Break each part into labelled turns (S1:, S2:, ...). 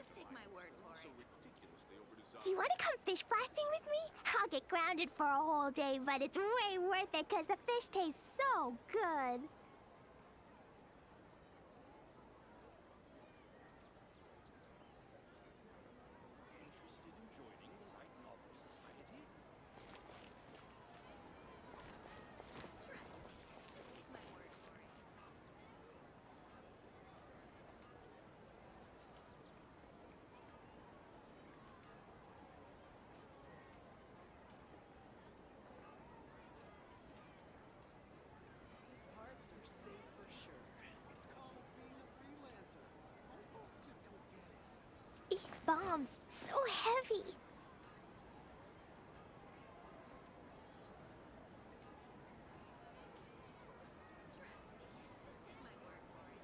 S1: Just take my word for it.
S2: Do you want to come fish blasting with me? I'll get grounded for a whole day, but it's way worth it because the fish taste so good.
S3: Interested in joining the Light Novel Society?
S1: Trust me. Just take my word for it.
S4: These parts are safe for sure. It's called being a freelancer. Old folks just don't get it.
S2: These bombs, so heavy.
S1: Trust me. Just take my word for it.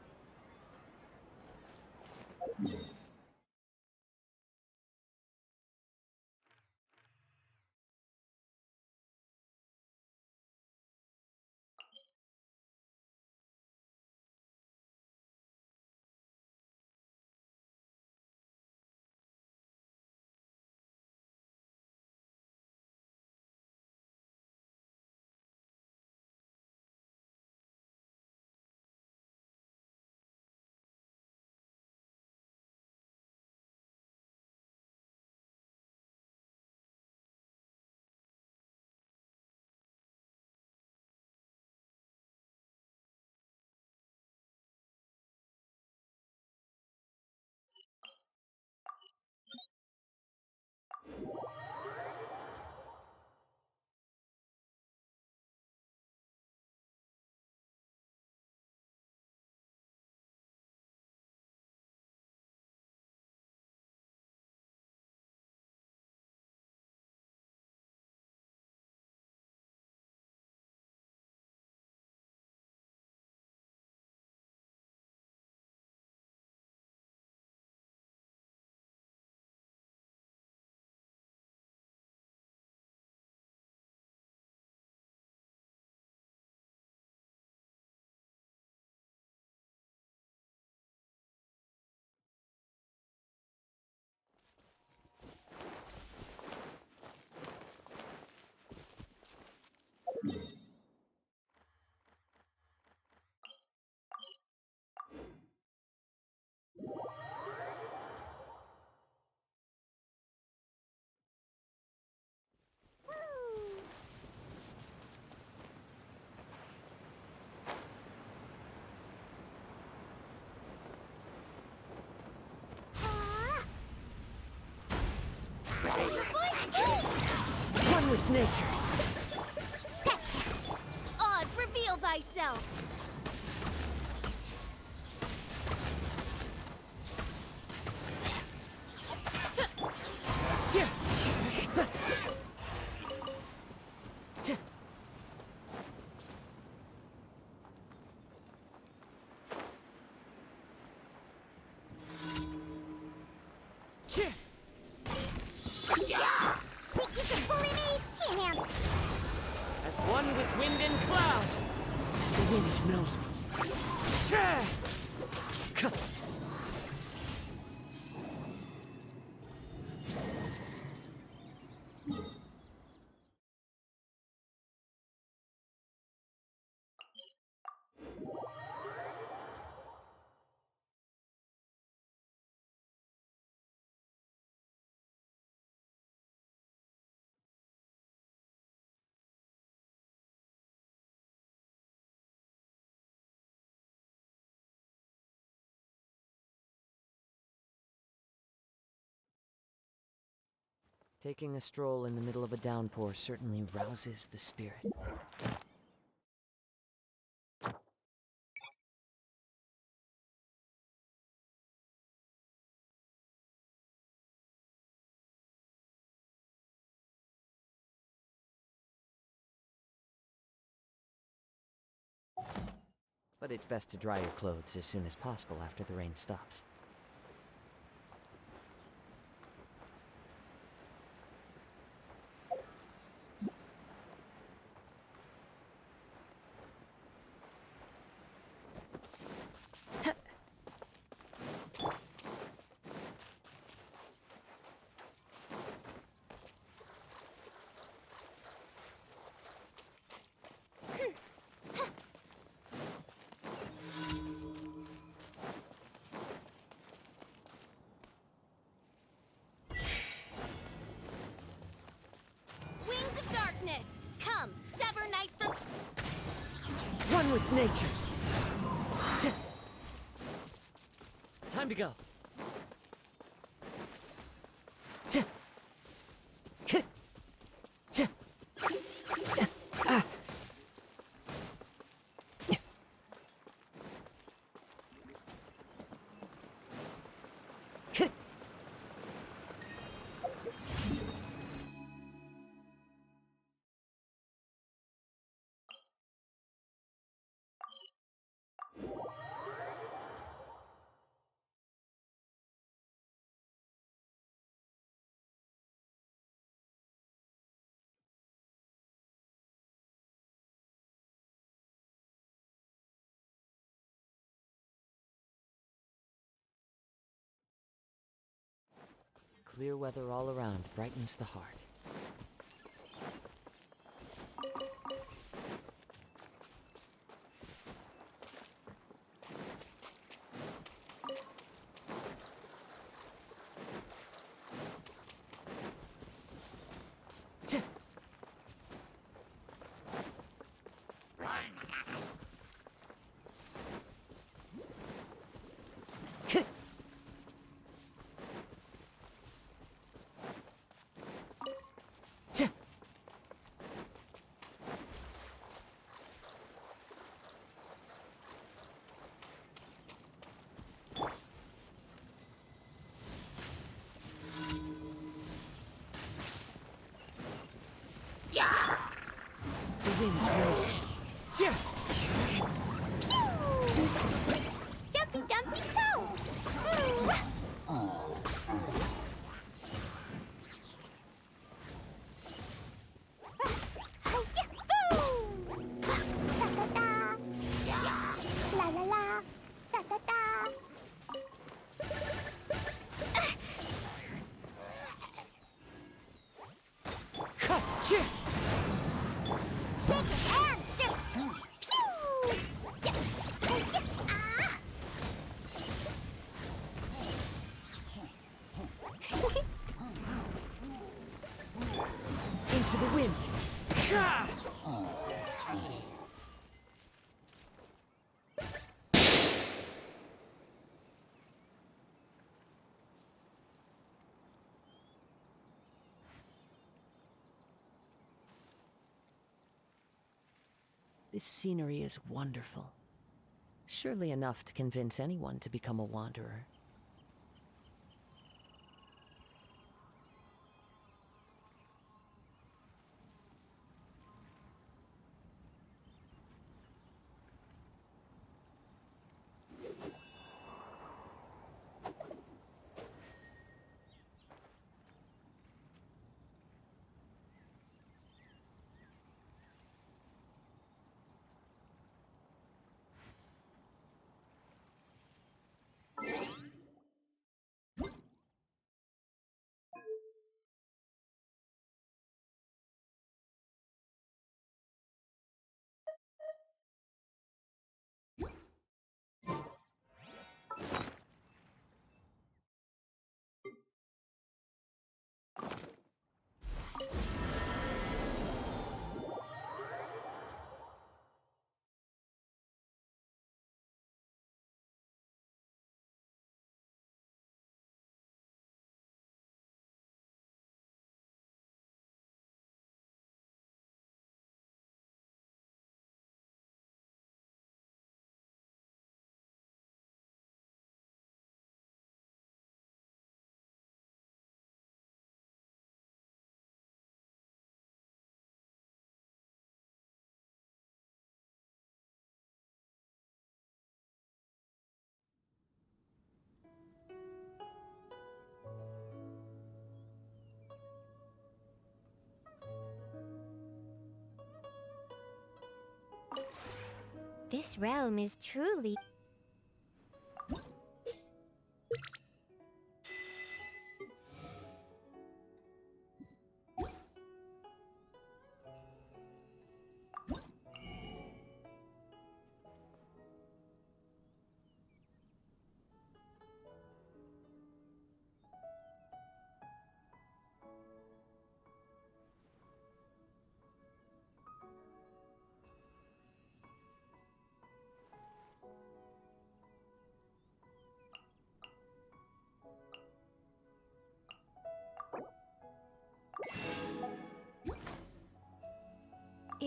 S5: One with nature.
S2: Scratch that.
S6: Oz, reveal thyself!
S2: Think you can bully me? Here, now.
S5: As one with wind and cloud. The wind knows me. Taking a stroll in the middle of a downpour certainly rouses the spirit. But it's best to dry your clothes as soon as possible after the rain stops. with nature. Time to go. Clear weather all around brightens the heart. The wind knows me.
S2: Jumpy Dumpty Go! La la la, da da da. Shake it and stick. Pew! Yeah. Ah.
S5: Into the wind. This scenery is wonderful. Surely enough to convince anyone to become a wanderer.
S6: This realm is truly...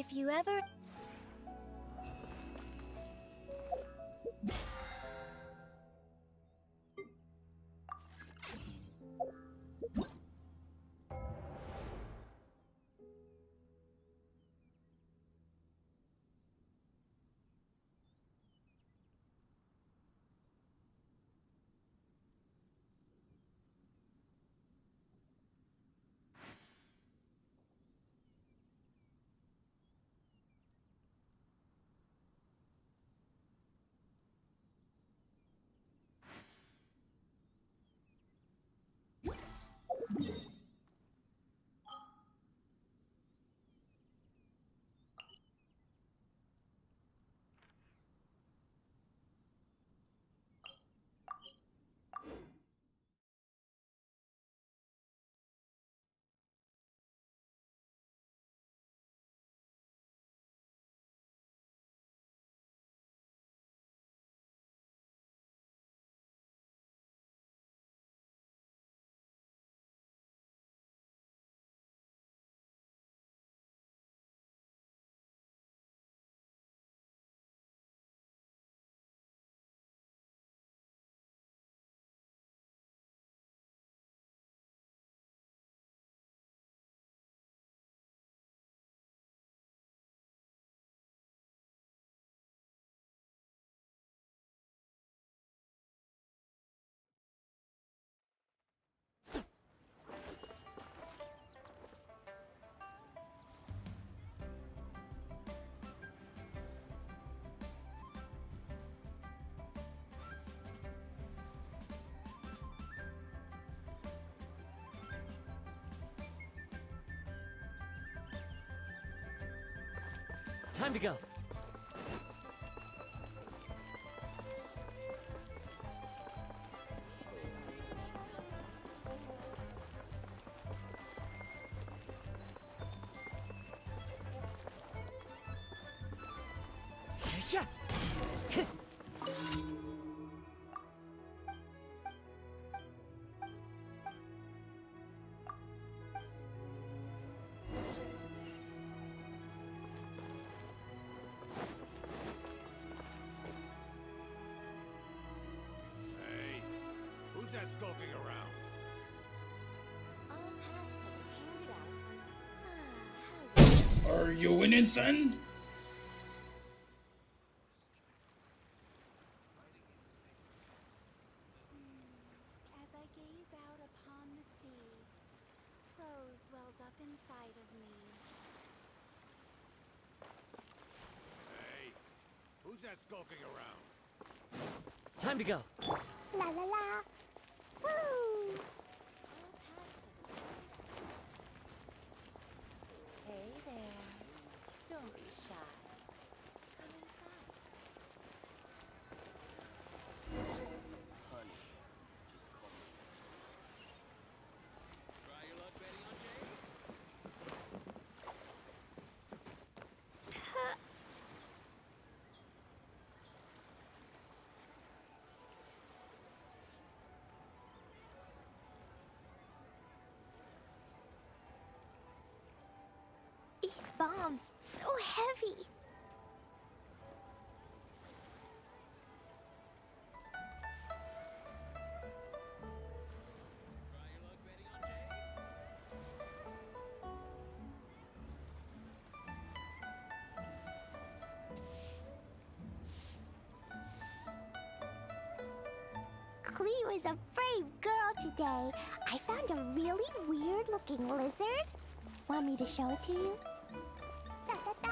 S6: If you ever...
S5: Time to go. Yeah.
S3: Hey, who's that skulking around?
S1: All tasks have been handed out.
S7: Are you winning, son?
S1: As I gaze out upon the sea, prose wells up inside of me.
S3: Hey, who's that skulking around?
S5: Time to go.
S2: La la la. Woo!
S1: All tasks have been. Hey there. Don't be shy. Come inside.
S3: Honey, just call me. Try your luck betting on Jay?
S2: These bombs, so heavy.
S3: Try your luck betting on Jay?
S2: Clee was a brave girl today. I found a really weird-looking lizard. Want me to show it to you? Da da da.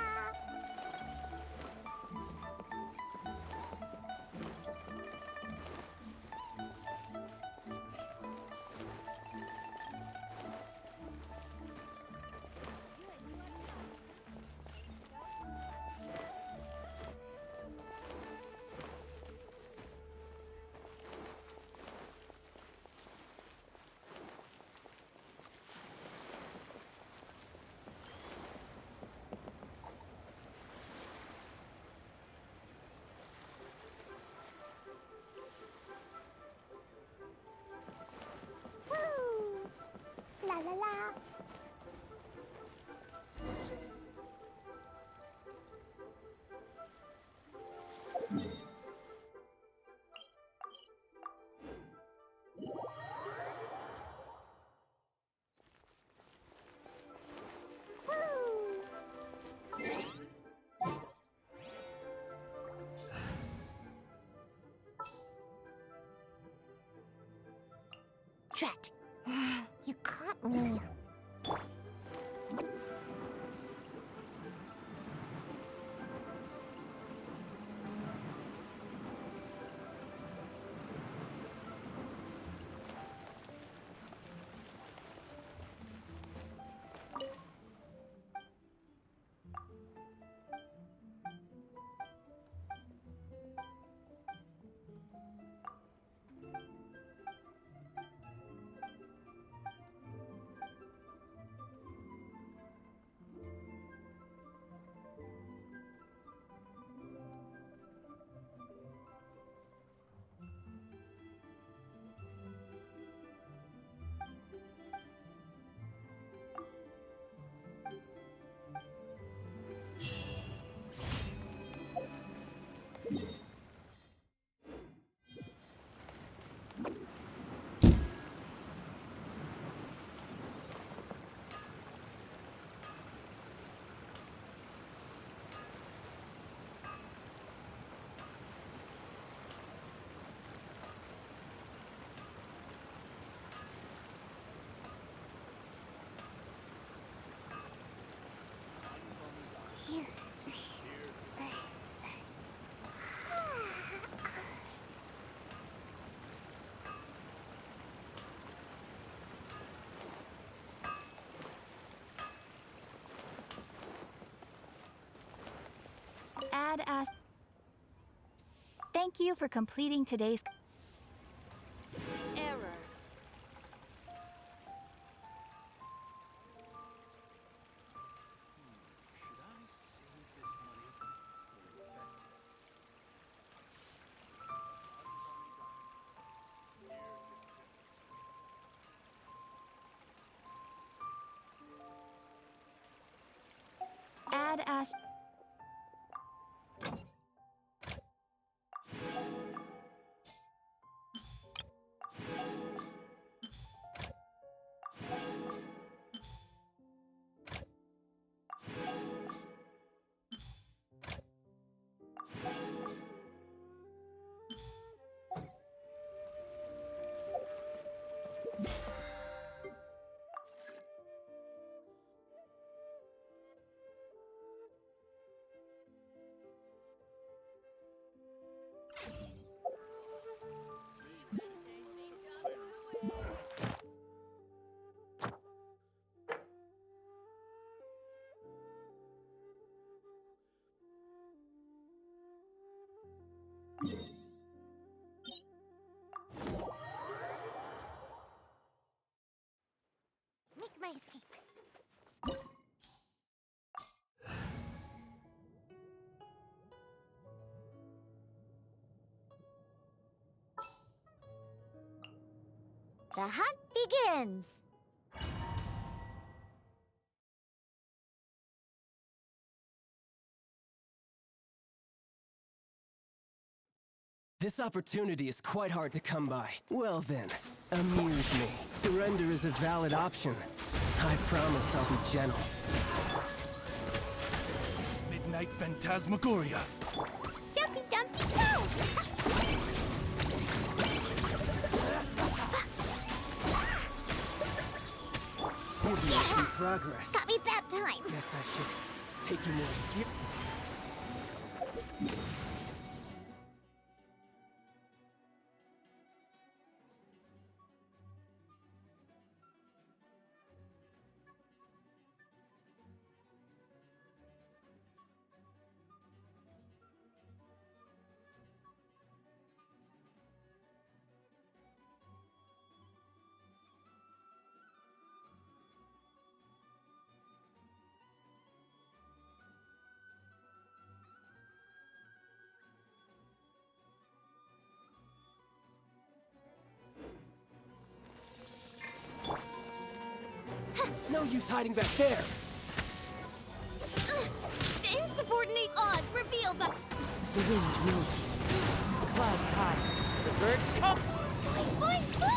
S2: Drat. You caught me.
S1: Add ask. Thank you for completing today's error.
S3: Should I save this money or invest it?
S1: Add ask.
S2: Make my escape. The hunt begins.
S7: This opportunity is quite hard to come by. Well then, amuse me. Surrender is a valid option. I promise I'll be gentle.
S3: Midnight Phantasmagoria.
S2: Jumpy Dumpty Go!
S7: You're making progress.
S2: Got me that time.
S7: Guess I should take you more seriously. No use hiding back there!
S2: The insubordinate odds reveal the...
S5: The wind's rosy. The clouds high. The birds come!
S2: My food!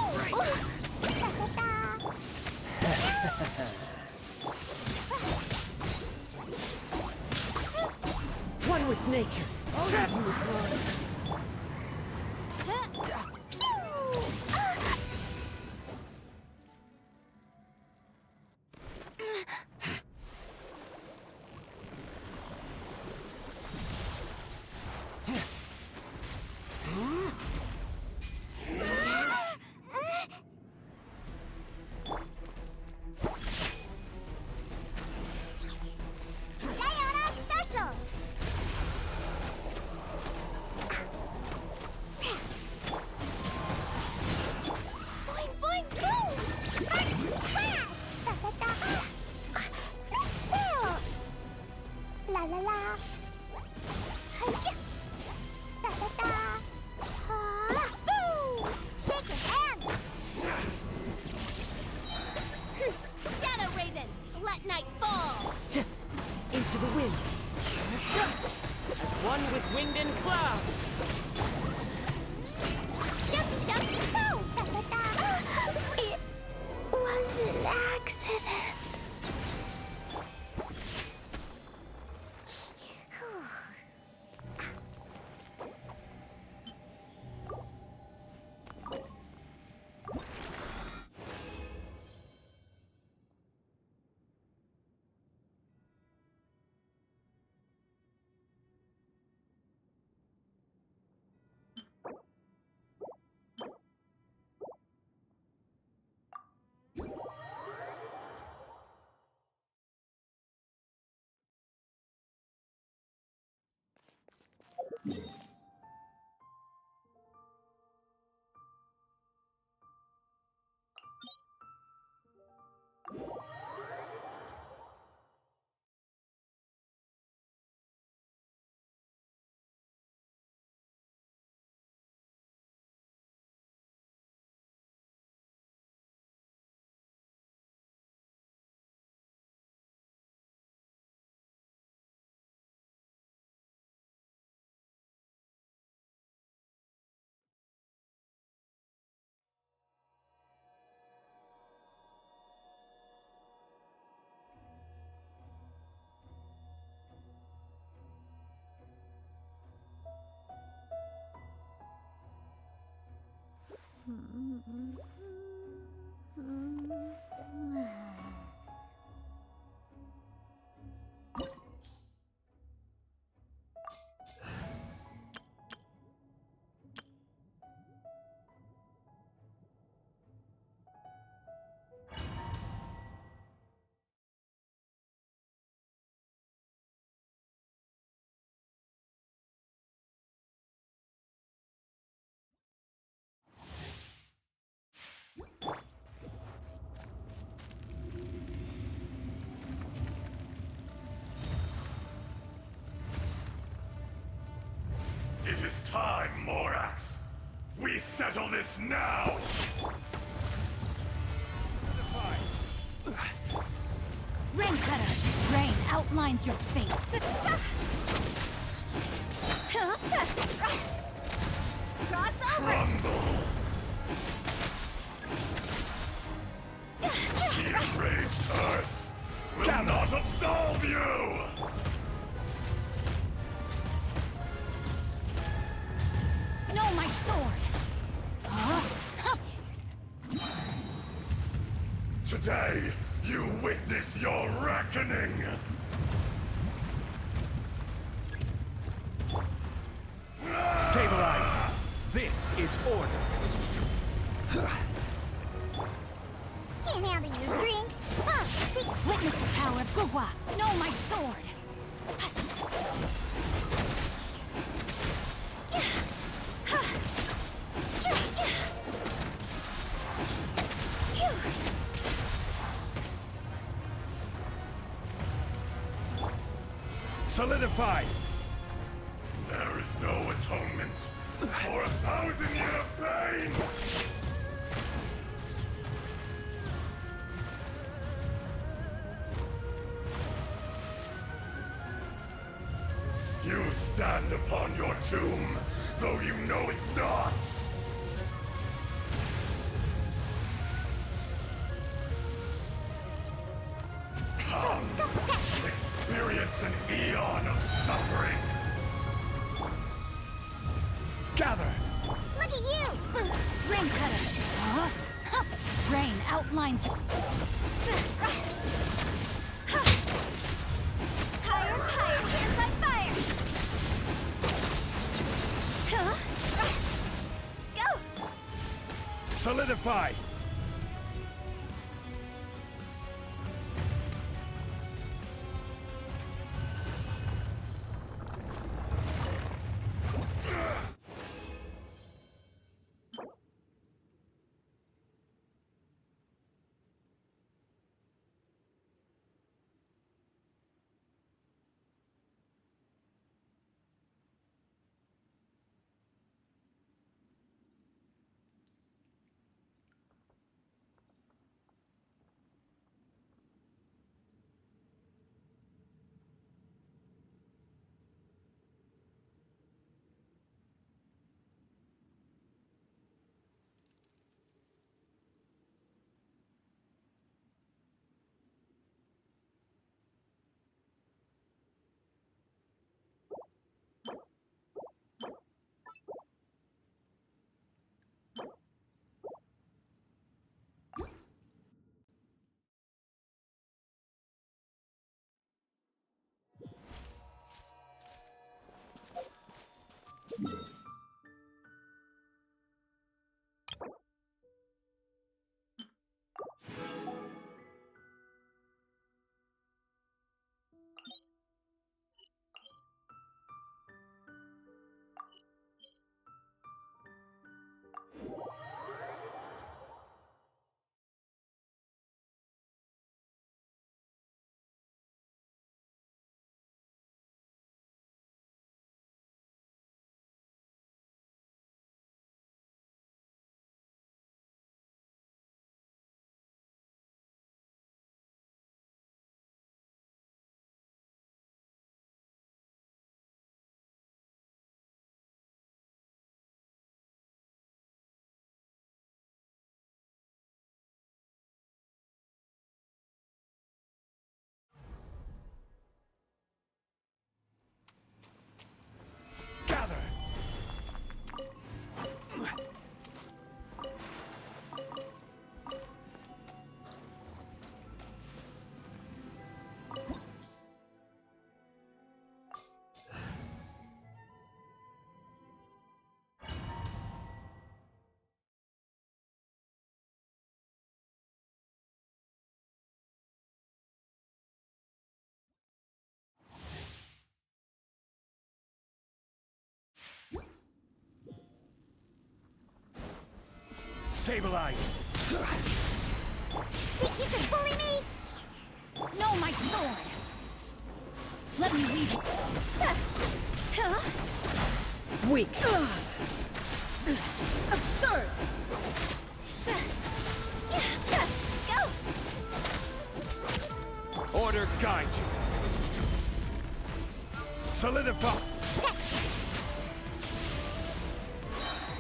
S5: One with nature. Trapped in this line.
S8: It is time, Morax! We settle this now!
S1: Rain Cutter! Rain outlines your fate.
S8: Crumble! The enraged Earth will not absolve you!
S1: No, my sword!
S8: Today, you witness your reckoning!
S3: Stabilize. This is order.
S2: Can't handle your drink.
S1: Witness the power of Gugwa! No, my sword!
S3: Solidify.
S8: There is no atonement for 1,000-year pain! You stand upon your tomb, though you know it not! Come, experience an eon of suffering!
S3: Gather.
S2: Look at you!
S1: Rain Cutter! Rain outlines your...
S2: Higher, higher, hands on fire! Go!
S3: Solidify.
S8: Stabilize.
S2: Think you can bully me?
S1: No, my sword! Let me leave it.
S2: Huh?
S5: Weak.
S2: Absurd! Go!
S8: Order guide you. Solidify.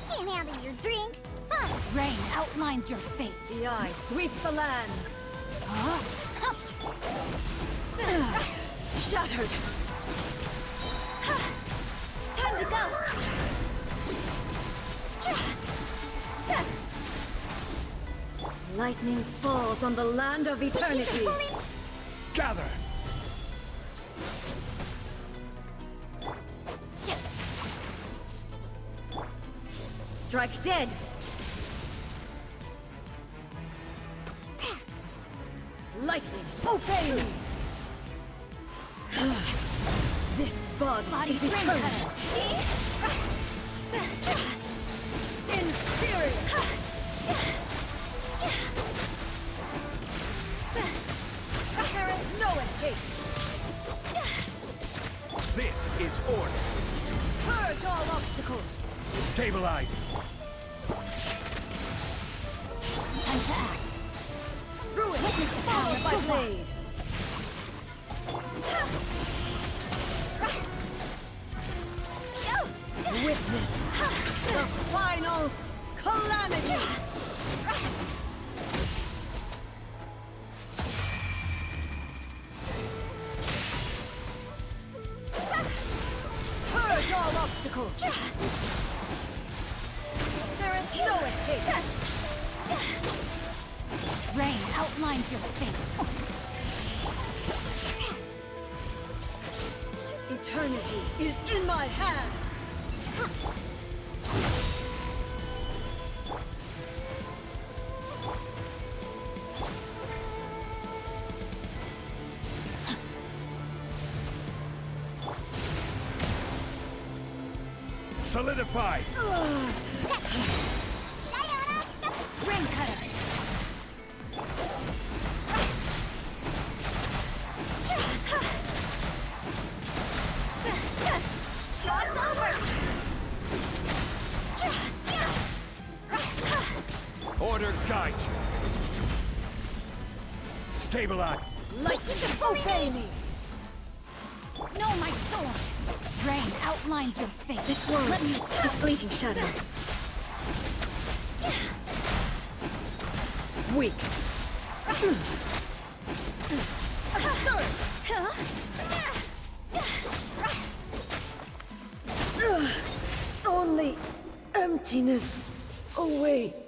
S2: Can't handle your drink. Huh?
S1: Rain outlines your fate.
S9: The eye sweeps the lands. Shattered.
S2: Time to go.
S9: Lightning falls on the land of eternity.
S8: Gather.
S9: Strike dead. Lightning, obey me. This body is eternal. Inferior. There is no escape.
S8: This is order.
S9: Purge all obstacles.
S8: Stabilize.
S1: Time to act.
S9: Ruin. Followed by blade. Witness the final calamity. Purge all obstacles. There is no escape.
S1: Rain outlines your fate.
S9: Eternity is in my hands.
S8: Solidify.
S1: Rain cutter.
S8: Order guide you. Stabilize.
S9: Lightning, obey me.
S1: No, my sword. Rain outlines your fate.
S9: This world
S1: Let me.
S9: is fleeting shadow.
S5: Weak.
S9: Absurd. Only emptiness awaits.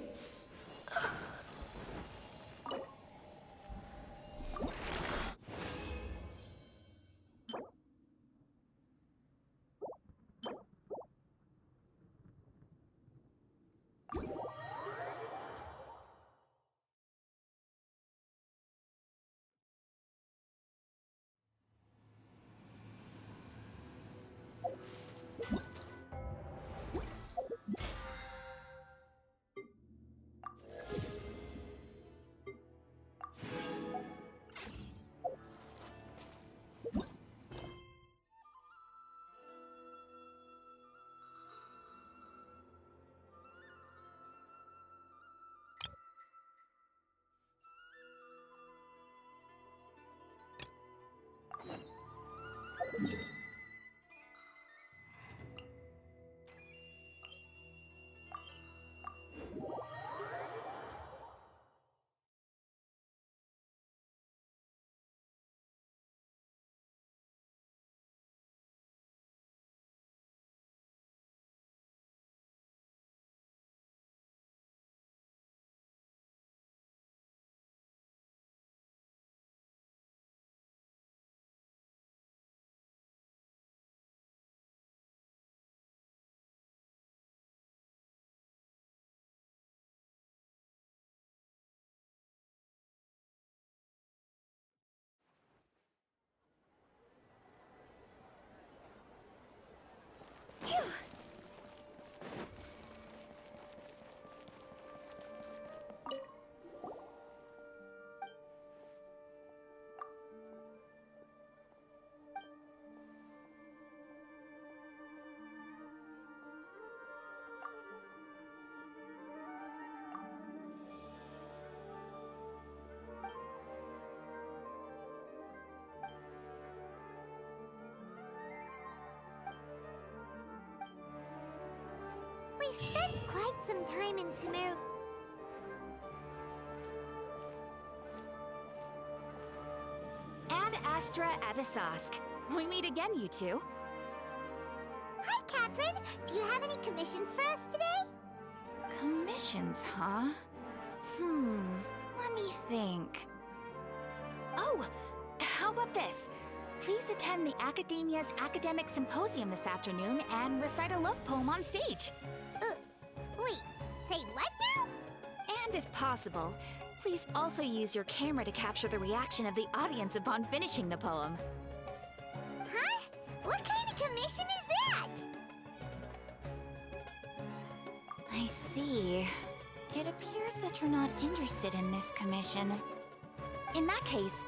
S2: we've spent quite some time in Sumeru.
S10: Ad Astra Abyssosque. We meet again, you two.
S2: Hi, Catherine. Do you have any commissions for us today?
S10: Commissions, huh? Let me think. Oh, how about this? Please attend the Academia's Academic Symposium this afternoon and recite a love poem on stage.
S2: Wait, say what now?
S10: And if possible, please also use your camera to capture the reaction of the audience upon finishing the poem.
S2: Huh? What kind of commission is that?
S10: I see. It appears that you're not interested in this commission. In that case,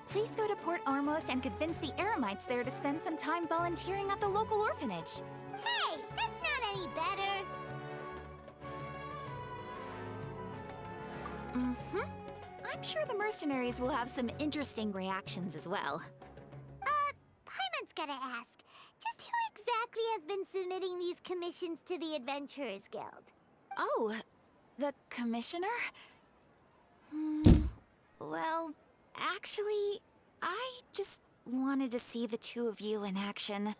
S10: please go to Port Armos and convince the Eremites there to spend some time volunteering at the local orphanage.
S2: Hey, that's not any better.
S10: I'm sure the mercenaries will have some interesting reactions as well.
S2: Paimon's gotta ask. Just who exactly has been submitting these commissions to the Adventurers Guild?
S10: Oh, the commissioner? Well, actually, I just wanted to see the two of you in action.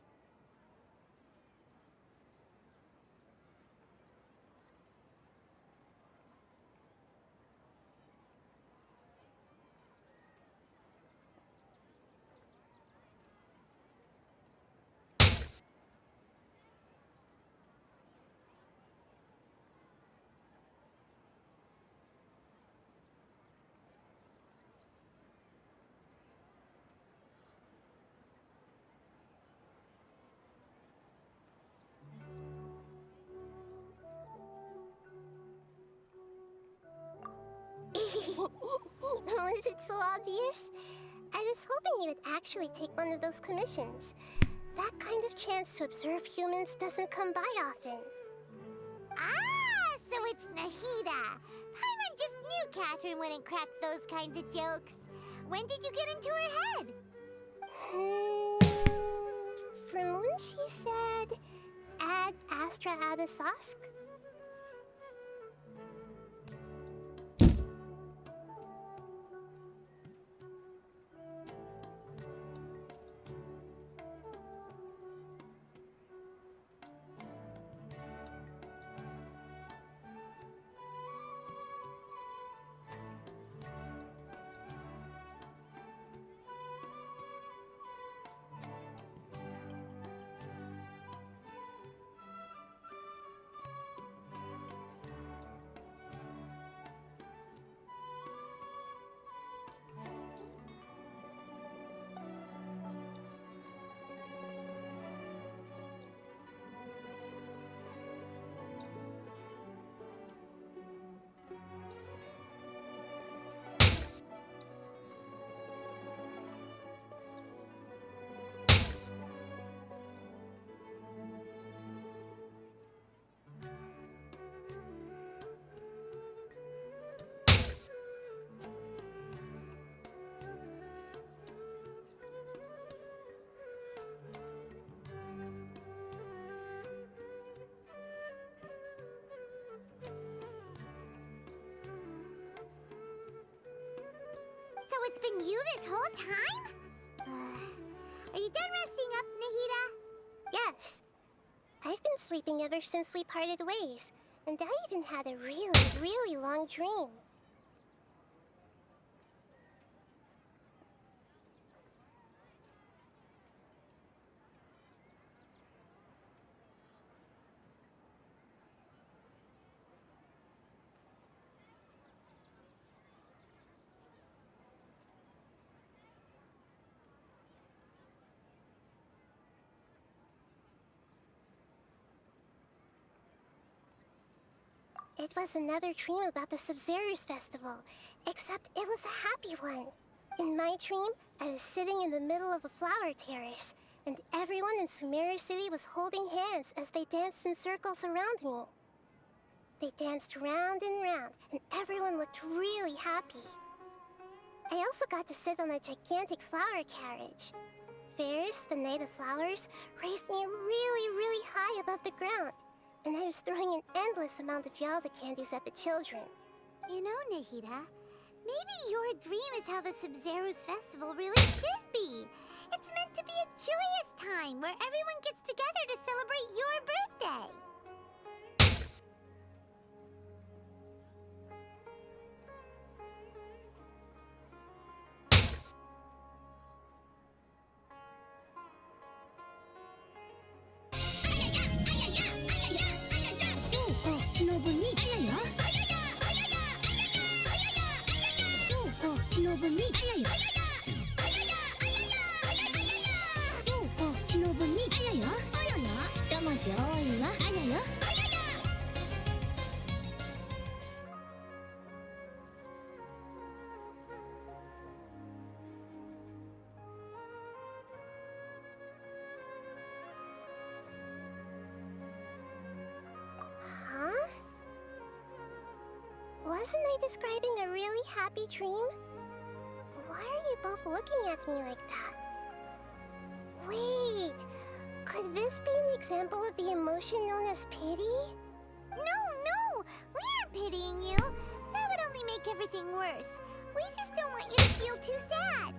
S2: Was it so obvious? I was hoping you would actually take one of those commissions. That kind of chance to observe humans doesn't come by often. Ah, so it's Nahida. Paimon just knew Catherine wouldn't crack those kinds of jokes. When did you get into her head? From when she said, Ad Astra Abyssosque? So it's been you this whole time? Are you done resting up, Nahida? Yes. I've been sleeping ever since we parted ways, and I even had a really, really long dream. It was another dream about the Sub-Zerus Festival, except it was a happy one. In my dream, I was sitting in the middle of a flower terrace, and everyone in Sumeru City was holding hands as they danced in circles around me. They danced round and round, and everyone looked really happy. I also got to sit on a gigantic flower carriage. Ferris, the Knight of Flowers, raised me really, really high above the ground. and I was throwing an endless amount of Yalda candies at the children.
S1: You know, Nahida, maybe your dream is how the Sub-Zero's festival really should be. It's meant to be a joyous time where everyone gets together to celebrate your birthday.
S2: Huh? Wasn't I describing a really happy dream? Why are you both looking at me like that? Wait, could this be an example of the emotion known as pity?
S1: No, we aren't pitying you. That would only make everything worse. We just don't want you to feel too sad.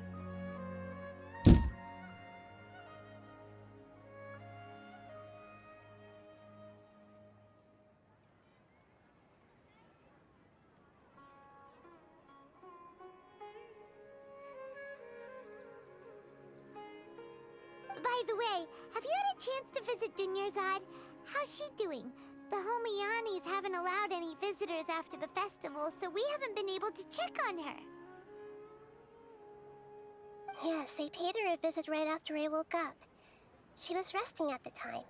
S1: By the way, have you had a chance to visit Dunyarzad? How's she doing? The Homiyanis haven't allowed any visitors after the festival, so we haven't been able to check on her.
S2: Yes, I paid her a visit right after I woke up. She was resting at the time.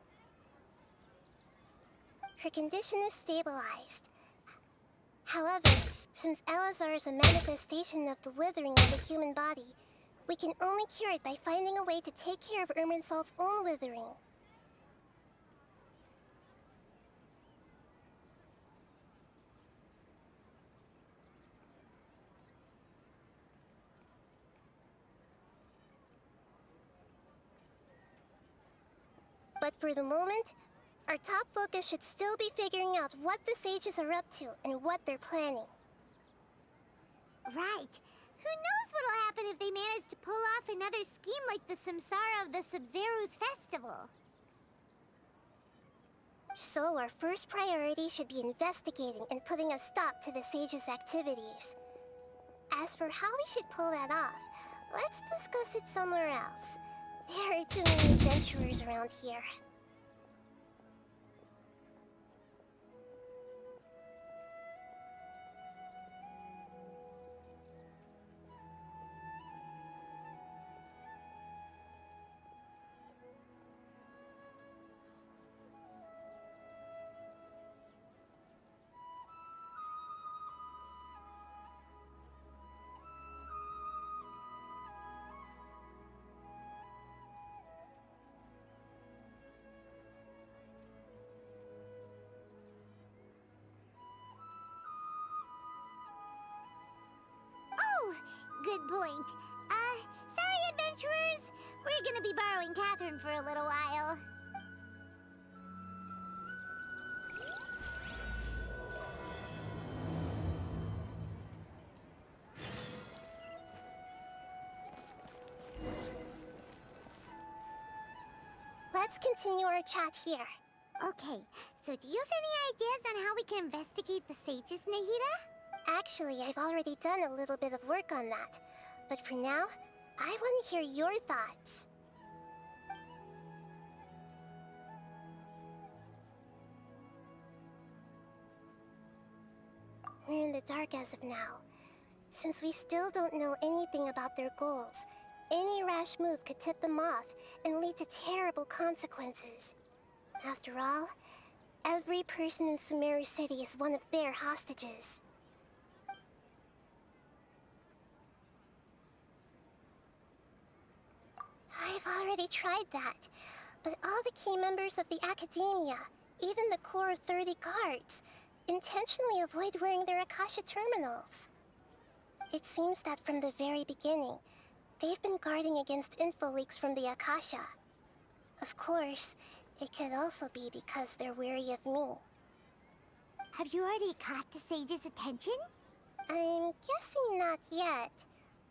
S2: Her condition is stabilized. However, since Elazar is a manifestation of the withering of the human body, we can only cure it by finding a way to take care of Irminsul's own withering. But for the moment, our top focus should still be figuring out what the sages are up to and what they're planning.
S1: Right. Who knows what'll happen if they manage to pull off another scheme like the Samsara of the Sub-Zero's festival?
S2: So our first priority should be investigating and putting a stop to the sages' activities. As for how we should pull that off, let's discuss it somewhere else. There are too many adventurers around here.
S1: Oh, good point. Sorry, adventurers. We're gonna be borrowing Catherine for a little while.
S2: Let's continue our chat here.
S1: Okay, so do you have any ideas on how we can investigate the sages, Nahida?
S2: Actually, I've already done a little bit of work on that. But for now, I want to hear your thoughts. We're in the dark as of now. Since we still don't know anything about their goals, any rash move could tip them off and lead to terrible consequences. After all, every person in Sumeru City is one of their hostages. I've already tried that, but all the key members of the Academia, even the core of 30 guards, intentionally avoid wearing their Akasha terminals. It seems that from the very beginning, they've been guarding against info leaks from the Akasha. Of course, it could also be because they're wary of me.
S1: Have you already caught the sage's attention?
S2: I'm guessing not yet,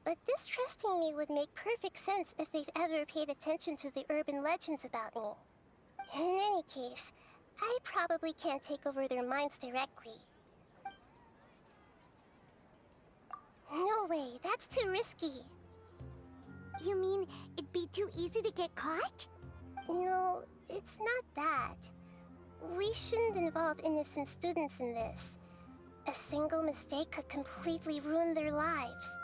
S2: but distrusting me would make perfect sense if they've ever paid attention to the urban legends about me. In any case, I probably can't take over their minds directly. No way, that's too risky.
S1: You mean it'd be too easy to get caught?
S2: No, it's not that. We shouldn't involve innocent students in this. A single mistake could completely ruin their lives.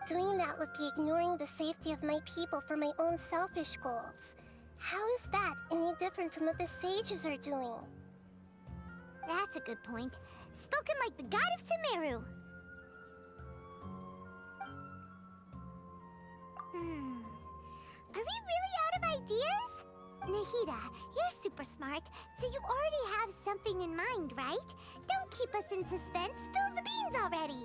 S2: Doing that would be ignoring the safety of my people for my own selfish goals. How is that any different from what the sages are doing?
S1: That's a good point. Spoken like the god of Sumeru. Are we really out of ideas? Nahida, you're super smart, so you already have something in mind, right? Don't keep us in suspense. Spill the beans already.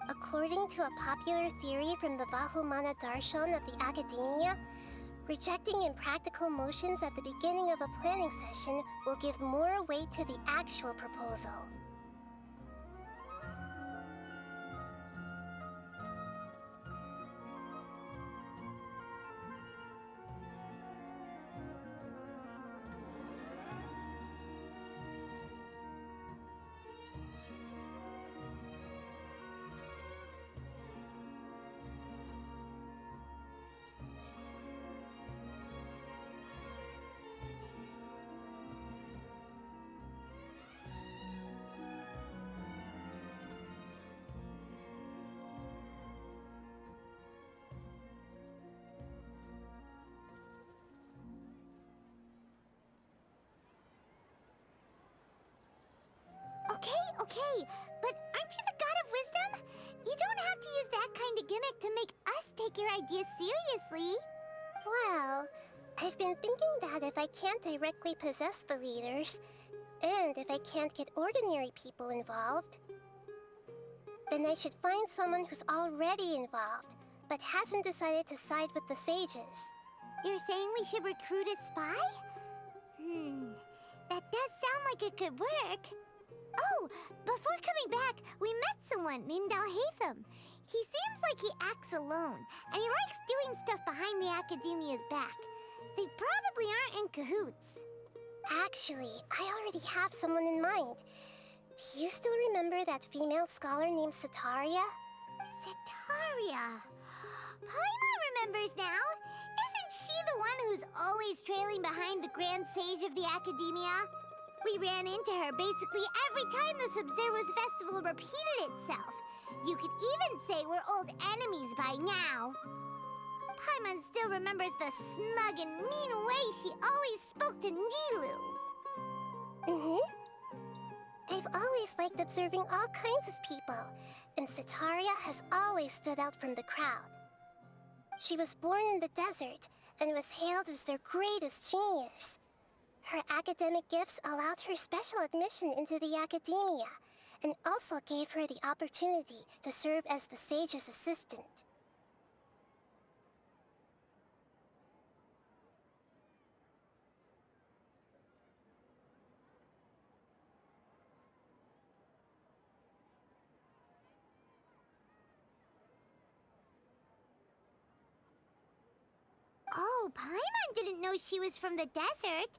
S2: According to a popular theory from the Vahumana Darshan of the Academia, rejecting impractical motions at the beginning of a planning session will give more weight to the actual proposal.
S1: Okay, but aren't you the god of wisdom? You don't have to use that kind of gimmick to make us take your ideas seriously.
S2: Well, I've been thinking that if I can't directly possess the leaders, and if I can't get ordinary people involved, then I should find someone who's already involved, but hasn't decided to side with the sages.
S1: You're saying we should recruit a spy? That does sound like it could work. Oh, before coming back, we met someone named Alhaitham. He seems like he acts alone, and he likes doing stuff behind the Academia's back. They probably aren't in cahoots.
S2: Actually, I already have someone in mind. Do you still remember that female scholar named Setaria?
S1: Setaria. Paimon remembers now. Isn't she the one who's always trailing behind the Grand Sage of the Academia? We ran into her basically every time the Sub-Zero's festival repeated itself. You could even say we're old enemies by now. Paimon still remembers the smug and mean way she always spoke to Nilou.
S2: I've always liked observing all kinds of people, and Setaria has always stood out from the crowd. She was born in the desert and was hailed as their greatest genius. Her academic gifts allowed her special admission into the Academia, and also gave her the opportunity to serve as the sage's assistant.
S1: Oh, Paimon didn't know she was from the desert.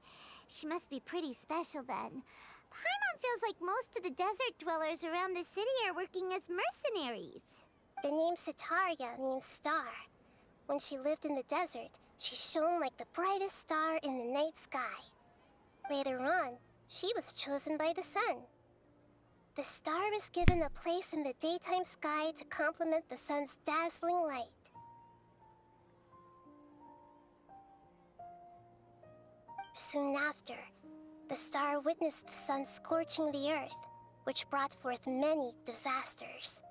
S1: She must be pretty special then. Paimon feels like most of the desert dwellers around the city are working as mercenaries.
S2: The name Setaria means star. When she lived in the desert, she shone like the brightest star in the night sky. Later on, she was chosen by the sun. The star was given a place in the daytime sky to complement the sun's dazzling light. Soon after, the star witnessed the sun scorching the earth, which brought forth many disasters.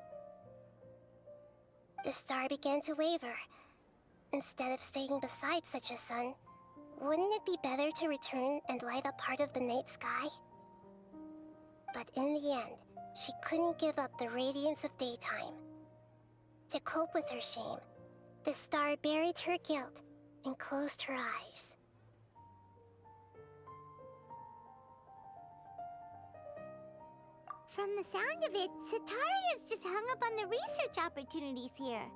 S2: The star began to waver. Instead of staying beside such a sun, wouldn't it be better to return and light up part of the night sky? But in the end, she couldn't give up the radiance of daytime. To cope with her shame, the star buried her guilt and closed her eyes.
S1: From the sound of it, Sataria's just hung up on the research opportunities here.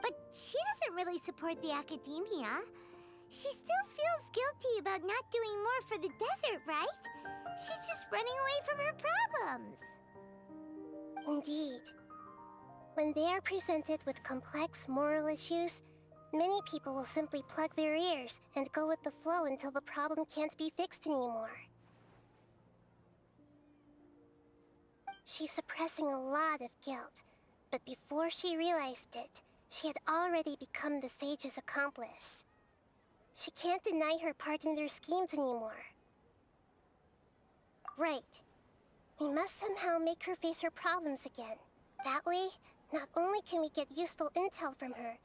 S1: But she doesn't really support the academia. She still feels guilty about not doing more for the desert, right? She's just running away from her problems.
S2: Indeed. When they are presented with complex moral issues, many people will simply plug their ears and go with the flow until the problem can't be fixed anymore. She's suppressing a lot of guilt, but before she realized it, she had already become the sage's accomplice. She can't deny her part in their schemes anymore. Right. We must somehow make her face her problems again. That way, not only can we get useful intel from her,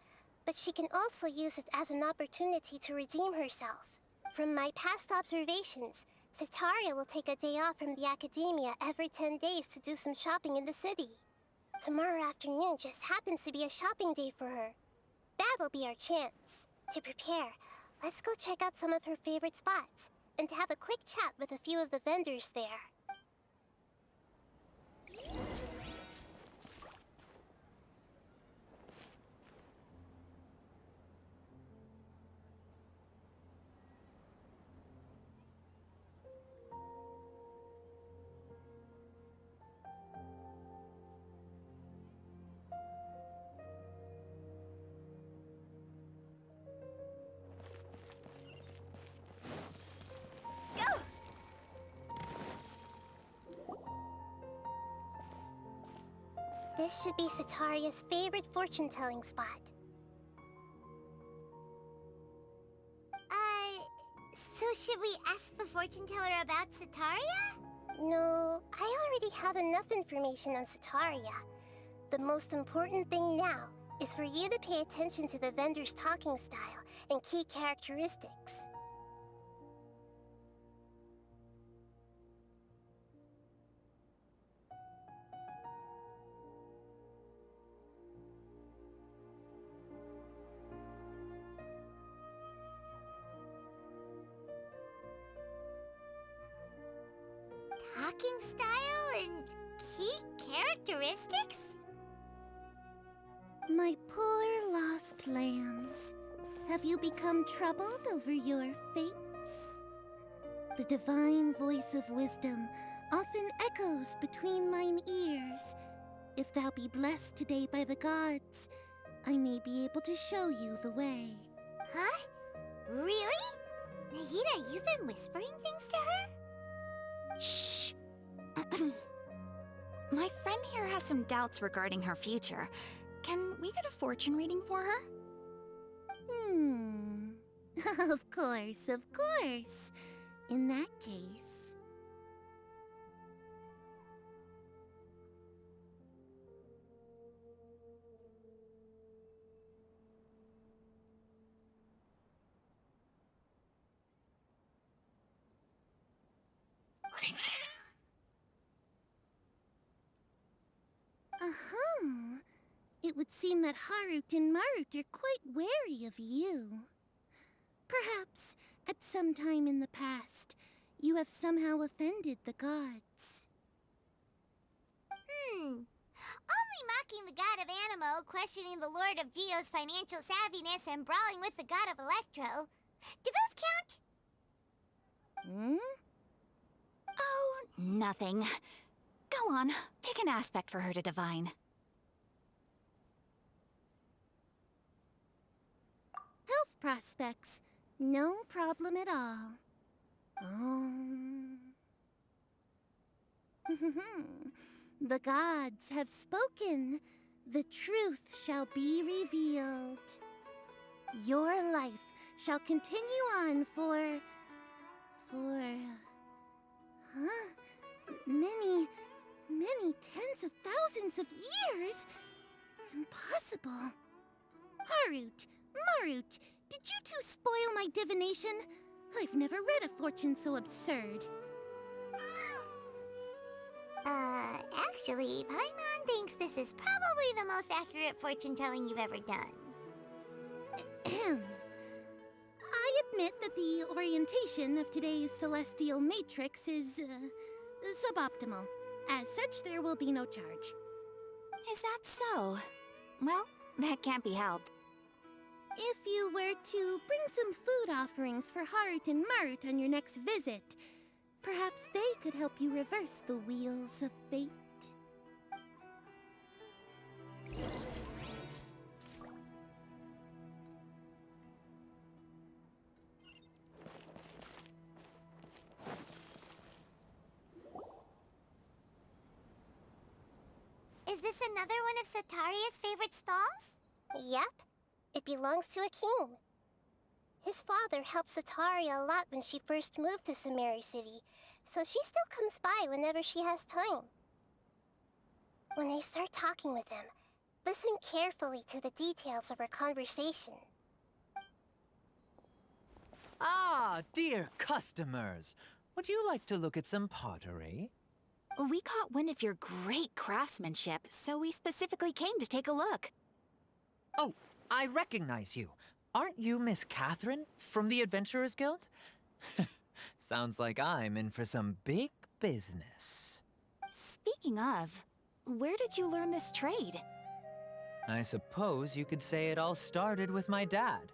S2: but she can also use it as an opportunity to redeem herself. From my past observations, Sataria will take a day off from the academia every 10 days to do some shopping in the city. Tomorrow afternoon just happens to be a shopping day for her. That'll be our chance. To prepare, let's go check out some of her favorite spots, and have a quick chat with a few of the vendors there. This should be Sataria's favorite fortune-telling spot.
S1: So should we ask the fortune teller about Sataria?
S2: No, I already have enough information on Sataria. The most important thing now is for you to pay attention to the vendor's talking style and key characteristics.
S1: Talking style and key characteristics?
S11: My poor lost lambs, have you become troubled over your fates? The divine voice of wisdom often echoes between mine ears. If thou be blessed today by the gods, I may be able to show you the way.
S1: Huh? Really? Nahida, you've been whispering things to her?
S10: Shh! My friend here has some doubts regarding her future. Can we get a fortune reading for her?
S11: Of course, of course. In that case... It would seem that Harut and Marut are quite wary of you. Perhaps, at some time in the past, you have somehow offended the gods.
S1: Only mocking the god of Animo, questioning the lord of Geo's financial savviness, and brawling with the god of Electro. Do those count?
S10: Oh, nothing. Go on, pick an aspect for her to divine.
S11: Health prospects. No problem at all. The gods have spoken. The truth shall be revealed. Your life shall continue on for... many tens of thousands of years? Impossible. Harut, Marut, did you two spoil my divination? I've never read a fortune so absurd.
S1: Actually, Paimon thinks this is probably the most accurate fortune-telling you've ever done.
S11: I admit that the orientation of today's celestial matrix is suboptimal. As such, there will be no charge.
S10: Is that so? Well, that can't be helped.
S11: If you were to bring some food offerings for Heart and Mart on your next visit, perhaps they could help you reverse the wheels of fate.
S1: Is this another one of Sataria's favorite stalls?
S2: Yep. It belongs to a king. His father helped Sataria a lot when she first moved to Sumeru City, so she still comes by whenever she has time. When I start talking with him, listen carefully to the details of our conversation.
S12: Ah, dear customers. Would you like to look at some pottery?
S10: We caught wind of your great craftsmanship, so we specifically came to take a look.
S12: Oh, I recognize you. Aren't you Miss Catherine from the Adventurers Guild? Sounds like I'm in for some big business.
S10: Speaking of, where did you learn this trade?
S12: I suppose you could say it all started with my dad.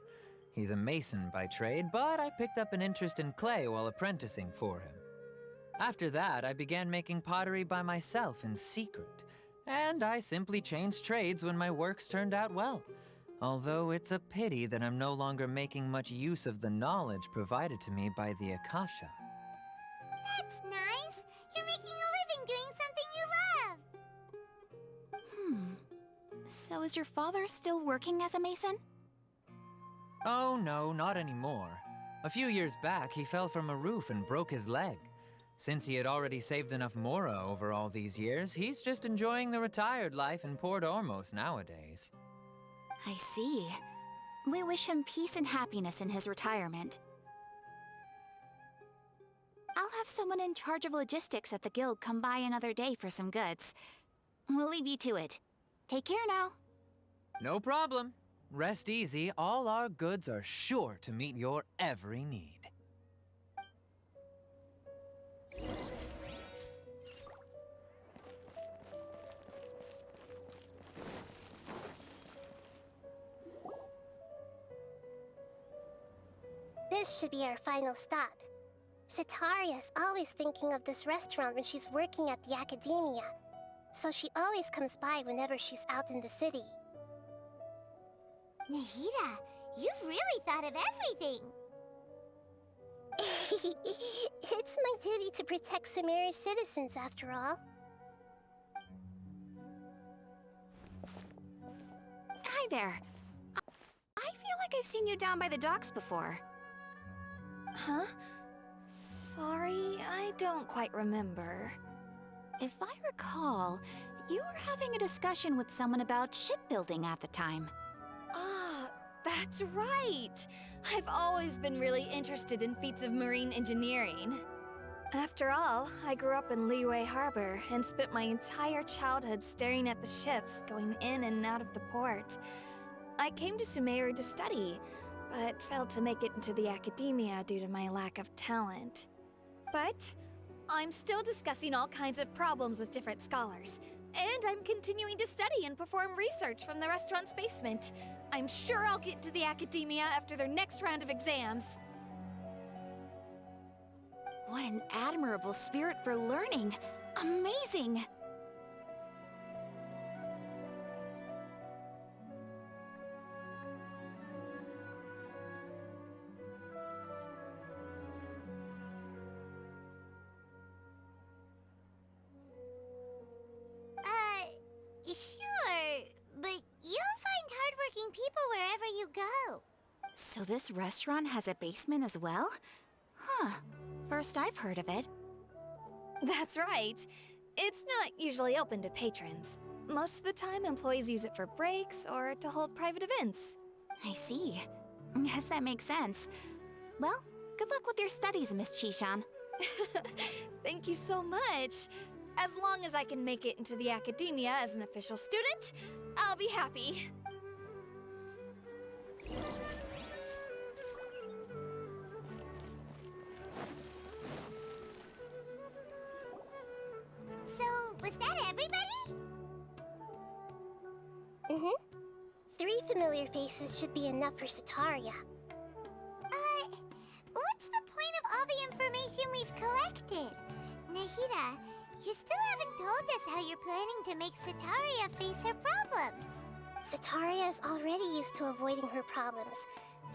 S12: He's a mason by trade, but I picked up an interest in clay while apprenticing for him. After that, I began making pottery by myself in secret, and I simply changed trades when my works turned out well. Although it's a pity that I'm no longer making much use of the knowledge provided to me by the Akasha.
S1: That's nice. You're making a living doing something you love.
S10: So is your father still working as a mason?
S12: Oh no, not anymore. A few years back, he fell from a roof and broke his leg. Since he had already saved enough Mora over all these years, he's just enjoying the retired life in Port Ormos nowadays.
S10: I see. We wish him peace and happiness in his retirement. I'll have someone in charge of logistics at the guild come by another day for some goods. We'll leave you to it. Take care now.
S12: No problem. Rest easy, all our goods are sure to meet your every need.
S2: This should be our final stop. Sataria's always thinking of this restaurant when she's working at the academia, so she always comes by whenever she's out in the city.
S1: Nahida, you've really thought of everything.
S2: It's my duty to protect Sumeru's citizens, after all.
S10: Hi there. I feel like I've seen you down by the docks before.
S6: Huh? Sorry, I don't quite remember.
S10: If I recall, you were having a discussion with someone about shipbuilding at the time.
S6: Ah, that's right! I've always been really interested in feats of marine engineering. After all, I grew up in Liyue Harbor and spent my entire childhood staring at the ships going in and out of the port. I came to Sumeru to study, but failed to make it into the academia due to my lack of talent. But I'm still discussing all kinds of problems with different scholars, and I'm continuing to study and perform research from the restaurant's basement. I'm sure I'll get into the academia after their next round of exams.
S10: What an admirable spirit for learning! Amazing!
S1: Sure, but you'll find hardworking people wherever you go.
S10: So this restaurant has a basement as well? Huh. First I've heard of it.
S6: That's right. It's not usually open to patrons. Most of the time, employees use it for breaks or to hold private events.
S10: I see. Guess that makes sense. Well, good luck with your studies, Miss Chishan.
S6: Thank you so much. As long as I can make it into the academia as an official student, I'll be happy.
S2: familiar faces should be enough for Sataria.
S1: What's the point of all the information we've collected? Nahida, you still haven't told us how you're planning to make Sataria face her problems.
S2: Sataria is already used to avoiding her problems,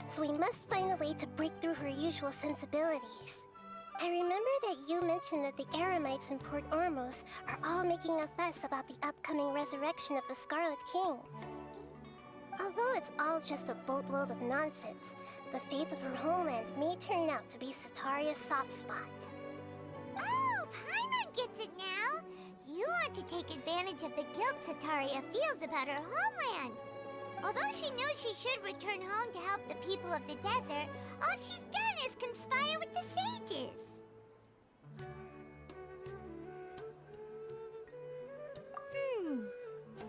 S2: so we must find a way to break through her usual sensibilities. I remember that you mentioned that the Eremites in Port Ormos are all making a fuss about the upcoming resurrection of the Scarlet King. Although it's all just a boatload of nonsense, the fate of her homeland may turn out to be Sataria's soft spot.
S1: Oh, Paimon gets it now! You want to take advantage of the guilt Sataria feels about her homeland. Although she knows she should return home to help the people of the desert, all she's done is conspire with the sages.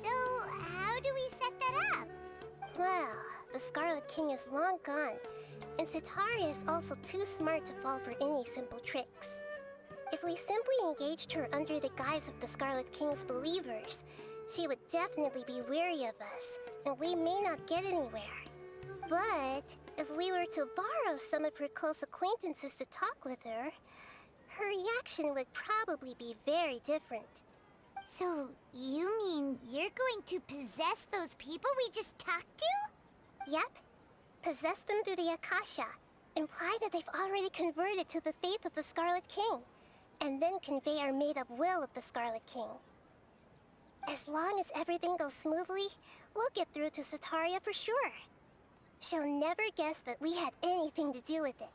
S1: So how do we set that up?
S2: Well, the Scarlet King is long gone, and Sataria is also too smart to fall for any simple tricks. If we simply engaged her under the guise of the Scarlet King's believers, she would definitely be wary of us, and we may not get anywhere. But if we were to borrow some of her close acquaintances to talk with her, her reaction would probably be very different.
S1: So, you mean you're going to possess those people we just talked to?
S2: Yep. Possess them through the Akasha. Imply that they've already converted to the faith of the Scarlet King, and then convey our made-up will of the Scarlet King. As long as everything goes smoothly, we'll get through to Sataria for sure. She'll never guess that we had anything to do with it.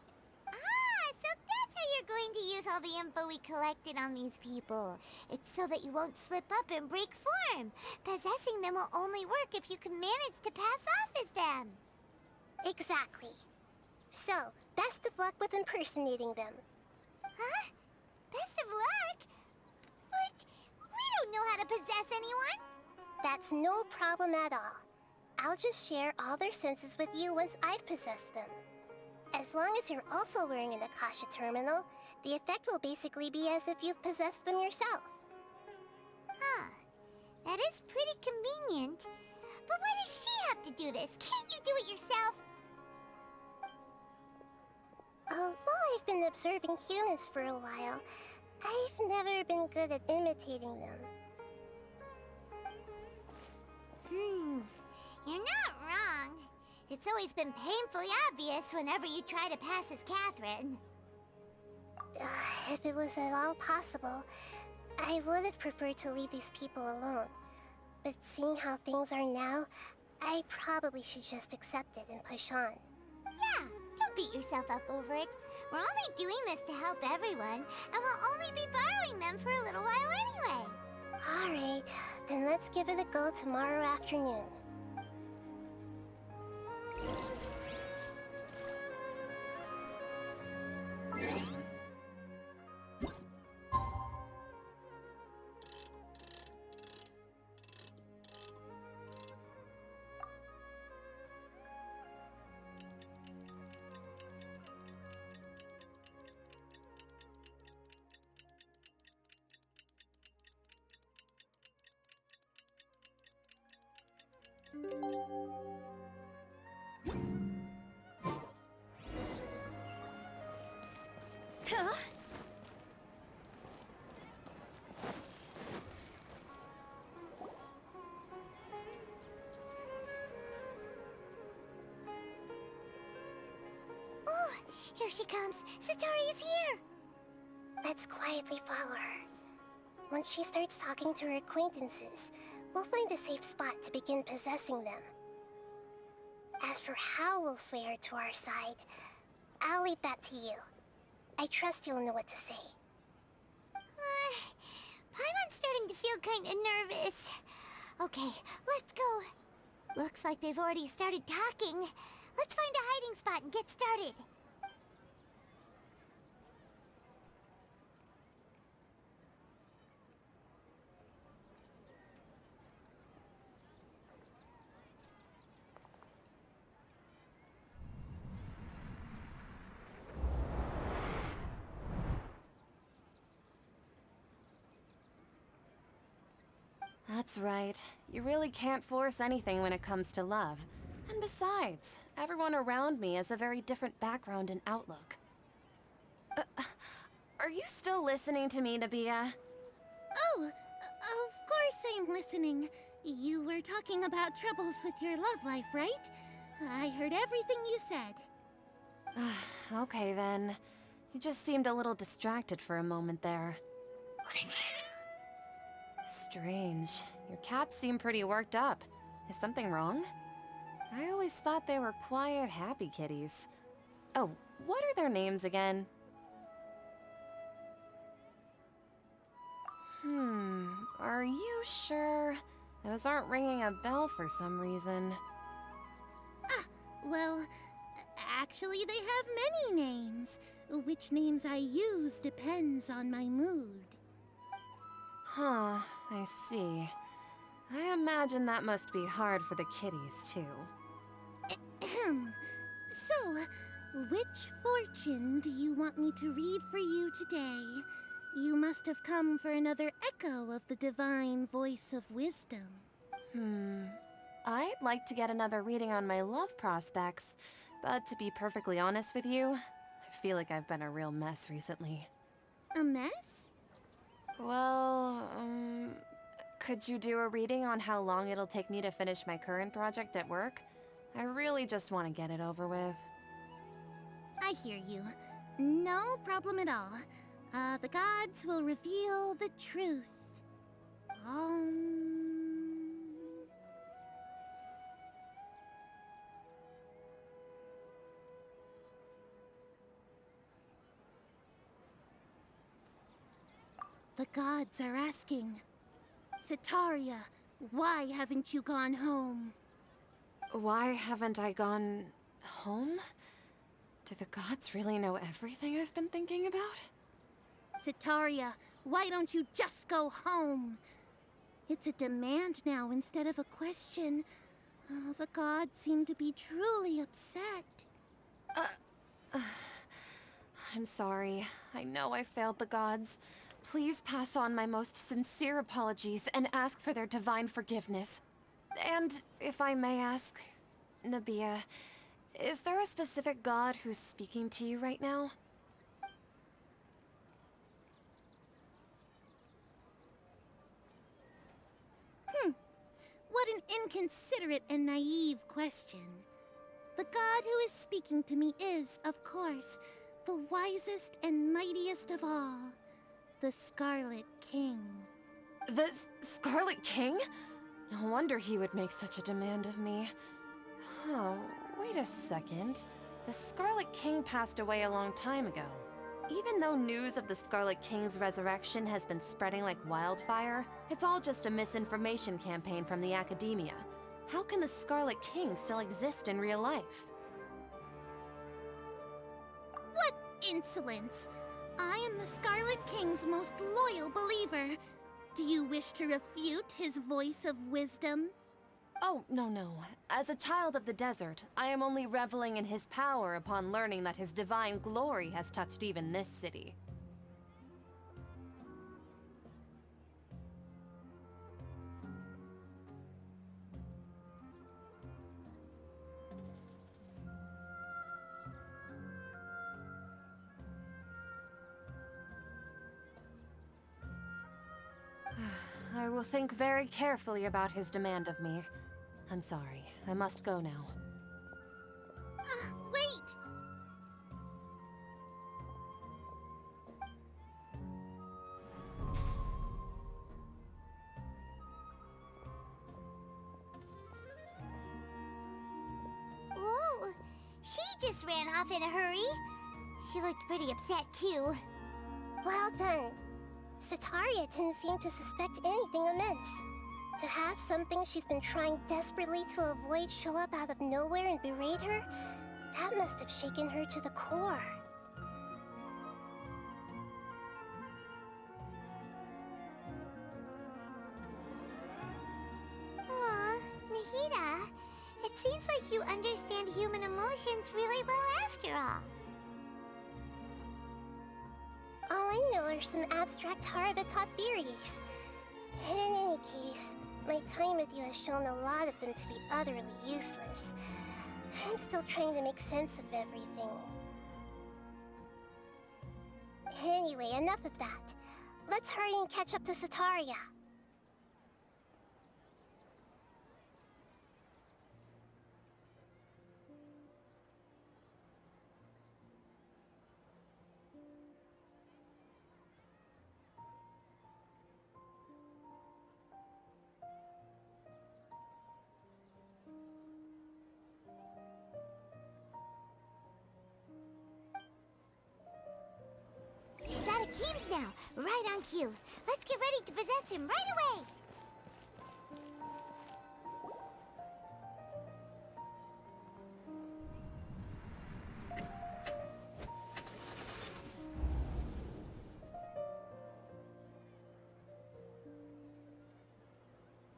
S1: So that's how you're going to use all the info we collected on these people. It's so that you won't slip up and break form. Possessing them will only work if you can manage to pass off as them.
S2: Exactly. So, best of luck with impersonating them.
S1: Huh? Best of luck? But we don't know how to possess anyone.
S2: That's no problem at all. I'll just share all their senses with you once I've possessed them. As long as you're also wearing an Akasha terminal, the effect will basically be as if you've possessed them yourself.
S1: Huh. That is pretty convenient. But why does she have to do this? Can't you do it yourself?
S2: Although I've been observing humans for a while, I've never been good at imitating them.
S1: You're not wrong. It's always been painfully obvious whenever you try to pass as Catherine.
S2: If it was at all possible, I would have preferred to leave these people alone. But seeing how things are now, I probably should just accept it and push on.
S1: Yeah, don't beat yourself up over it. We're only doing this to help everyone, and we'll only be borrowing them for a little while anyway.
S2: Alright, then let's give it a go tomorrow afternoon.
S10: Huh?
S1: Oh, here she comes. Sataria's here.
S2: Let's quietly follow her. Once she starts talking to her acquaintances, we'll find a safe spot to begin possessing them. As for how we'll sway her to our side, I'll leave that to you. I trust you'll know what to say.
S1: Paimon's starting to feel kind of nervous. Okay, let's go. Looks like they've already started talking. Let's find a hiding spot and get started.
S13: That's right. You really can't force anything when it comes to love. And besides, everyone around me has a very different background and outlook. Are you still listening to me, Nabia?
S11: Oh, of course I'm listening. You were talking about troubles with your love life, right? I heard everything you said.
S13: Okay then. You just seemed a little distracted for a moment there. Strange. Your cats seem pretty worked up. Is something wrong? I always thought they were quiet, happy kitties. Oh, what are their names again? Are you sure? Those aren't ringing a bell for some reason.
S11: Well, actually they have many names. Which names I use depends on my mood.
S13: Huh, I see. I imagine that must be hard for the kitties, too.
S11: So, which fortune do you want me to read for you today? You must have come for another echo of the divine voice of wisdom.
S13: I'd like to get another reading on my love prospects, but to be perfectly honest with you, I feel like I've been a real mess recently.
S11: A mess?
S13: Well, could you do a reading on how long it'll take me to finish my current project at work? I really just want to get it over with.
S11: I hear you. No problem at all. The gods will reveal the truth. The gods are asking, Setaria, why haven't you gone home?
S13: Why haven't I gone home? Do the gods really know everything I've been thinking about?
S11: Setaria, why don't you just go home? It's a demand now instead of a question. The gods seem to be truly upset.
S13: I'm sorry. I know I failed the gods. Please pass on my most sincere apologies and ask for their divine forgiveness. And if I may ask, Nabia, is there a specific god who's speaking to you right now?
S11: What an inconsiderate and naive question. The god who is speaking to me is, of course, the wisest and mightiest of all, the Scarlet King.
S13: The Scarlet King? No wonder he would make such a demand of me. Oh, wait a second. The Scarlet King passed away a long time ago. Even though news of the Scarlet King's resurrection has been spreading like wildfire, it's all just a misinformation campaign from the academia. How can the Scarlet King still exist in real life?
S11: What insolence! I am the Scarlet King's most loyal believer. Do you wish to refute his voice of wisdom?
S13: Oh, no. As a child of the desert, I am only reveling in his power upon learning that his divine glory has touched even this city. I will think very carefully about his demand of me. I'm sorry. I must go now.
S11: Wait!
S1: Whoa! She just ran off in a hurry. She looked pretty upset, too.
S2: Well done. Setaria didn't seem to suspect anything amiss. To have something she's been trying desperately to avoid show up out of nowhere and berate her, that must have shaken her to the core.
S1: Aw, Nahida, it seems like you understand human emotions really well after all.
S2: All I know are some abstract Haravatot theories. And in any case, My time with you has shown a lot of them to be utterly useless. I'm still trying to make sense of everything. Anyway, enough of that. Let's hurry and catch up to Sataria.
S1: He's out of Keem's now, right on cue. Let's get ready to possess him right away.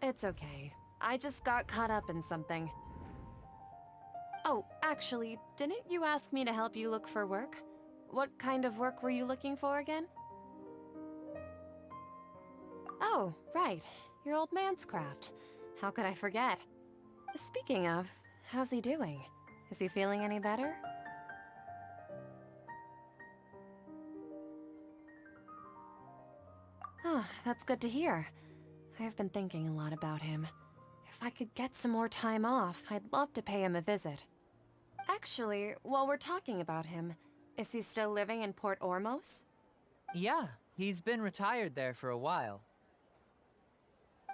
S13: It's okay. I just got caught up in something. Oh, actually, didn't you ask me to help you look for work? What kind of work were you looking for again? Oh, right. Your old man's craft. How could I forget? Speaking of, how's he doing? Is he feeling any better? Oh, that's good to hear. I've been thinking a lot about him. If I could get some more time off, I'd love to pay him a visit. Actually, while we're talking about him, is he still living in Port Ormos?
S12: Yeah, he's been retired there for a while.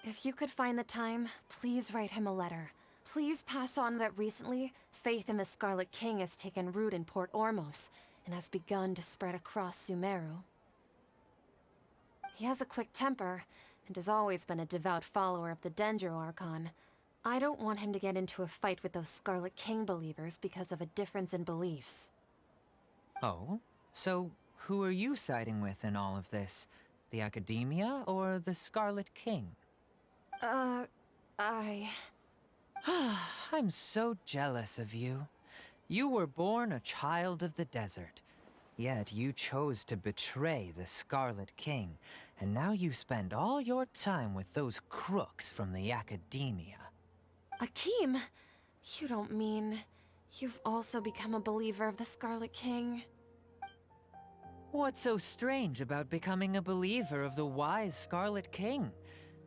S13: If you could find the time, please write him a letter. Please pass on that recently, faith in the Scarlet King has taken root in Port Ormos and has begun to spread across Sumeru. He has a quick temper and has always been a devout follower of the Dendro Archon. I don't want him to get into a fight with those Scarlet King believers because of a difference in beliefs.
S12: Oh? So, who are you siding with in all of this? The Academia or the Scarlet King? I'm so jealous of you. You were born a child of the desert. Yet you chose to betray the Scarlet King, and now you spend all your time with those crooks from the Academia.
S13: Akeem, you don't mean you've also become a believer of the Scarlet King?
S12: What's so strange about becoming a believer of the wise Scarlet King?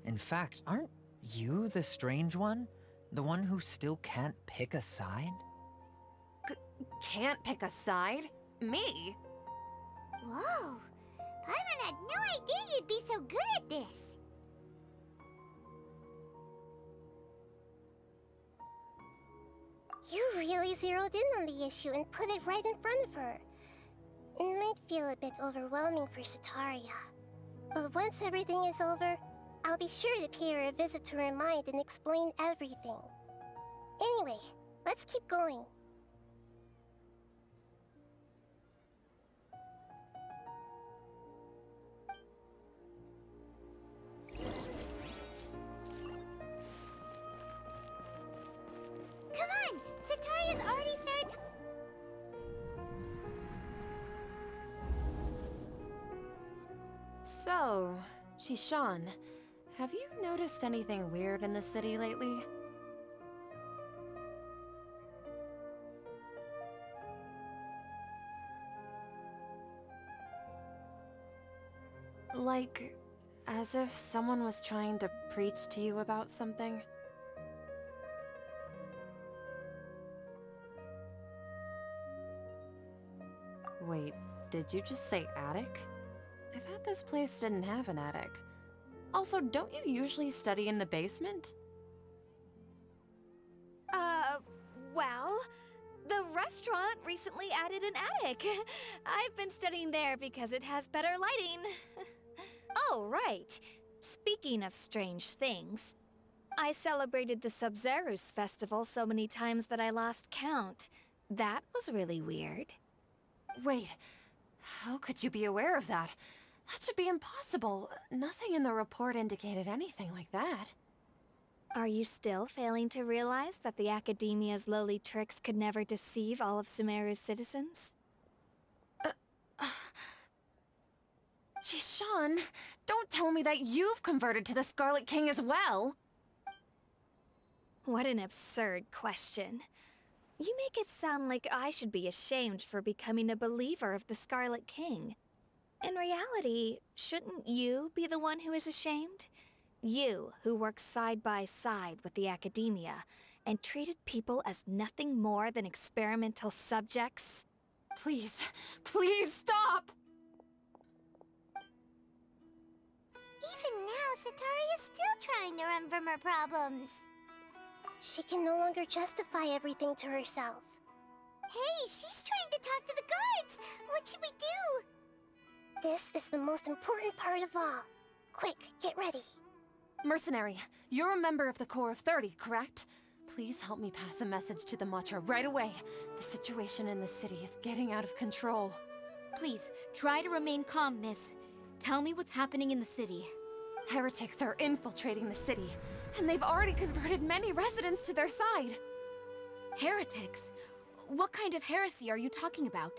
S12: In fact, aren't you the strange one? The one who still can't pick a side?
S13: Can't pick a side? Me?
S1: Whoa! Paimon had no idea you'd be so good at this.
S2: You really zeroed in on the issue and put it right in front of her. It might feel a bit overwhelming for Sataria. But once everything is over, I'll be sure to pay her a visit to her mind and explain everything. Anyway, let's keep going.
S1: Come on! Sataria's already started.
S13: So, Shishan, have you noticed anything weird in the city lately? Like, as if someone was trying to preach to you about something? Wait, did you just say attic? I thought this place didn't have an attic. Also, don't you usually study in the basement?
S6: Well, the restaurant recently added an attic. I've been studying there because it has better lighting. Oh, right. Speaking of strange things, I celebrated the Sub-Zerus festival so many times that I lost count. That was really weird.
S13: Wait, how could you be aware of that? That should be impossible. Nothing in the report indicated anything like that.
S6: Are you still failing to realize that the Academia's lowly tricks could never deceive all of Sumeru's citizens?
S13: Shishan, don't tell me that you've converted to the Scarlet King as well!
S6: What an absurd question. You make it sound like I should be ashamed for becoming a believer of the Scarlet King. In reality, shouldn't you be the one who is ashamed? You, who works side by side with the academia and treated people as nothing more than experimental subjects?
S13: Please, please stop!
S1: Even now, Satari is still trying to run from her problems.
S2: She can no longer justify everything to herself.
S1: Hey, she's trying to talk to the guards! What should we do?
S2: This is the most important part of all. Quick, get ready.
S13: Mercenary, you're a member of the Corps of 30, correct? Please help me pass a message to the Matcha right away. The situation in the city is getting out of control.
S14: Please, try to remain calm, miss. Tell me what's happening in the city.
S13: Heretics are infiltrating the city, and they've already converted many residents to their side.
S14: Heretics? What kind of heresy are you talking about?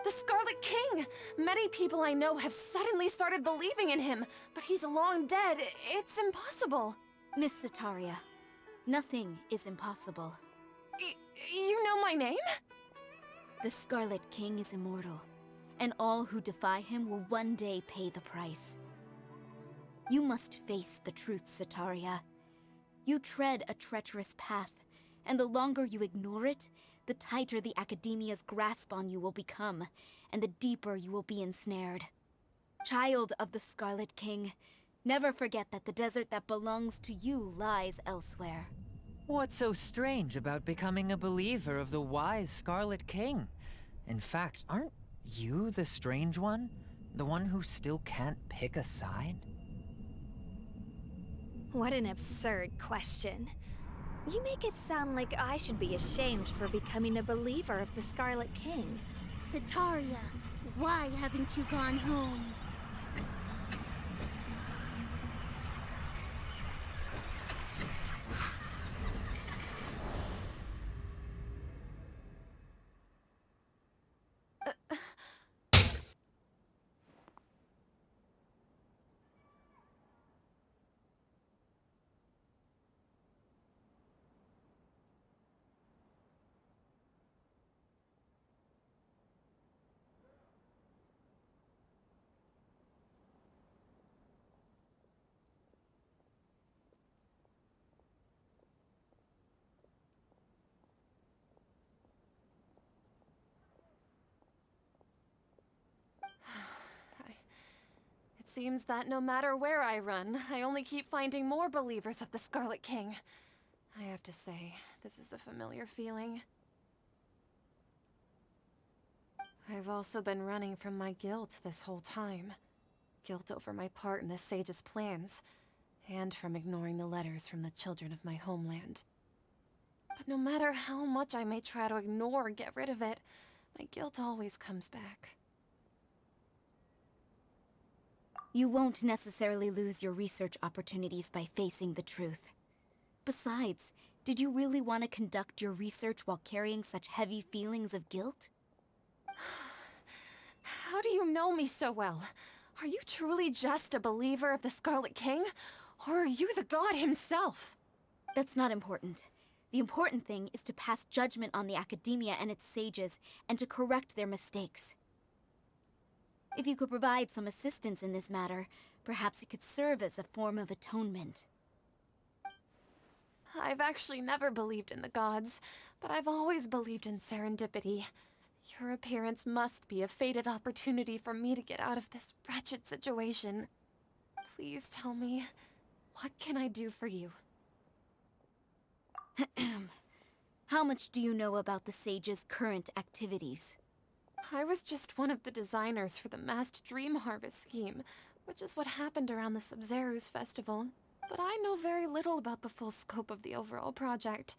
S13: The Scarlet King! Many people I know have suddenly started believing in him, but he's long dead. It's impossible.
S14: Miss Sataria, nothing is impossible.
S13: You know my name?
S14: The Scarlet King is immortal, and all who defy him will one day pay the price. You must face the truth, Sataria. You tread a treacherous path, and the longer you ignore it, the tighter the Academia's grasp on you will become, and the deeper you will be ensnared. Child of the Scarlet King, never forget that the desert that belongs to you lies elsewhere.
S12: What's so strange about becoming a believer of the wise Scarlet King? In fact, aren't you the strange one? The one who still can't pick a side?
S6: What an absurd question. You make it sound like I should be ashamed for becoming a believer of the Scarlet King.
S11: Sataria, why haven't you gone home?
S13: It seems that no matter where I run, I only keep finding more believers of the Scarlet King. I have to say, this is a familiar feeling. I've also been running from my guilt this whole time. Guilt over my part in the Sage's plans, and from ignoring the letters from the children of my homeland. But no matter how much I may try to ignore or get rid of it, my guilt always comes back.
S14: You won't necessarily lose your research opportunities by facing the truth. Besides, did you really want to conduct your research while carrying such heavy feelings of guilt?
S13: How do you know me so well? Are you truly just a believer of the Scarlet King? Or are you the god himself?
S14: That's not important. The important thing is to pass judgment on the Academia and its sages, and to correct their mistakes. If you could provide some assistance in this matter, perhaps it could serve as a form of atonement.
S13: I've actually never believed in the gods, but I've always believed in serendipity. Your appearance must be a fated opportunity for me to get out of this wretched situation. Please tell me, what can I do for you?
S14: How much do you know about the Sage's current activities?
S13: I was just one of the designers for the massed dream harvest scheme, which is what happened around the Sub-Zeru's festival. But I know very little about the full scope of the overall project.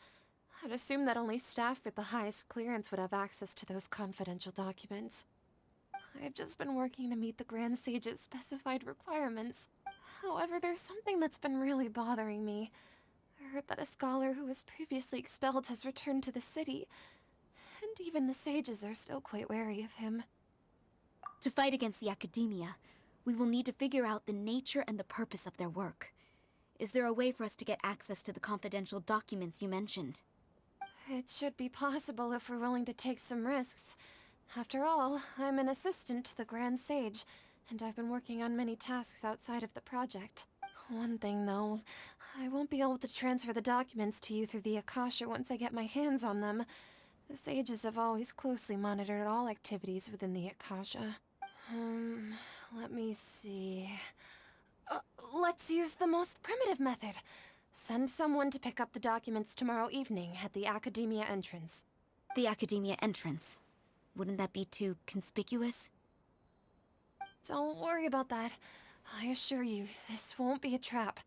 S13: I'd assume that only staff with the highest clearance would have access to those confidential documents. I've just been working to meet the Grand Sage's specified requirements. However, there's something that's been really bothering me. I heard that a scholar who was previously expelled has returned to the city, and even the sages are still quite wary of him.
S14: To fight against the Academia, we will need to figure out the nature and the purpose of their work. Is there a way for us to get access to the confidential documents you mentioned?
S13: It should be possible if we're willing to take some risks. After all, I'm an assistant to the Grand Sage, and I've been working on many tasks outside of the project. One thing, though, I won't be able to transfer the documents to you through the Akasha once I get my hands on them. The sages have always closely monitored all activities within the Akasha. Let me see... let's use the most primitive method. Send someone to pick up the documents tomorrow evening at the Academia entrance.
S14: The Academia entrance? Wouldn't that be too conspicuous?
S13: Don't worry about that. I assure you, this won't be a trap.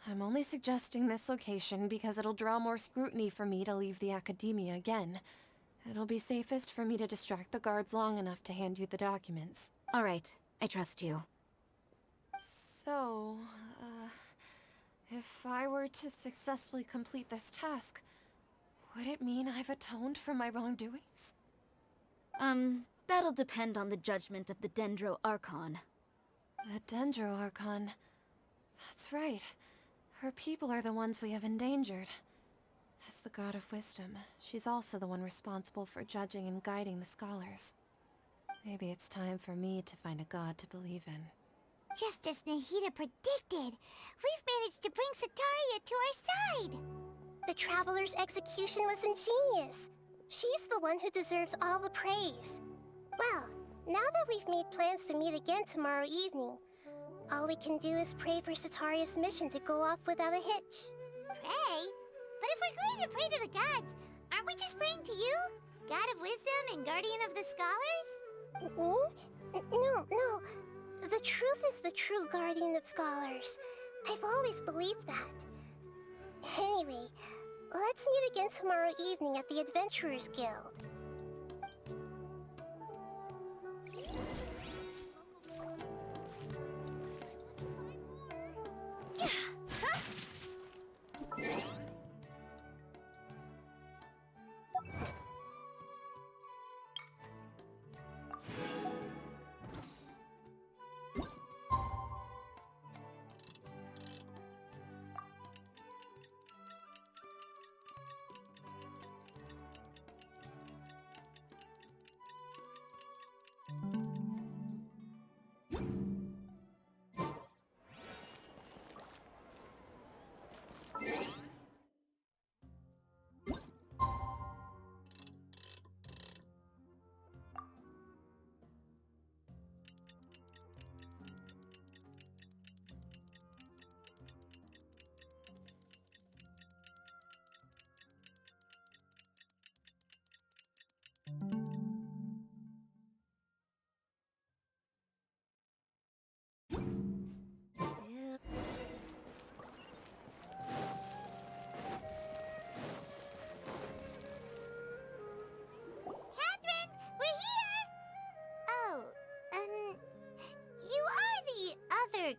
S13: I'm only suggesting this location because it'll draw more scrutiny for me to leave the Academia again. It'll be safest for me to distract the guards long enough to hand you the documents.
S14: All right, I trust you.
S13: So, if I were to successfully complete this task, would it mean I've atoned for my wrongdoings?
S14: That'll depend on the judgment of the Dendro Archon.
S13: The Dendro Archon. That's right. Her people are the ones we have endangered. As the God of Wisdom, she's also the one responsible for judging and guiding the scholars. Maybe it's time for me to find a god to believe in.
S1: Just as Nahida predicted, we've managed to bring Sataria to our side!
S2: The Traveler's execution was ingenious. She's the one who deserves all the praise. Well, now that we've made plans to meet again tomorrow evening, all we can do is pray for Sataria's mission to go off without a hitch.
S1: Pray? But if we're going to pray to the gods, aren't we just praying to you? God of Wisdom and Guardian of the Scholars?
S2: No. The truth is the true Guardian of Scholars. I've always believed that. Anyway, let's meet again tomorrow evening at the Adventurers Guild.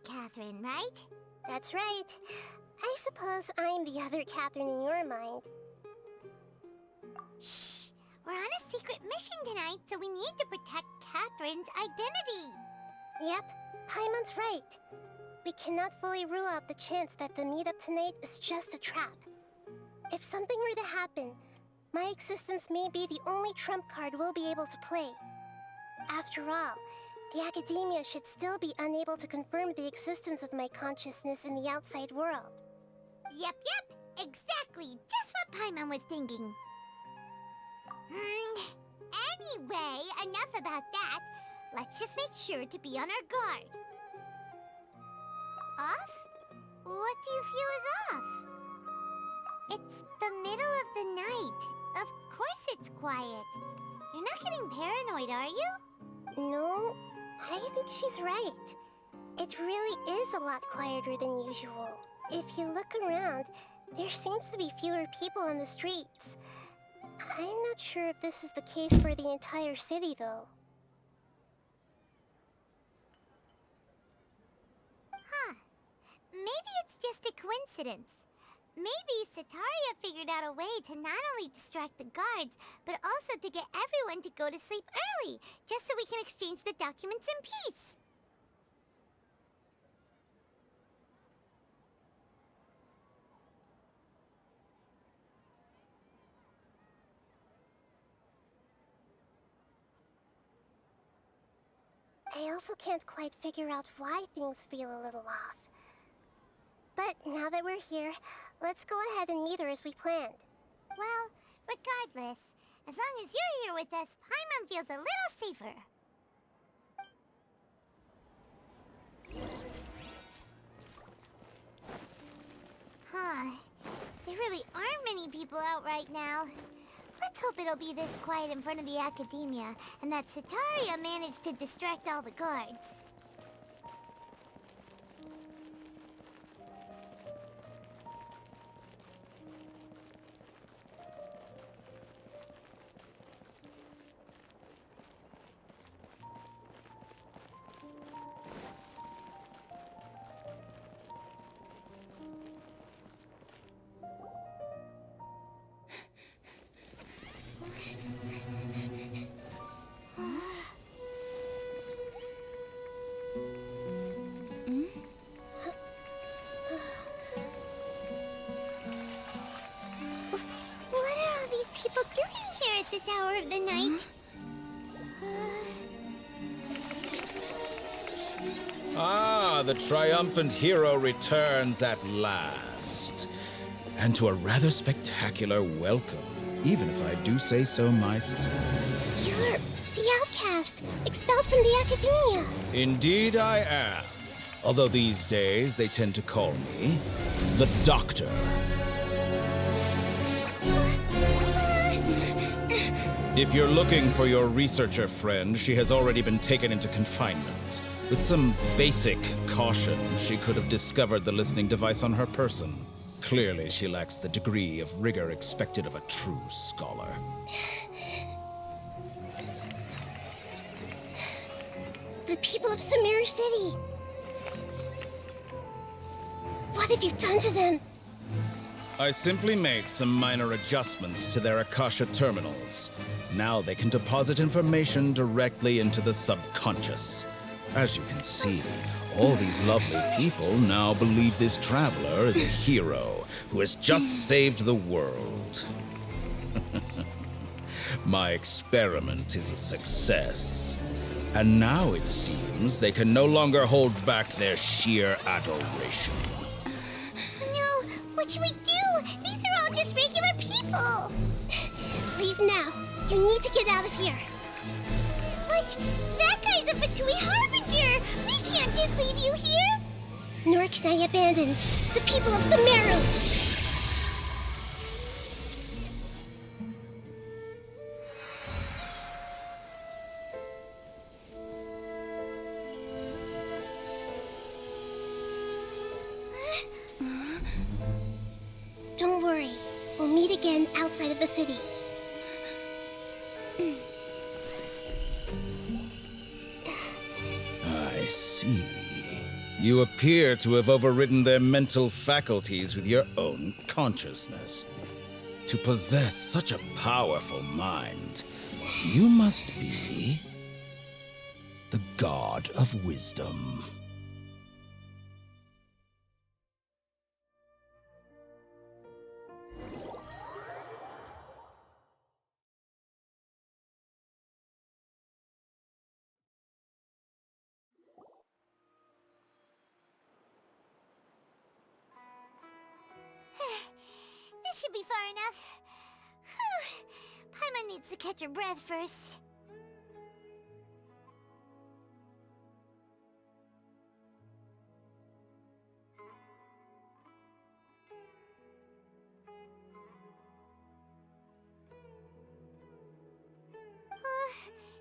S1: Catherine, right?
S2: That's right. I suppose I'm the other Catherine in your mind.
S1: Shh! We're on a secret mission tonight, so we need to protect Catherine's identity.
S2: Yep, Paimon's right. We cannot fully rule out the chance that the meetup tonight is just a trap. If something were to happen, my existence may be the only trump card we'll be able to play. After all, the Academia should still be unable to confirm the existence of my consciousness in the outside world.
S1: Yep, exactly, just what Paimon was thinking. Anyway, enough about that. Let's just make sure to be on our guard. Off? What do you feel is off? It's the middle of the night. Of course it's quiet. You're not getting paranoid, are you?
S2: No, I think she's right. It really is a lot quieter than usual. If you look around, there seems to be fewer people on the streets. I'm not sure if this is the case for the entire city, though.
S1: Maybe it's just a coincidence. Maybe Sataria figured out a way to not only distract the guards, but also to get everyone to go to sleep early, just so we can exchange the documents in peace.
S2: I also can't quite figure out why things feel a little off. But now that we're here, let's go ahead and meet her as we planned.
S1: Well, regardless, as long as you're here with us, Paimon feels a little safer. Huh. There really aren't many people out right now. Let's hope it'll be this quiet in front of the academia, and that Sataria managed to distract all the guards. What are all these people doing here at this hour of the night?
S15: Ah, the triumphant hero returns at last. And to a rather spectacular welcome, even if I do say so myself.
S2: You're the outcast, expelled from the academia.
S15: Indeed I am. Although these days they tend to call me the Doctor. If you're looking for your researcher friend, she has already been taken into confinement. With some basic caution, she could have discovered the listening device on her person. Clearly, she lacks the degree of rigor expected of a true scholar.
S2: The people of Sumeru City. What have you done to them?
S15: I simply made some minor adjustments to their Akasha terminals. Now they can deposit information directly into the subconscious. As you can see, all these lovely people now believe this traveler is a hero who has just saved the world. My experiment is a success. And now it seems they can no longer hold back their sheer adoration.
S1: No, what should we do? These are all just regular people.
S2: Leave now. You need to get out of here.
S1: But that guy's a Fatui Harbinger. We can't just leave you here.
S2: Nor can I abandon the people of Sumeru. Don't worry. We'll meet again outside of the city.
S15: I see. You appear to have overridden their mental faculties with your own consciousness. To possess such a powerful mind, you must be the god of wisdom.
S1: This should be far enough. Whew. Paimon needs to catch her breath first.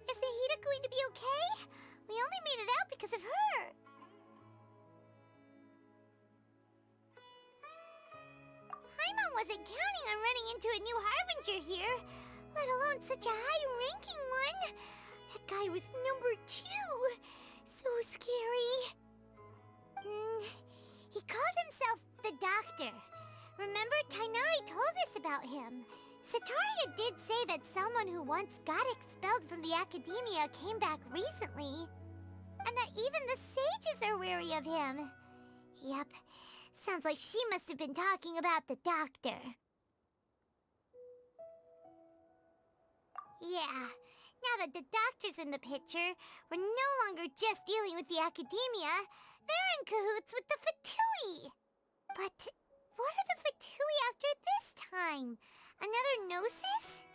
S1: Is Nahida going to be okay? We only made it out because of her. Paimon wasn't counting on running into a new Harbinger here, let alone such a high-ranking one. That guy was number 2. So scary. He called himself the Doctor. Remember, Tainari told us about him. Sataria did say that someone who once got expelled from the academia came back recently. And that even the sages are wary of him. Yep. Sounds like she must have been talking about the Doctor. Yeah. Now that the doctor's in the picture, we're no longer just dealing with the academia. They're in cahoots with the Fatui. But what are the Fatui after this time? Another Gnosis?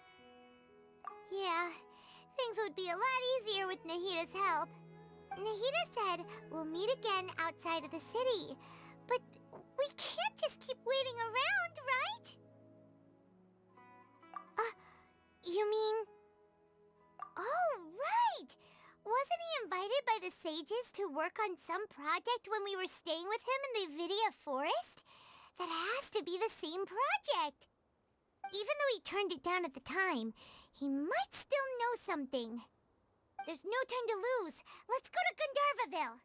S1: Yeah, things would be a lot easier with Nahida's help. Nahida said we'll meet again outside of the city. But we can't just keep waiting around, right? You mean... Oh, right! Wasn't he invited by the sages to work on some project when we were staying with him in the Vidia forest? That has to be the same project. Even though he turned it down at the time, he might still know something. There's no time to lose. Let's go to Gandharvaville.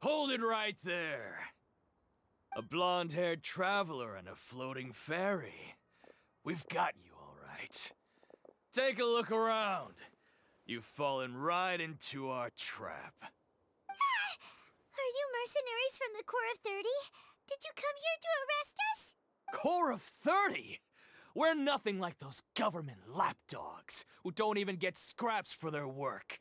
S3: Hold it right there. A blonde-haired traveler and a floating fairy. We've got you all right. Take a look around. You've fallen right into our trap.
S1: Are you mercenaries from the Corps of 30? Did you come here to arrest us?
S3: Corps of 30? We're nothing like those government lapdogs who don't even get scraps for their work.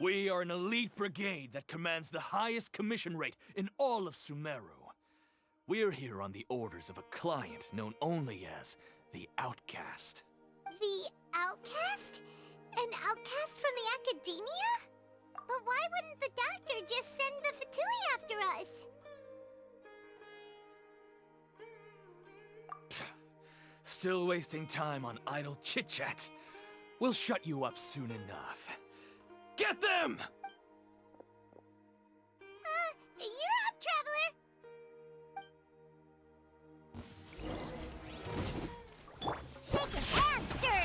S3: We are an elite brigade that commands the highest commission rate in all of Sumeru. We're here on the orders of a client known only as the Outcast.
S1: The Outcast? An outcast from the academia? But why wouldn't the doctor just send the Fatui after us?
S3: Still wasting time on idle chit-chat. We'll shut you up soon enough. Get them!
S1: You're up, traveler! Shake it and stir!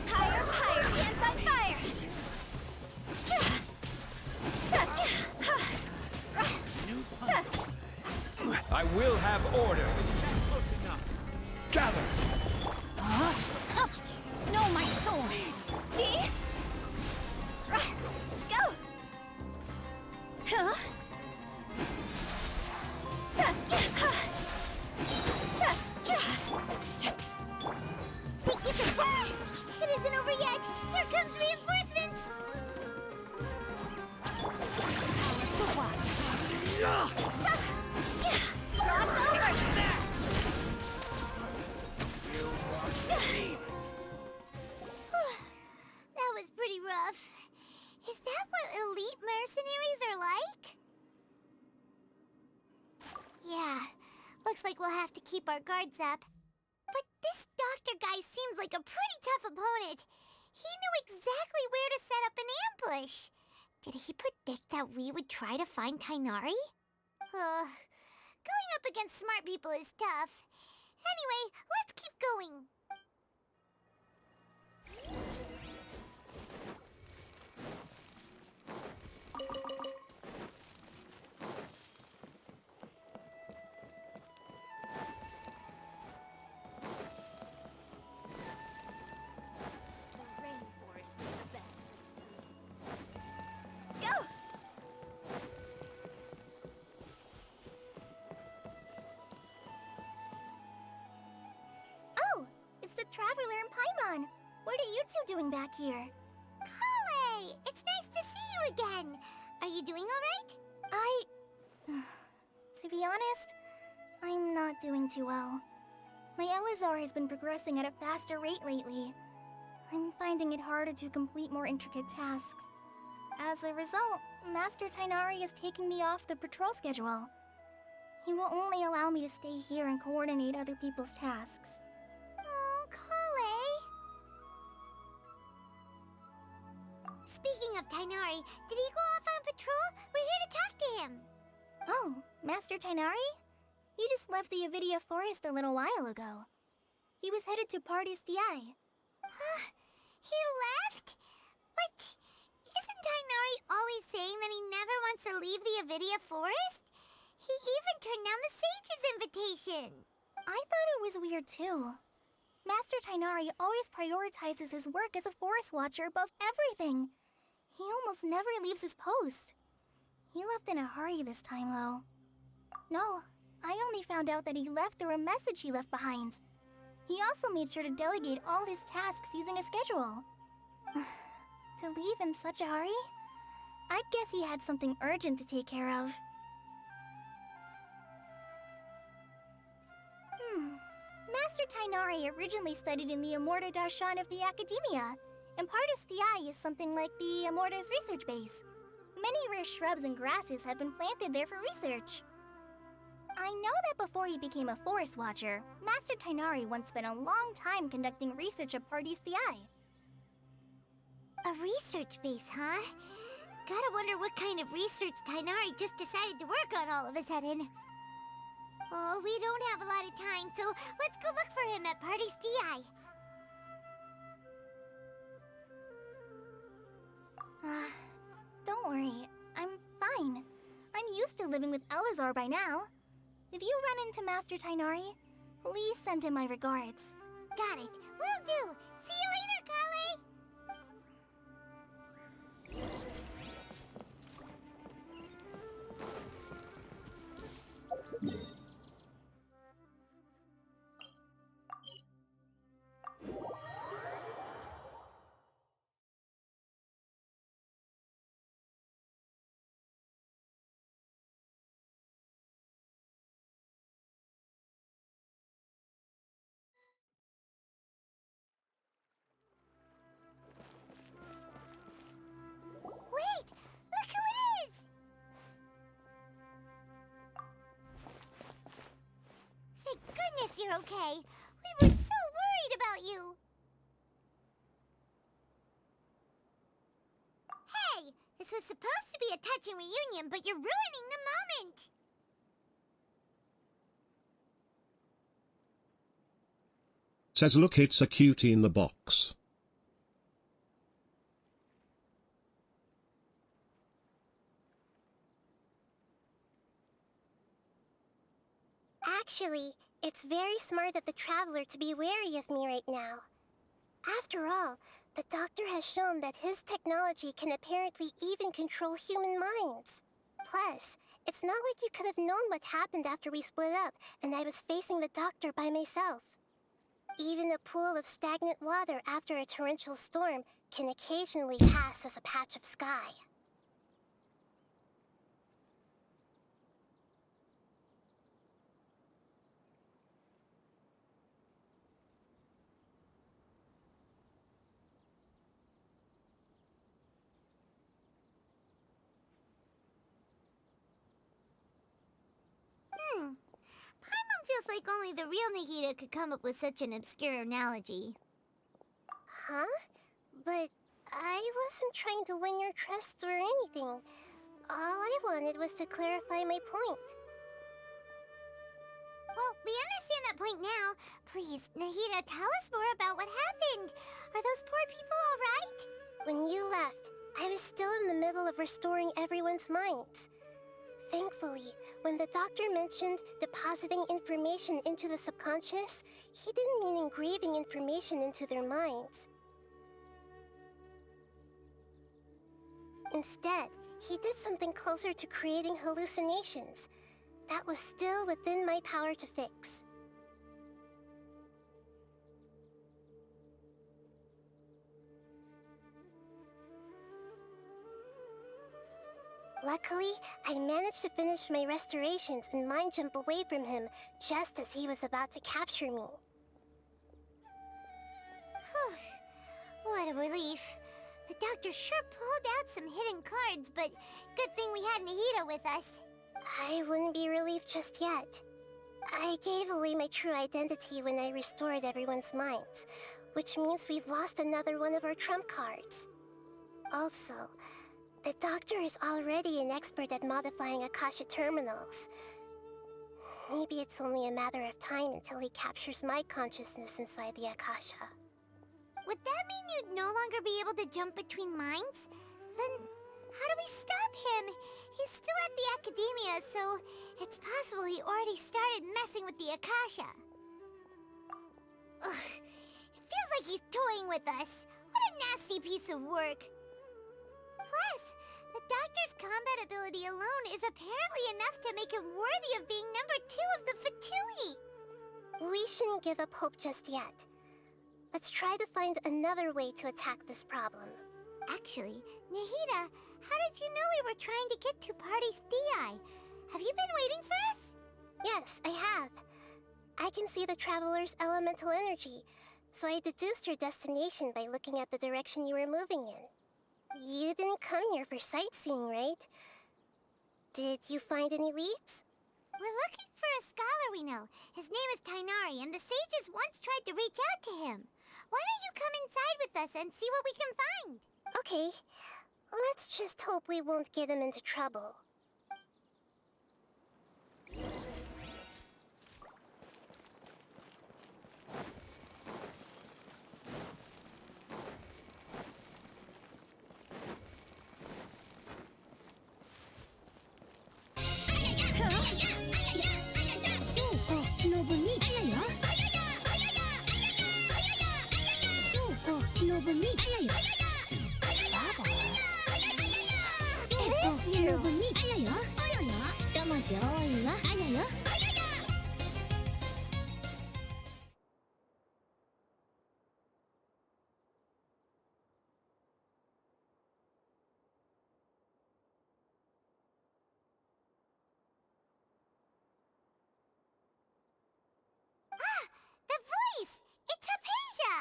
S6: Higher, higher, hands on fire!
S3: I will have order. Gather!
S6: No, my soul! See? Go! Huh?
S1: Think you can fly? It isn't over yet! Here comes reinforcements! That was pretty rough. Is that what elite mercenaries are like? Yeah, looks like we'll have to keep our guards up. But this doctor guy seems like a pretty tough opponent. He knew exactly where to set up an ambush. Did he predict that we would try to find Kainari? Going up against smart people is tough. Anyway, let's keep going.
S2: Traveler and Paimon. What are you two doing back here?
S1: Kale! It's nice to see you again. Are you doing all right?
S2: To be honest, I'm not doing too well. My Elazar has been progressing at a faster rate lately. I'm finding it harder to complete more intricate tasks. As a result, Master Tainari is taking me off the patrol schedule. He will only allow me to stay here and coordinate other people's tasks.
S1: Oh, Kale. Speaking of Tainari, did he go off on patrol? We're here to talk to him.
S2: Oh, Master Tainari? He just left the Avidia Forest a little while ago. He was headed to Party's DI.
S1: Huh? He left? But isn't Tainari always saying that he never wants to leave the Avidia Forest? He even turned down the Sage's invitation.
S2: I thought it was weird too. Master Tainari always prioritizes his work as a forest watcher above everything. He almost never leaves his post. He left in a hurry this time, though. No, I only found out that he left through a message he left behind. He also made sure to delegate all his tasks using a schedule. To leave in such a hurry? I'd guess he had something urgent to take care of. Master Tainari originally studied in the Amorta Darshan of the Academia, and Partis DI is something like the Amorta's research base. Many rare shrubs and grasses have been planted there for research. I know that before he became a forest watcher, Master Tainari once spent a long time conducting research at Partis DI.
S1: A research base, huh? Gotta wonder what kind of research Tainari just decided to work on all of a sudden. Oh, we don't have a lot of time, so let's go look for him at Party's DI.
S2: Don't worry. I'm fine. I'm used to living with Elazar by now. If you run into Master Tainari, please send him my regards.
S1: Got it. Will do. See you later, Kale. Wait! Look who it is! Thank goodness you're okay. We were so worried about you. Hey! This was supposed to be a touching reunion, but you're ruining the moment!
S16: Says look, it's a cutie in the box.
S2: Actually, it's very smart of the Traveler to be wary of me right now. After all, the Doctor has shown that his technology can apparently even control human minds. Plus, it's not like you could have known what happened after we split up and I was facing the Doctor by myself. Even a pool of stagnant water after a torrential storm can occasionally pass as a patch of sky.
S1: Paimon feels like only the real Nahida could come up with such an obscure analogy.
S2: Huh? But I wasn't trying to win your trust or anything. All I wanted was to clarify my point.
S1: Well, we understand that point now. Please, Nahida, tell us more about what happened. Are those poor people all right?
S2: When you left, I was still in the middle of restoring everyone's minds. Thankfully, when the Doctor mentioned depositing information into the subconscious, he didn't mean engraving information into their minds. Instead, he did something closer to creating hallucinations. That was still within my power to fix. Luckily, I managed to finish my restorations and mind jump away from him just as he was about to capture me.
S1: What a relief. The doctor sure pulled out some hidden cards, but good thing we had Nahida with us.
S2: I wouldn't be relieved just yet. I gave away my true identity when I restored everyone's minds, which means we've lost another one of our trump cards. Also, the doctor is already an expert at modifying Akasha terminals. Maybe it's only a matter of time until he captures my consciousness inside the Akasha.
S1: Would that mean you'd no longer be able to jump between minds? Then how do we stop him? He's still at the Academia, so it's possible he already started messing with the Akasha. Ugh, it feels like he's toying with us. What a nasty piece of work. Plus, the doctor's combat ability alone is apparently enough to make him worthy of being number 2 of the Fatui.
S2: We shouldn't give up hope just yet. Let's try to find another way to attack this problem.
S1: Actually, Nahida, how did you know we were trying to get to Party's DI? Have you been waiting for us?
S2: Yes, I have. I can see the Traveler's elemental energy, so I deduced your destination by looking at the direction you were moving in. You didn't come here for sightseeing, right? Did you find any leads?
S1: We're looking for a scholar we know. His name is Tainari, and the sages once tried to reach out to him. Why don't you come inside with us and see what we can find?
S2: Okay, let's just hope we won't get him into trouble.
S1: The voice! It's Hypatia!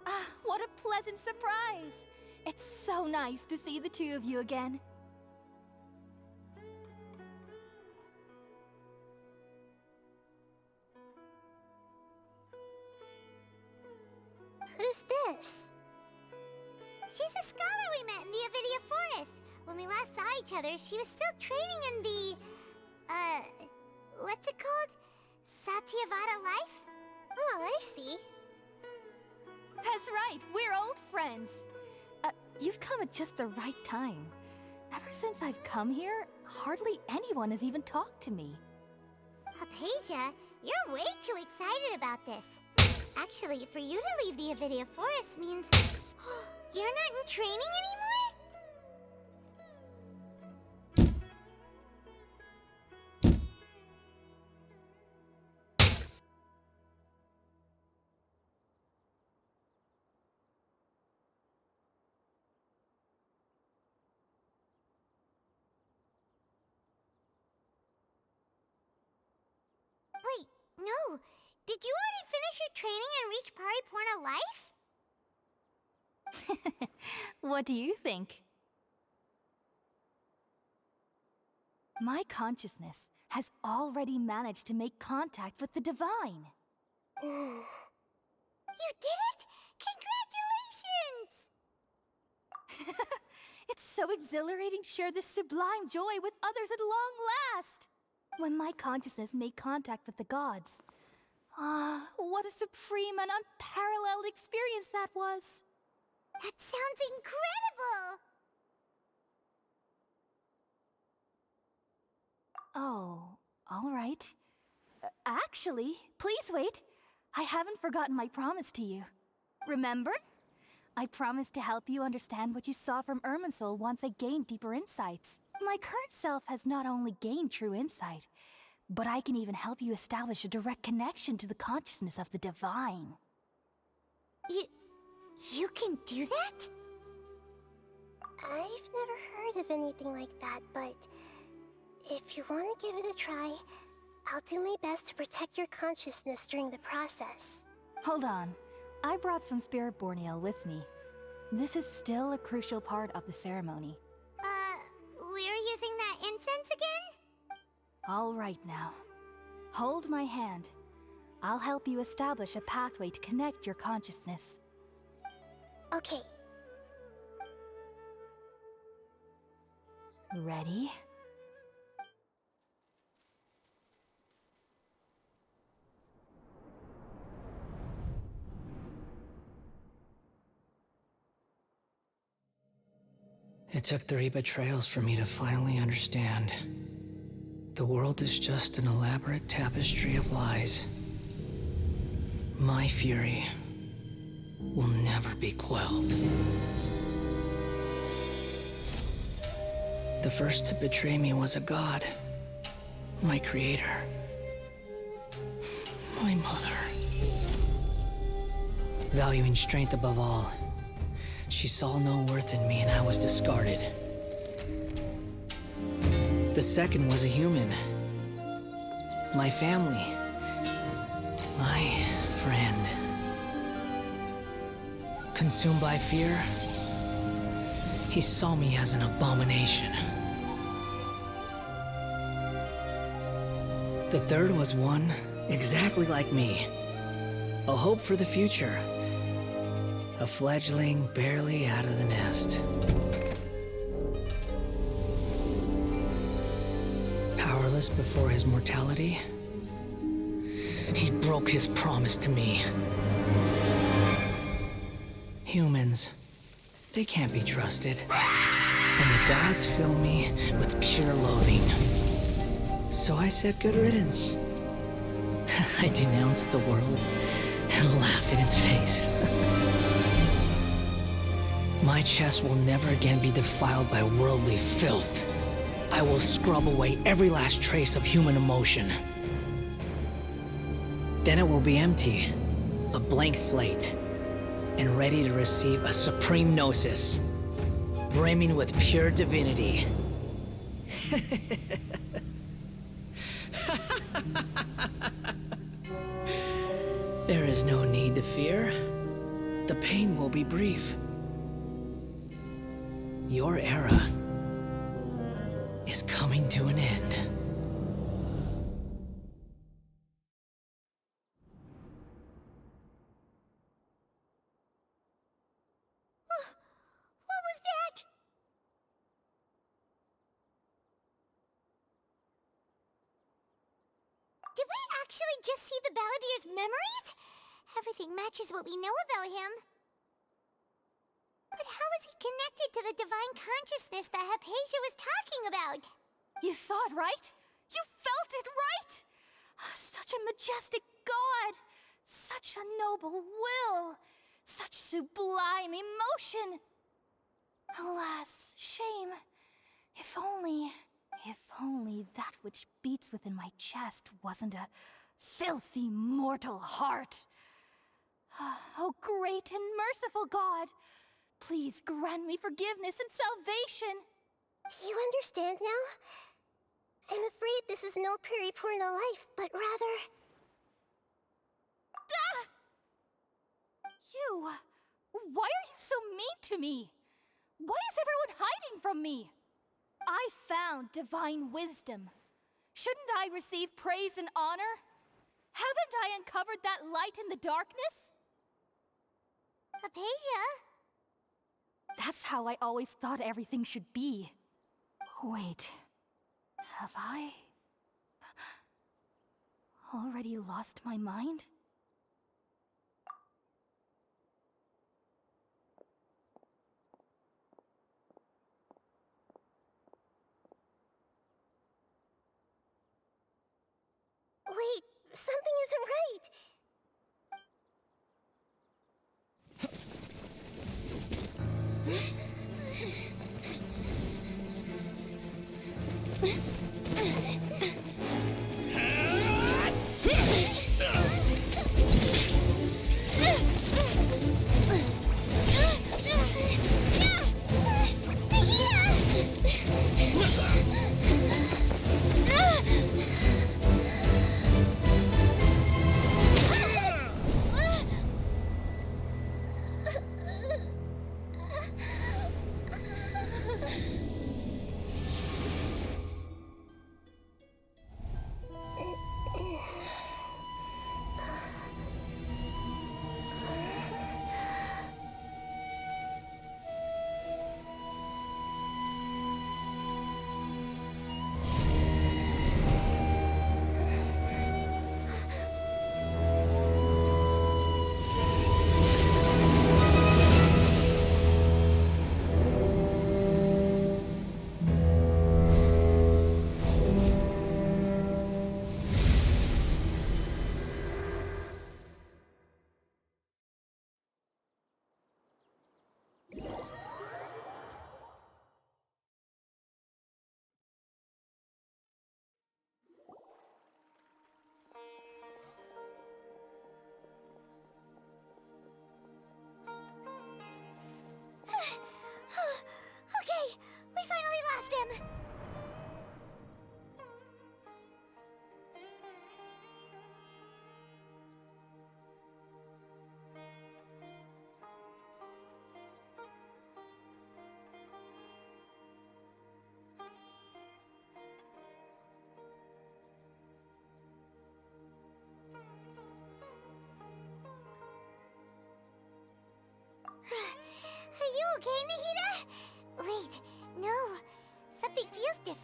S17: Ah, what a pleasant surprise! It's so nice to see the two of you again.
S2: Who's this?
S1: She's a scholar we met in the Avidia Forest. When we last saw each other, she was still training in the... what's it called? Satyavada life?
S2: Oh, I see.
S17: That's right, we're old friends. You've come at just the right time. Ever since I've come here, hardly anyone has even talked to me.
S1: Hypatia, you're way too excited about this. Actually, for you to leave the Avidia Forest means... you're not in training anymore? Wait, no. Did you already finish your training and reach Pariporna life?
S17: What do you think? My consciousness has already managed to make contact with the divine.
S1: You did it? Congratulations!
S17: It's so exhilarating to share this sublime joy with others at long last! When my consciousness made contact with the gods. Ah, what a supreme and unparalleled experience that was!
S1: That sounds incredible!
S17: Oh, all right. Actually, please wait. I haven't forgotten my promise to you. Remember? I promised to help you understand what you saw from Irminsul once I gained deeper insights. My current self has not only gained true insight, but I can even help you establish a direct connection to the consciousness of the divine.
S1: You can do that?
S2: I've never heard of anything like that, but if you want to give it a try, I'll do my best to protect your consciousness during the process.
S17: Hold on. I brought some spirit borneal with me. This is still a crucial part of the ceremony.
S1: We're using that incense again?
S17: All right now. Hold my hand. I'll help you establish a pathway to connect your consciousness.
S2: Okay.
S17: Ready?
S7: It took 3 betrayals for me to finally understand. The world is just an elaborate tapestry of lies. My fury will never be quelled. The first to betray me was a god. My creator. My mother. Valuing strength above all, she saw no worth in me and I was discarded. The second was a human. My family. My friend. Consumed by fear, he saw me as an abomination. The third was one exactly like me. A hope for the future. A fledgling barely out of the nest. Powerless before his mortality, he broke his promise to me. Humans, they can't be trusted. And the gods fill me with pure loathing. So I said good riddance. I denounced the world and laugh in its face. My chest will never again be defiled by worldly filth. I will scrub away every last trace of human emotion. Then it will be empty, a blank slate, and ready to receive a supreme gnosis, brimming with pure divinity. There is no need to fear. The pain will be brief. Your era is coming to an end.
S1: What was that? Did we actually just see the Balladier's memories? Everything matches what we know about him. But how is he connected to the divine consciousness that Hypatia was talking about?
S17: You saw it, right? You felt it, right? Such a majestic god! Such a noble will! Such sublime emotion! Alas, shame. If only that which beats within my chest wasn't a filthy mortal heart. Oh, great and merciful God! Please grant me forgiveness and salvation!
S2: Do you understand now? I'm afraid this is no Puripurna life, but rather...
S17: Ah! You! Why are you so mean to me? Why is everyone hiding from me? I found divine wisdom. Shouldn't I receive praise and honor? Haven't I uncovered that light in the darkness?
S1: Hypatia?
S17: That's how I always thought everything should be. Wait, have I already lost my mind?
S2: Wait, something isn't right.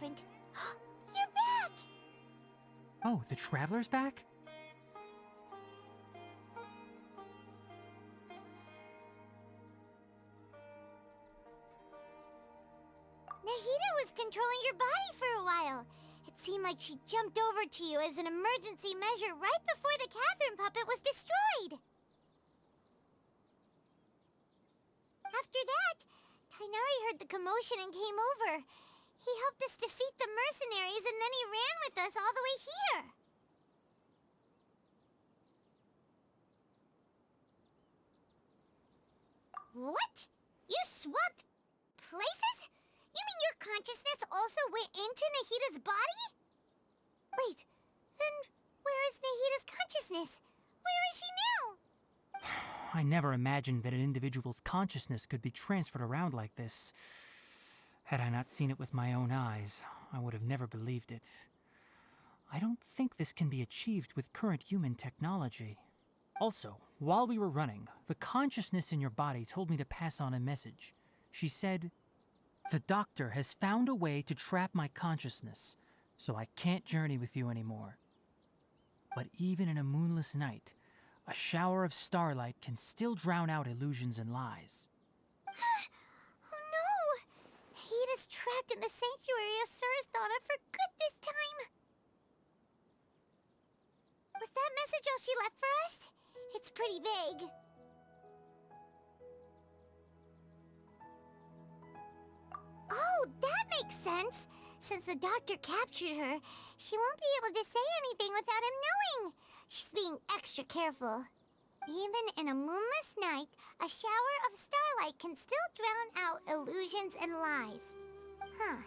S1: different. You're back!
S18: Oh, the Traveler's back?
S1: Nahida was controlling your body for a while. It seemed like she jumped over to you as an emergency measure right before the Catherine puppet was destroyed. After that, Tainari heard the commotion and came over. He helped us defeat the mercenaries and then he ran with us all the way here. What? You swapped places? You mean your consciousness also went into Nahida's body? Wait, then where is Nahida's consciousness? Where is she now?
S18: I never imagined that an individual's consciousness could be transferred around like this. Had I not seen it with my own eyes, I would have never believed it. I don't think this can be achieved with current human technology. Also, while we were running, the consciousness in your body told me to pass on a message. She said, "The doctor has found a way to trap my consciousness, so I can't journey with you anymore." But even in a moonless night, a shower of starlight can still drown out illusions and lies.
S1: Oh no! Nahida's trapped in the sanctuary of Surasthana for good this time. Was that message all she left for us? It's pretty vague. Oh, that makes sense. Since the doctor captured her, she won't be able to say anything without him knowing. She's being extra careful. Even in a moonless night, a shower of starlight can still drown out illusions and lies. Huh.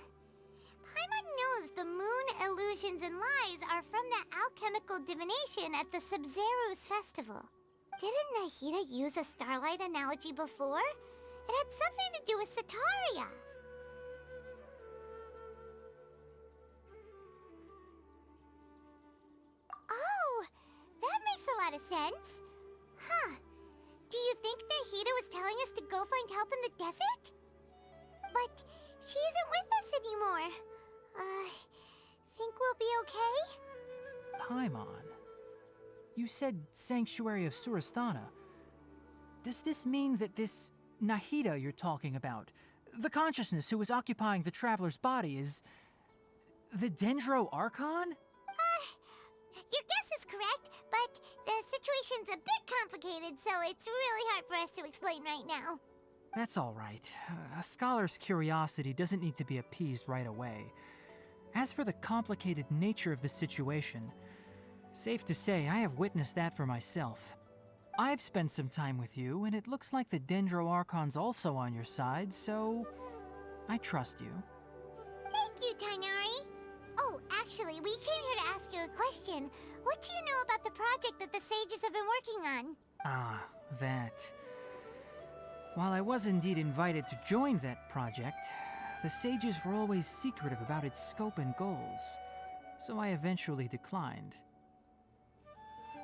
S1: Paimon knows the moon illusions and lies are from the alchemical divination at the Sub-Zero's festival. Didn't Nahida use a starlight analogy before? It had something to do with Sataria. Oh, that makes a lot of sense. Huh. Do you think Nahida was telling us to go find help in the desert? But she isn't with us anymore. Think we'll be okay?
S18: Paimon, you said Sanctuary of Surasthana. Does this mean that this Nahida you're talking about, the consciousness who is occupying the Traveler's body, is the Dendro Archon?
S1: Your guess is correct, but the situation's a bit complicated, so it's really hard for us to explain right now.
S18: That's all right. A scholar's curiosity doesn't need to be appeased right away. As for the complicated nature of the situation, safe to say I have witnessed that for myself. I've spent some time with you, and it looks like the Dendro Archon's also on your side, so I trust you.
S1: Thank you, Tainari. Oh, actually, we came here to ask you a question. What do you know about the project that the sages have been working on?
S18: Ah, that. While I was indeed invited to join that project, the sages were always secretive about its scope and goals, so I eventually declined.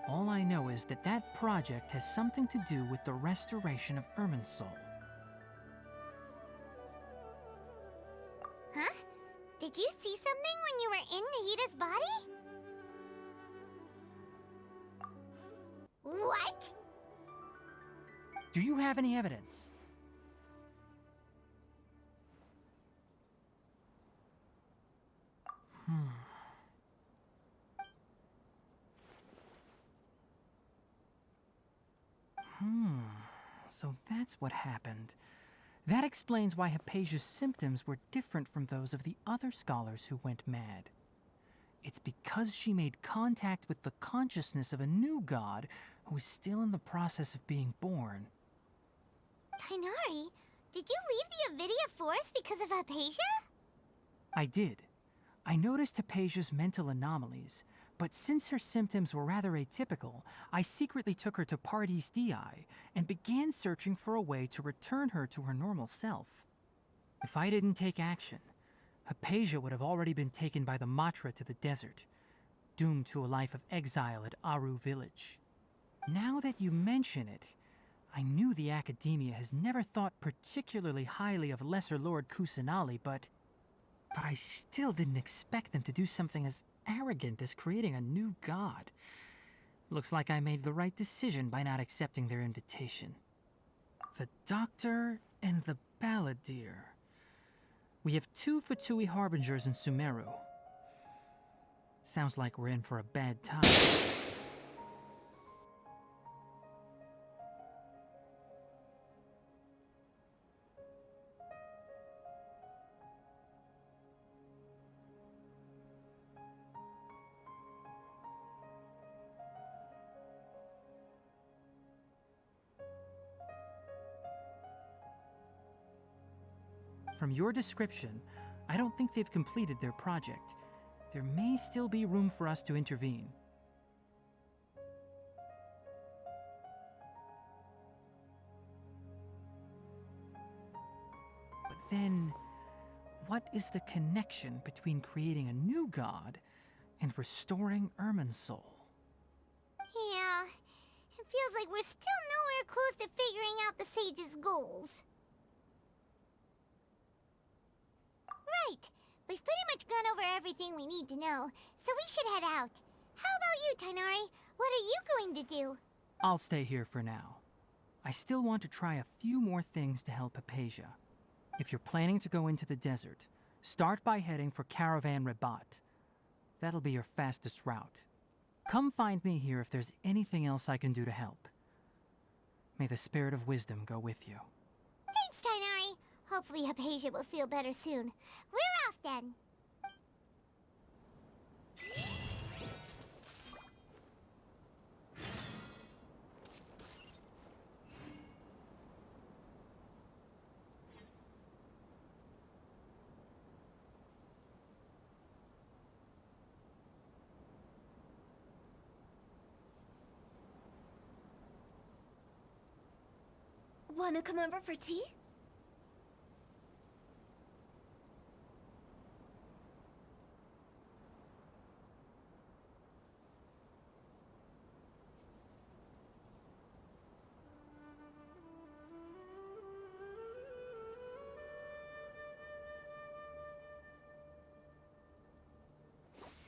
S18: All I know is that that project has something to do with the restoration of Irminsul.
S1: Huh? Did you see something when you were in Nahida's body? What?
S18: Do you have any evidence? So that's what happened. That explains why Hypatia's symptoms were different from those of the other scholars who went mad. It's because she made contact with the consciousness of a new god who is still in the process of being born.
S1: Tainari, did you leave the Avidia Forest because of Hypatia?
S18: I did. I noticed Hypatia's mental anomalies, but since her symptoms were rather atypical, I secretly took her to Pardis Dii and began searching for a way to return her to her normal self. If I didn't take action, Hypatia would have already been taken by the Matra to the desert, doomed to a life of exile at Aru village. Now that you mention it, I knew the Academia has never thought particularly highly of Lesser Lord Kusanali, but But I still didn't expect them to do something as arrogant as creating a new god. Looks like I made the right decision by not accepting their invitation. The Doctor and the Balladeer. We have 2 Fatui Harbingers in Sumeru. Sounds like we're in for a bad time. From your description, I don't think they've completed their project. There may still be room for us to intervene. But then, what is the connection between creating a new god and restoring Irminsul?
S1: Yeah, it feels like we're still nowhere close to figuring out the sage's goals. Right. We've pretty much gone over everything we need to know, so we should head out. How about you, Tainari? What are you going to do?
S18: I'll stay here for now. I still want to try a few more things to help Hypatia. If you're planning to go into the desert, start by heading for Caravan Rabat. That'll be your fastest route. Come find me here if there's anything else I can do to help. May the spirit of wisdom go with you.
S1: Thanks, Tainari. Hopefully Hypatia will feel better soon. We're off then.
S14: Wanna come over for tea?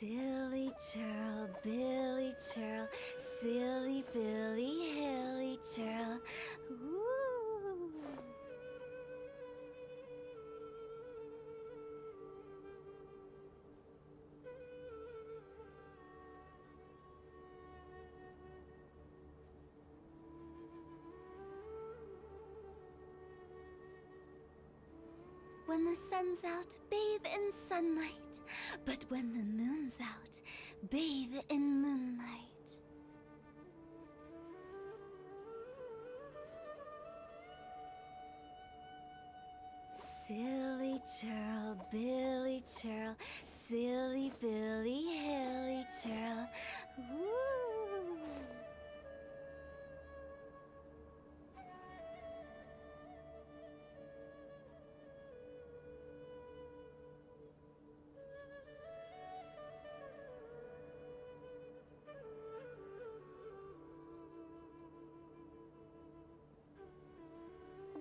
S14: Silly churl, Billy churl, silly Billy, hilly churl. Ooh. When the sun's out, bathe in sunlight. But when the moon's out, bathe in moonlight. Silly churl, Billy churl, silly Billy, hilly churl. Ooh.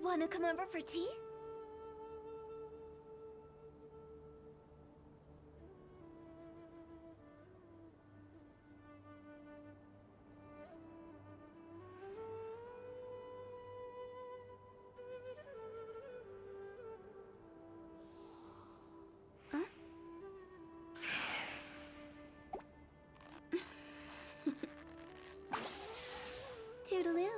S14: Wanna come over for tea? Huh? Toodaloo.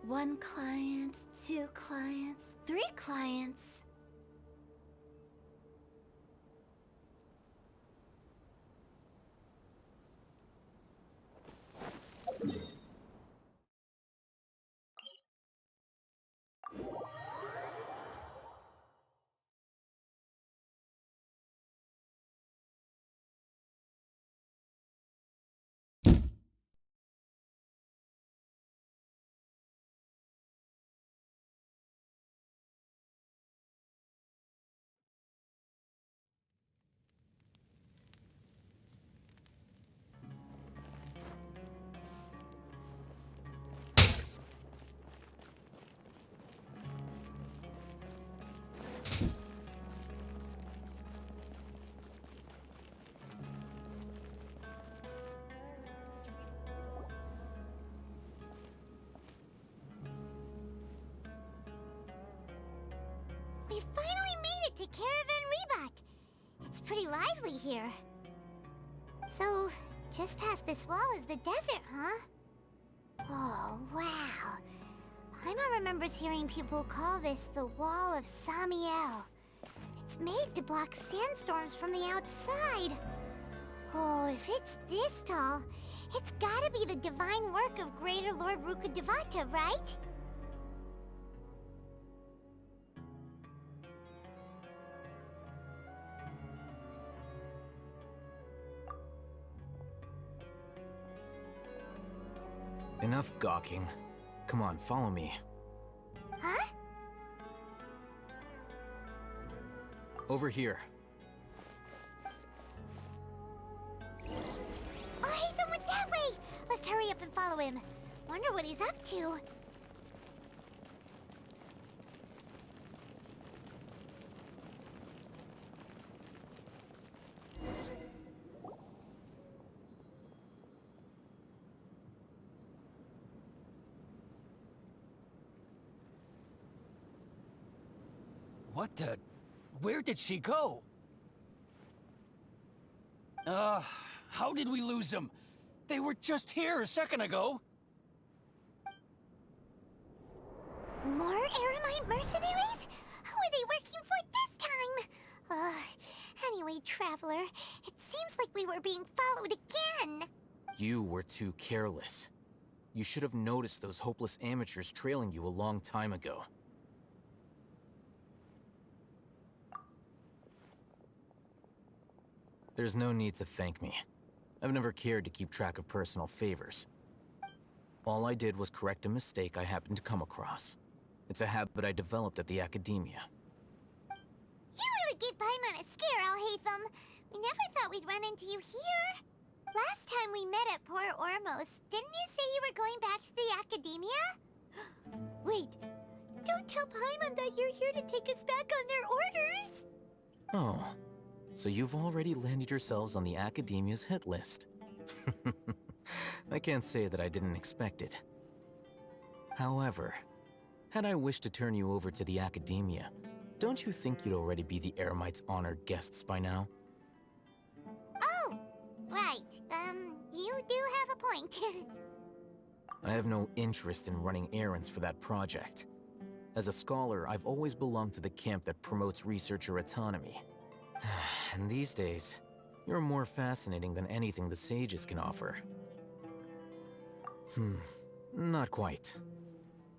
S14: One client, 2 clients, 3 clients.
S1: We finally made it to Caravan Rebot. It's pretty lively here. So, just past this wall is the desert, huh? Oh, wow. Paimon remembers hearing people call this the Wall of Samiel. It's made to block sandstorms from the outside. Oh, if it's this tall, it's gotta be the divine work of Greater Lord Rukkhadevata, right?
S19: Enough gawking. Come on, follow me.
S1: Huh?
S19: Over here.
S1: Oh, Haytham went that way! Let's hurry up and follow him. Wonder what he's up to.
S3: What the? Where did she go? How did we lose them? They were just here a second ago.
S1: More Eremite mercenaries? Who are they working for this time? Anyway, Traveler, it seems like we were being followed again.
S19: You were too careless. You should have noticed those hopeless amateurs trailing you a long time ago. There's no need to thank me. I've never cared to keep track of personal favors. All I did was correct a mistake I happened to come across. It's a habit I developed at the Academia.
S1: You really gave Paimon a scare, Alhaitham. We never thought we'd run into you here. Last time we met at Port Ormos, didn't you say you were going back to the Academia? Wait, don't tell Paimon that you're here to take us back on their orders!
S19: Oh, so you've already landed yourselves on the Academia's hit list. I can't say that I didn't expect it. However, had I wished to turn you over to the Academia, don't you think you'd already be the Eremites' honored guests by now?
S1: Oh, right. You do have a point.
S19: I have no interest in running errands for that project. As a scholar, I've always belonged to the camp that promotes researcher autonomy. And these days, you're more fascinating than anything the sages can offer. Not quite.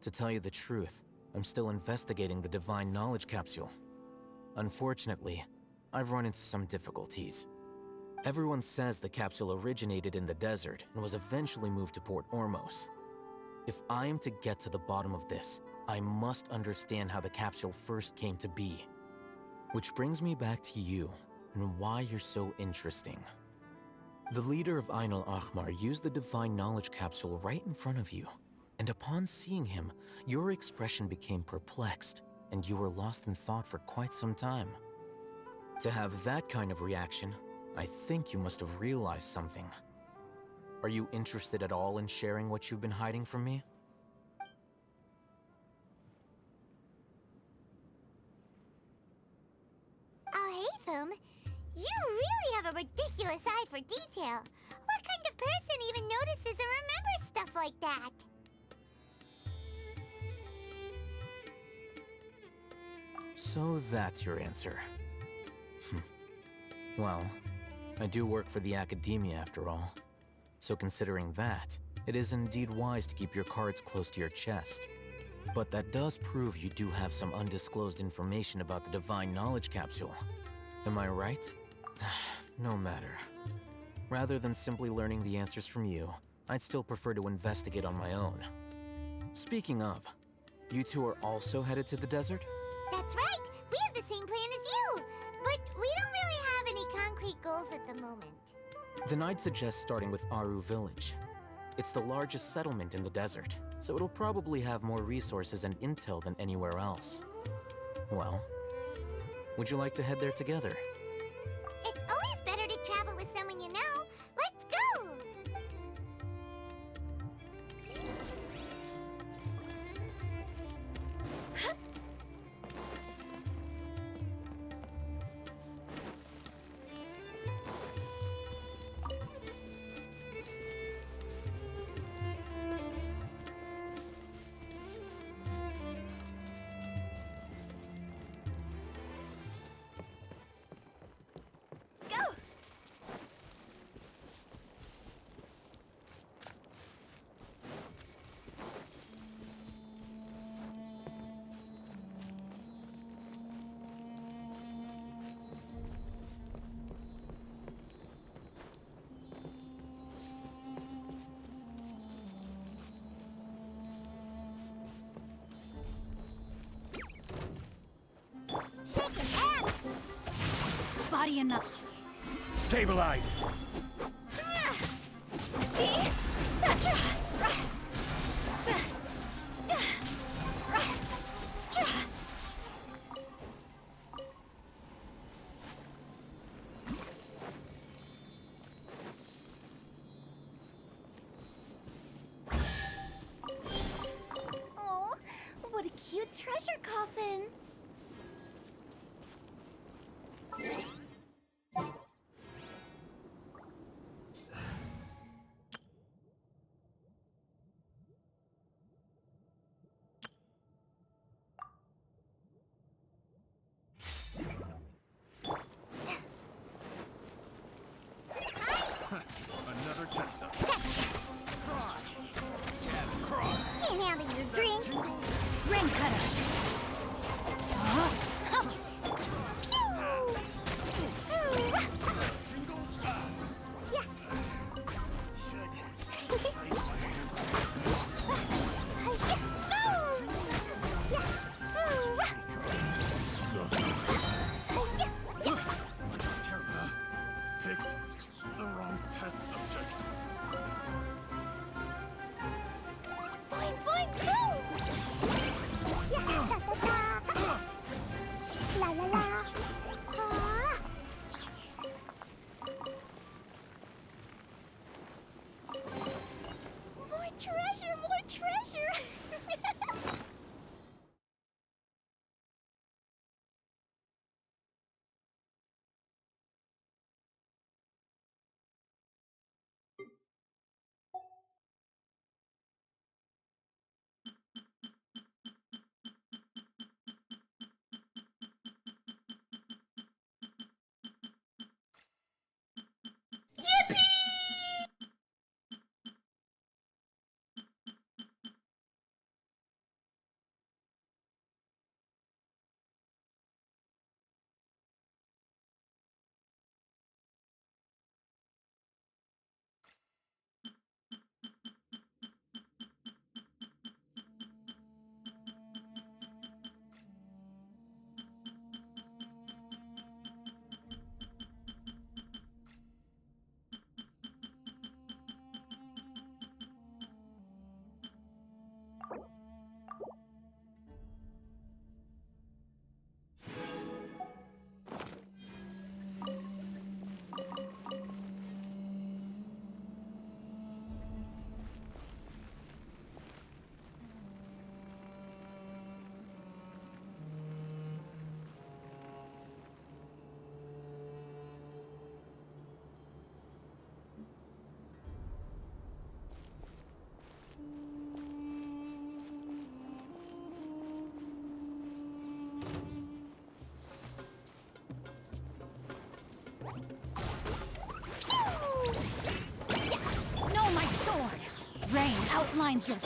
S19: To tell you the truth, I'm still investigating the Divine Knowledge Capsule. Unfortunately, I've run into some difficulties. Everyone says the capsule originated in the desert and was eventually moved to Port Ormos. If I am to get to the bottom of this, I must understand how the capsule first came to be. Which brings me back to you, and why you're so interesting. The leader of Ainul Ahmar used the Divine Knowledge Capsule right in front of you, and upon seeing him, your expression became perplexed, and you were lost in thought for quite some time. To have that kind of reaction, I think you must have realized something. Are you interested at all in sharing what you've been hiding from me?
S1: Alhaitham, you really have a ridiculous eye for detail. What kind of person even notices and remembers stuff like that?
S19: So that's your answer. Well, I do work for the Academia after all. So considering that, it is indeed wise to keep your cards close to your chest. But that does prove you do have some undisclosed information about the Divine Knowledge Capsule. Am I right? No matter. Rather than simply learning the answers from you, I'd still prefer to investigate on my own. Speaking of, you two are also headed to the desert?
S1: That's right! We have the same plan as you! But we don't really have any concrete goals at the moment.
S19: Then I'd suggest starting with Aru Village. It's the largest settlement in the desert, so it'll probably have more resources and intel than anywhere else. Well, would you like to head there together?
S1: It's always better to travel with someone you know. Let's go!
S14: body enough.
S8: Stabilize!
S1: Oh, what a cute treasure coffin.
S8: Another test sub.
S1: Can't handle your drink.
S14: Ring cutter.
S8: Picked the wrong test subject.
S1: Boing, boing, boom! Yeah, da-da-da. La la la. Ah. More treasure, more treasure!
S14: No, my sword! Rain outlines your...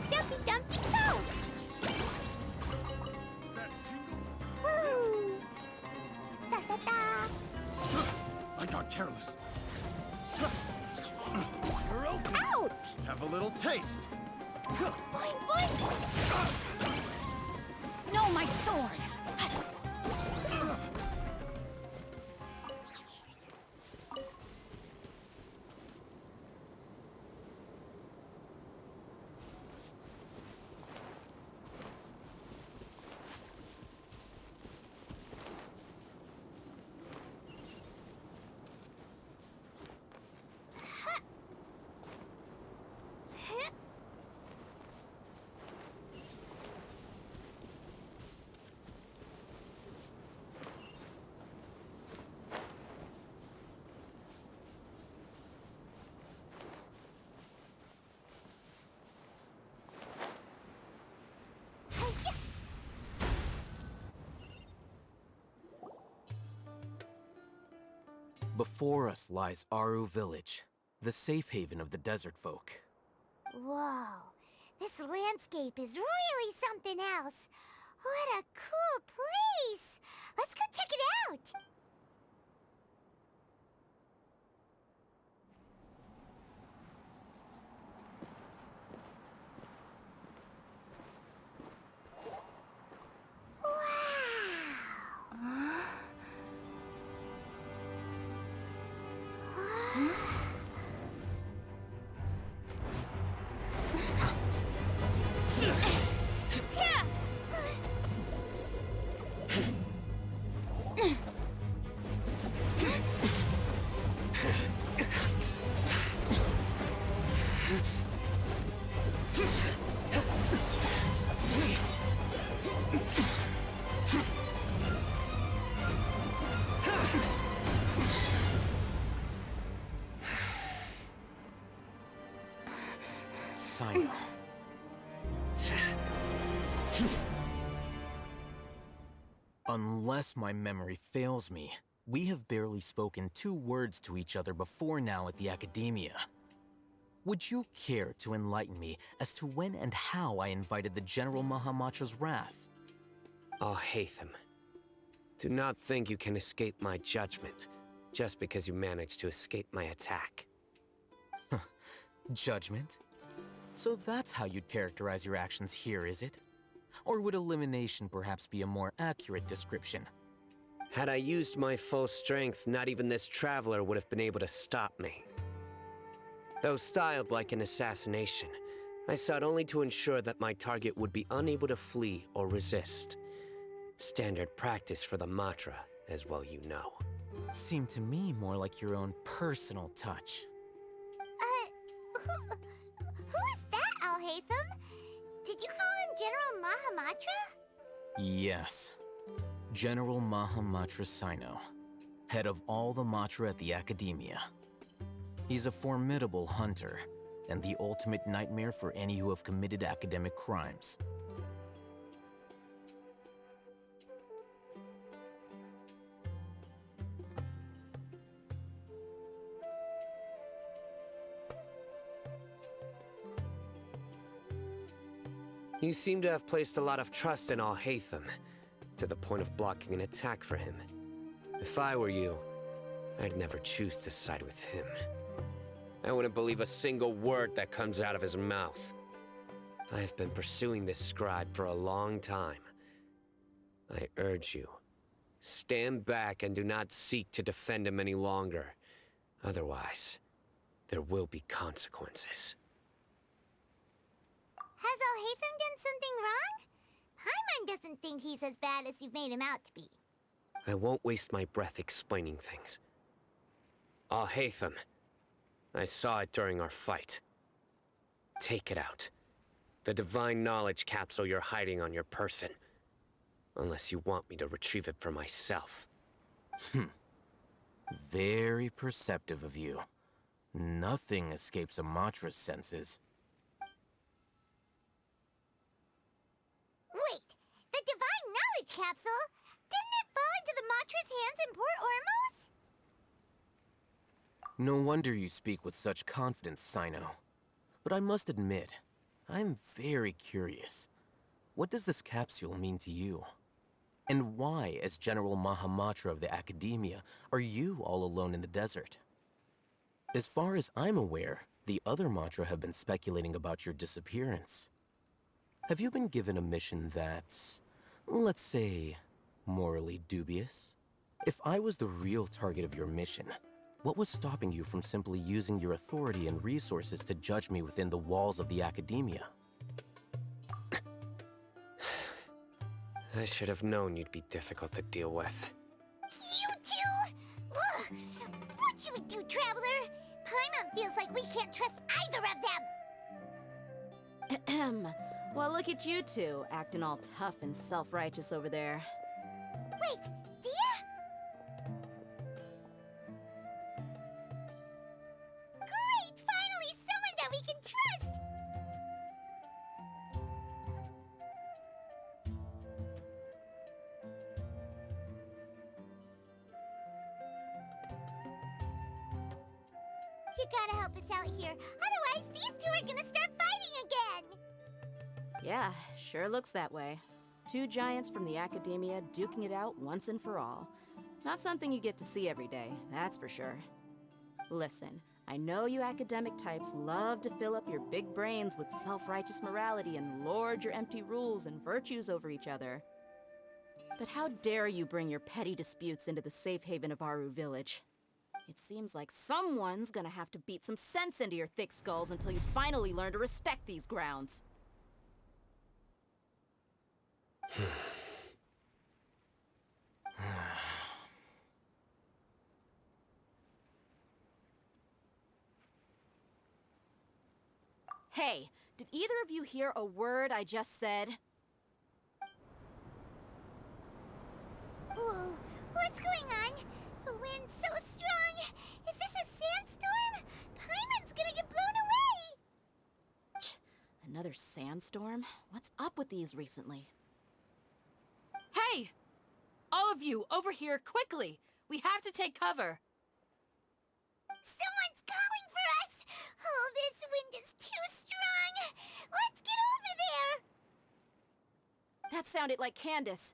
S1: Dumpy, dumpy, go! Woo! Da-da-da.
S8: I got careless. You're open.
S1: Ouch!
S8: Have a little taste.
S1: Boing, boing!
S14: No, my sword!
S19: Before us lies Aru Village, the safe haven of the desert folk.
S1: Whoa, this landscape is really something else. What a cool place! Let's go check it out!
S19: Sino. Unless my memory fails me, we have barely spoken 2 words to each other before now at the Academia. Would you care to enlighten me as to when and how I invited the General Mahamatra's wrath?
S20: Oh, Hatham. Do not think you can escape my judgment, just because you managed to escape my attack.
S19: Judgment? So that's how you'd characterize your actions here, is it? Or would elimination perhaps be a more accurate description?
S20: Had I used my full strength, not even this traveler would have been able to stop me. Though styled like an assassination, I sought only to ensure that my target would be unable to flee or resist. Standard practice for the Matra, as well you know.
S19: Seemed to me more like your own personal touch.
S1: Who is that, Al-Haytham? Did you call him General Mahamatra?
S19: Yes. General Mahamatra Sino, head of all the Matra at the Academia. He's a formidable hunter, and the ultimate nightmare for any who have committed academic crimes.
S20: You seem to have placed a lot of trust in Al-Haytham, to the point of blocking an attack for him. If I were you, I'd never choose to side with him. I wouldn't believe a single word that comes out of his mouth. I have been pursuing this scribe for a long time. I urge you, stand back and do not seek to defend him any longer. Otherwise, there will be consequences.
S1: Has Al-Haytham done something wrong? Paimon doesn't think he's as bad as you've made him out to be.
S20: I won't waste my breath explaining things. Al-Haytham, I saw it during our fight. Take it out. The divine knowledge capsule you're hiding on your person. Unless you want me to retrieve it for myself.
S19: Very perceptive of you. Nothing escapes a Matra's senses.
S1: Wait, the divine knowledge capsule? Didn't it fall into the Matra's hands in Port Ormos?
S19: No wonder you speak with such confidence, Sino. But I must admit, I'm very curious. What does this capsule mean to you? And why, as General Mahamatra of the Academia, are you all alone in the desert? As far as I'm aware, the other Matra have been speculating about your disappearance. Have you been given a mission that's, let's say, morally dubious? If I was the real target of your mission, what was stopping you from simply using your authority and resources to judge me within the walls of the Academia?
S20: I should have known you'd be difficult to deal with.
S1: You two? Ugh! What you would do, Traveler? Paimon feels like we can't trust either of them!
S21: Ahem. Well, look at you two, acting all tough and self-righteous over there.
S1: Wait, Dia? Great! Finally, someone that we can trust! You gotta help us out here. Otherwise, these two are gonna start fighting again!
S21: Yeah, sure looks that way. 2 giants from the Academia duking it out once and for all. Not something you get to see every day, that's for sure. Listen, I know you academic types love to fill up your big brains with self-righteous morality and lord your empty rules and virtues over each other. But how dare you bring your petty disputes into the safe haven of Aru Village? It seems like someone's gonna have to beat some sense into your thick skulls until you finally learn to respect these grounds. Hey, did either of you hear a word I just said?
S1: Whoa, what's going on? The wind's so strong! Is this a sandstorm? Paimon's gonna get blown away!
S21: Another sandstorm? What's up with these recently?
S13: Hey! All of you, over here, quickly! We have to take cover!
S1: Someone's calling for us! Oh, this wind is too strong! Let's get over there!
S21: That sounded like Candace.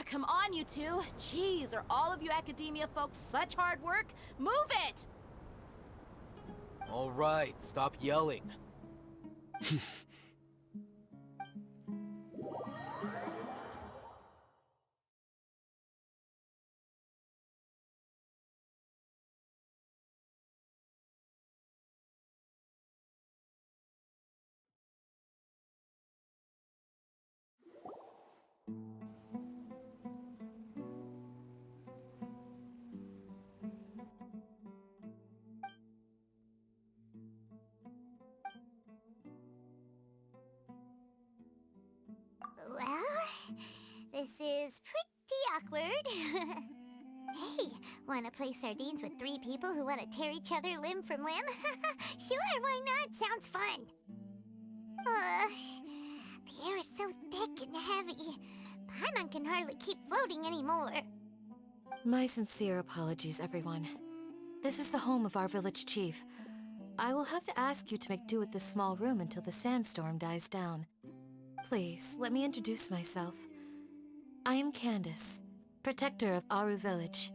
S21: Come on, you two. Jeez, are all of you academia folks such hard work? Move it!
S19: All right, stop yelling.
S1: Well, this is pretty awkward. Hey, wanna play sardines with 3 people who wanna tear each other limb from limb? Sure, why not? Sounds fun. The air is so thick and heavy. Paimon can hardly keep floating anymore.
S6: My sincere apologies, everyone. This is the home of our village chief. I will have to ask you to make do with this small room until the sandstorm dies down. Please, let me introduce myself. I am Candace, protector of Aru Village.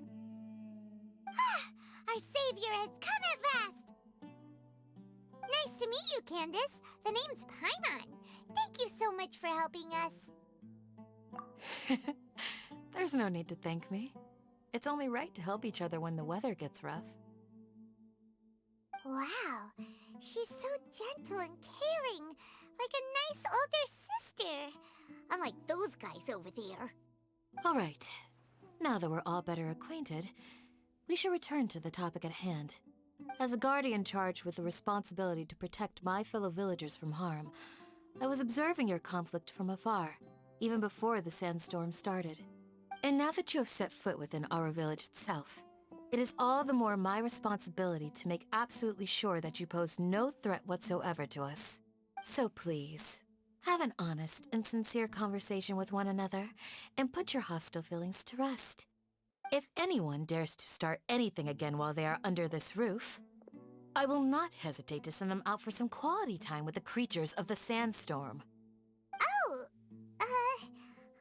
S1: Our savior has come at last! Nice to meet you, Candace. The name's Paimon. Thank you so much for helping us.
S6: There's no need to thank me. It's only right to help each other when the weather gets rough.
S1: Wow, she's so gentle and caring, like a nice older sister. Unlike those guys over there.
S6: All right. Now that we're all better acquainted, we should return to the topic at hand. As a guardian charged with the responsibility to protect my fellow villagers from harm, I was observing your conflict from afar, even before the sandstorm started. And now that you have set foot within our village itself, it is all the more my responsibility to make absolutely sure that you pose no threat whatsoever to us. So please, have an honest and sincere conversation with one another, and put your hostile feelings to rest. If anyone dares to start anything again while they are under this roof, I will not hesitate to send them out for some quality time with the creatures of the sandstorm.
S1: Oh,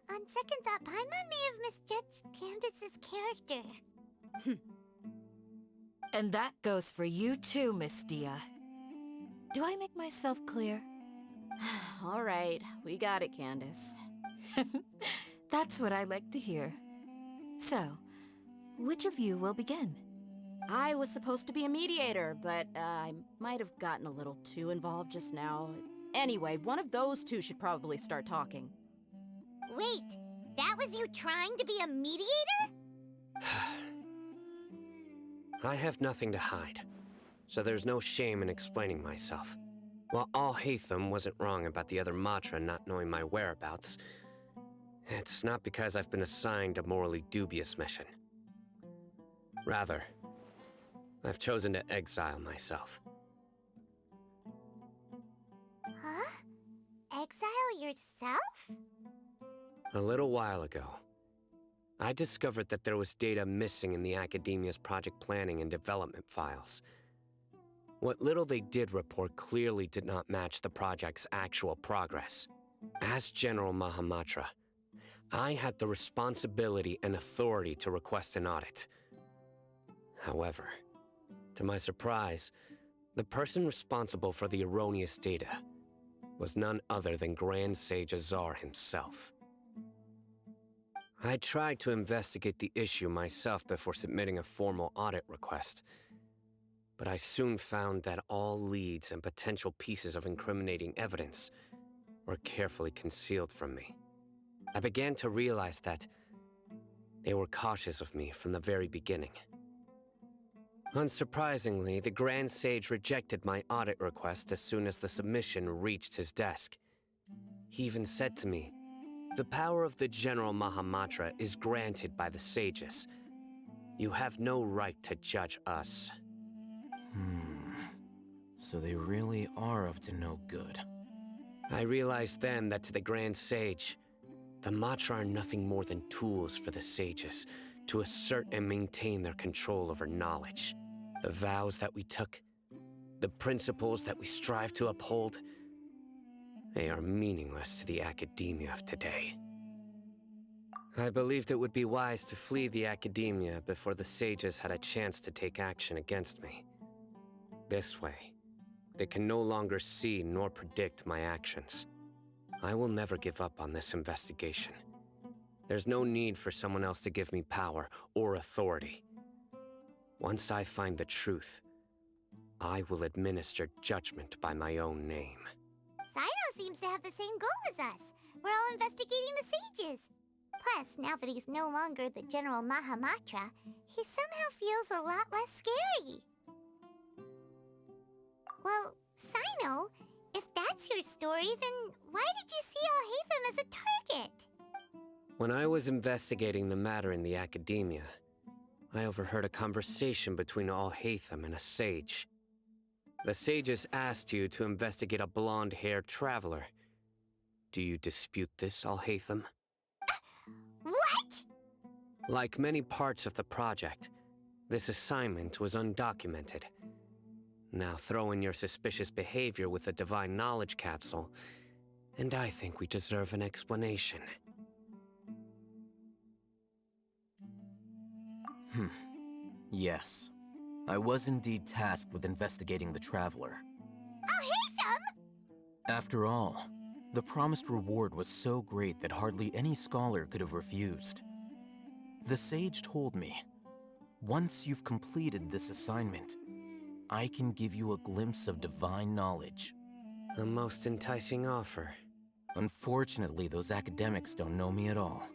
S1: on second thought, Paimon may have misjudged Candace's character.
S6: And that goes for you too, Miss Dia. Do I make myself clear?
S21: All right, we got it, Candace.
S6: That's what I like to hear. So, which of you will begin?
S21: I was supposed to be a mediator, but I might have gotten a little too involved just now. Anyway, one of those two should probably start talking.
S1: Wait, that was you trying to be a mediator?
S20: I have nothing to hide, so there's no shame in explaining myself. While Alhaitham wasn't wrong about the other Matra not knowing my whereabouts, it's not because I've been assigned a morally dubious mission. Rather, I've chosen to exile myself.
S1: Huh? Exile yourself?
S20: A little while ago, I discovered that there was data missing in the Academia's project planning and development files. What little they did report clearly did not match the project's actual progress. As General Mahamatra, I had the responsibility and authority to request an audit. However, to my surprise, the person responsible for the erroneous data was none other than Grand Sage Azar himself. I tried to investigate the issue myself before submitting a formal audit request, but I soon found that all leads and potential pieces of incriminating evidence were carefully concealed from me. I began to realize that they were cautious of me from the very beginning. Unsurprisingly, the Grand Sage rejected my audit request as soon as the submission reached his desk. He even said to me, "The power of the General Mahamatra is granted by the sages. You have no right to judge us."
S19: So they really are up to no good.
S20: I realized then that to the Grand Sage, the Matra are nothing more than tools for the sages to assert and maintain their control over knowledge. The vows that we took, the principles that we strive to uphold, they are meaningless to the academia of today. I believed it would be wise to flee the academia before the sages had a chance to take action against me. This way, they can no longer see nor predict my actions. I will never give up on this investigation. There's no need for someone else to give me power or authority. Once I find the truth, I will administer judgment by my own name.
S1: Sino seems to have the same goal as us. We're all investigating the sages. Plus, now that he's no longer the General Mahamatra, he somehow feels a lot less scary. Well, Sino, if that's your story, then why did you see Alhaitham as a target?
S20: When I was investigating the matter in the academia, I overheard a conversation between Alhaitham and a sage. The sages asked you to investigate a blonde-haired traveler. Do you dispute this, Alhaitham?
S1: What?
S20: Like many parts of the project, this assignment was undocumented. Now throw in your suspicious behavior with the Divine Knowledge Capsule, and I think we deserve an explanation.
S19: Yes. I was indeed tasked with investigating the Traveler.
S1: Alhaitham!
S19: After all, the promised reward was so great that hardly any scholar could have refused. The sage told me, once you've completed this assignment, I can give you a glimpse of divine knowledge.
S20: A most enticing offer.
S19: Unfortunately, those academics don't know me at all.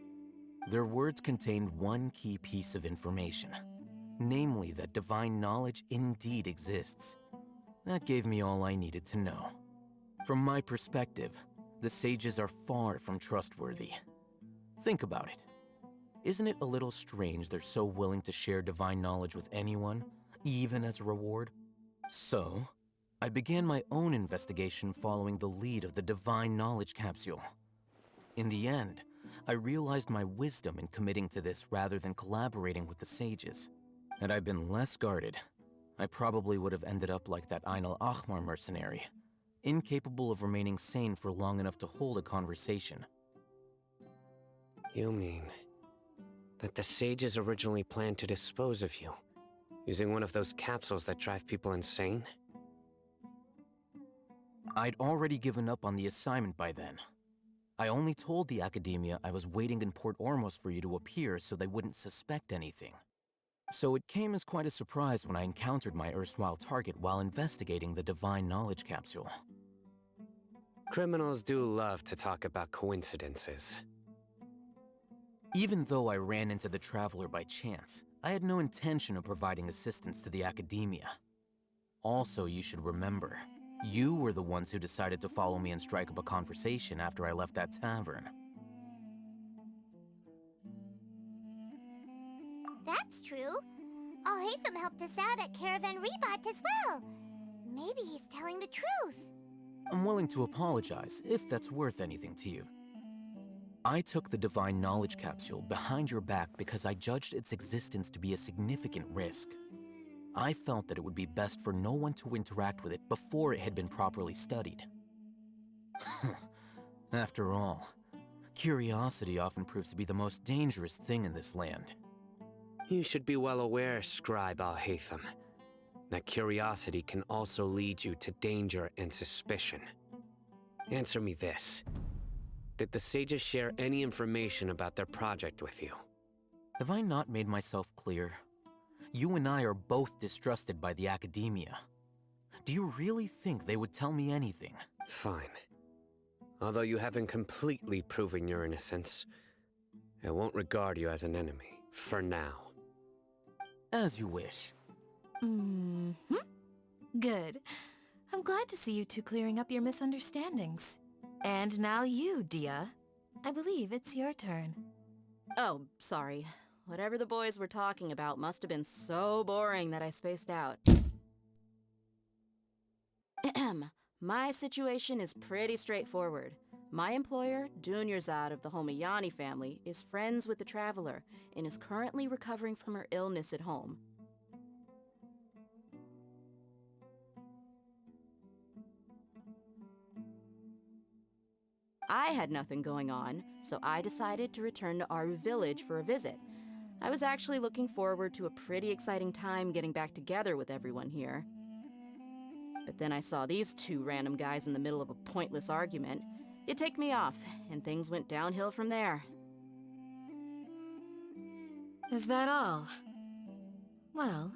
S19: Their words contained one key piece of information, namely that divine knowledge indeed exists. That gave me all I needed to know. From my perspective, the sages are far from trustworthy. Think about it. Isn't it a little strange they're so willing to share divine knowledge with anyone, even as a reward? So, I began my own investigation following the lead of the Divine Knowledge Capsule. In the end, I realized my wisdom in committing to this rather than collaborating with the sages. Had I been less guarded, I probably would have ended up like that Ain al-Ahmar mercenary, incapable of remaining sane for long enough to hold a conversation.
S20: You mean that the sages originally planned to dispose of you, using one of those capsules that drive people insane?
S19: I'd already given up on the assignment by then. I only told the academia I was waiting in Port Ormos for you to appear so they wouldn't suspect anything. So it came as quite a surprise when I encountered my erstwhile target while investigating the Divine Knowledge Capsule.
S20: Criminals do love to talk about coincidences.
S19: Even though I ran into the Traveler by chance, I had no intention of providing assistance to the academia. Also, you should remember, you were the ones who decided to follow me and strike up a conversation after I left that tavern.
S1: That's true. Alhaitham helped us out at Caravan Rebat as well. Maybe he's telling the truth.
S19: I'm willing to apologize if that's worth anything to you. I took the Divine Knowledge Capsule behind your back because I judged its existence to be a significant risk. I felt that it would be best for no one to interact with it before it had been properly studied. After all, curiosity often proves to be the most dangerous thing in this land.
S20: You should be well aware, Scribe Alhaitham, that curiosity can also lead you to danger and suspicion. Answer me this. Did the sages share any information about their project with you?
S19: Have I not made myself clear? You and I are both distrusted by the academia. Do you really think they would tell me anything?
S20: Fine. Although you haven't completely proven your innocence, I won't regard you as an enemy, for now.
S19: As you wish.
S6: Good. I'm glad to see you two clearing up your misunderstandings. And now you, Dia. I believe it's your turn.
S21: Oh, sorry. Whatever the boys were talking about must have been so boring that I spaced out. My situation is pretty straightforward. My employer, Dunyarzad of the Homayani family, is friends with the Traveler and is currently recovering from her illness at home. I had nothing going on, so I decided to return to Aru Village for a visit. I was actually looking forward to a pretty exciting time getting back together with everyone here. But then I saw these two random guys in the middle of a pointless argument. It ticked me off, and things went downhill from there.
S13: Is that all? Well,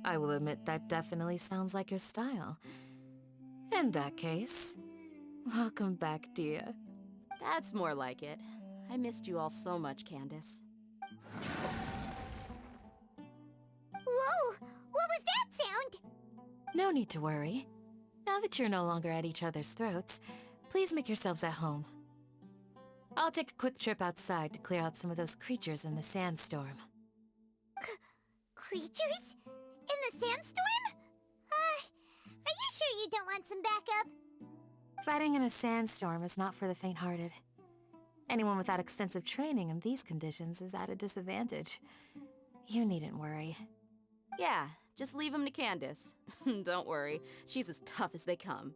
S13: I will admit that definitely sounds like your style. In that case, welcome back, dear.
S21: That's more like it. I missed you all so much, Candace.
S1: Whoa! What was that sound?
S13: No need to worry. Now that you're no longer at each other's throats, please make yourselves at home. I'll take a quick trip outside to clear out some of those creatures in the sandstorm.
S1: Creatures? In the sandstorm? Are you sure you don't want some backup?
S13: Fighting in a sandstorm is not for the faint-hearted. Anyone without extensive training in these conditions is at a disadvantage. You needn't worry.
S21: Yeah, just leave him to Candace. Don't worry, she's as tough as they come.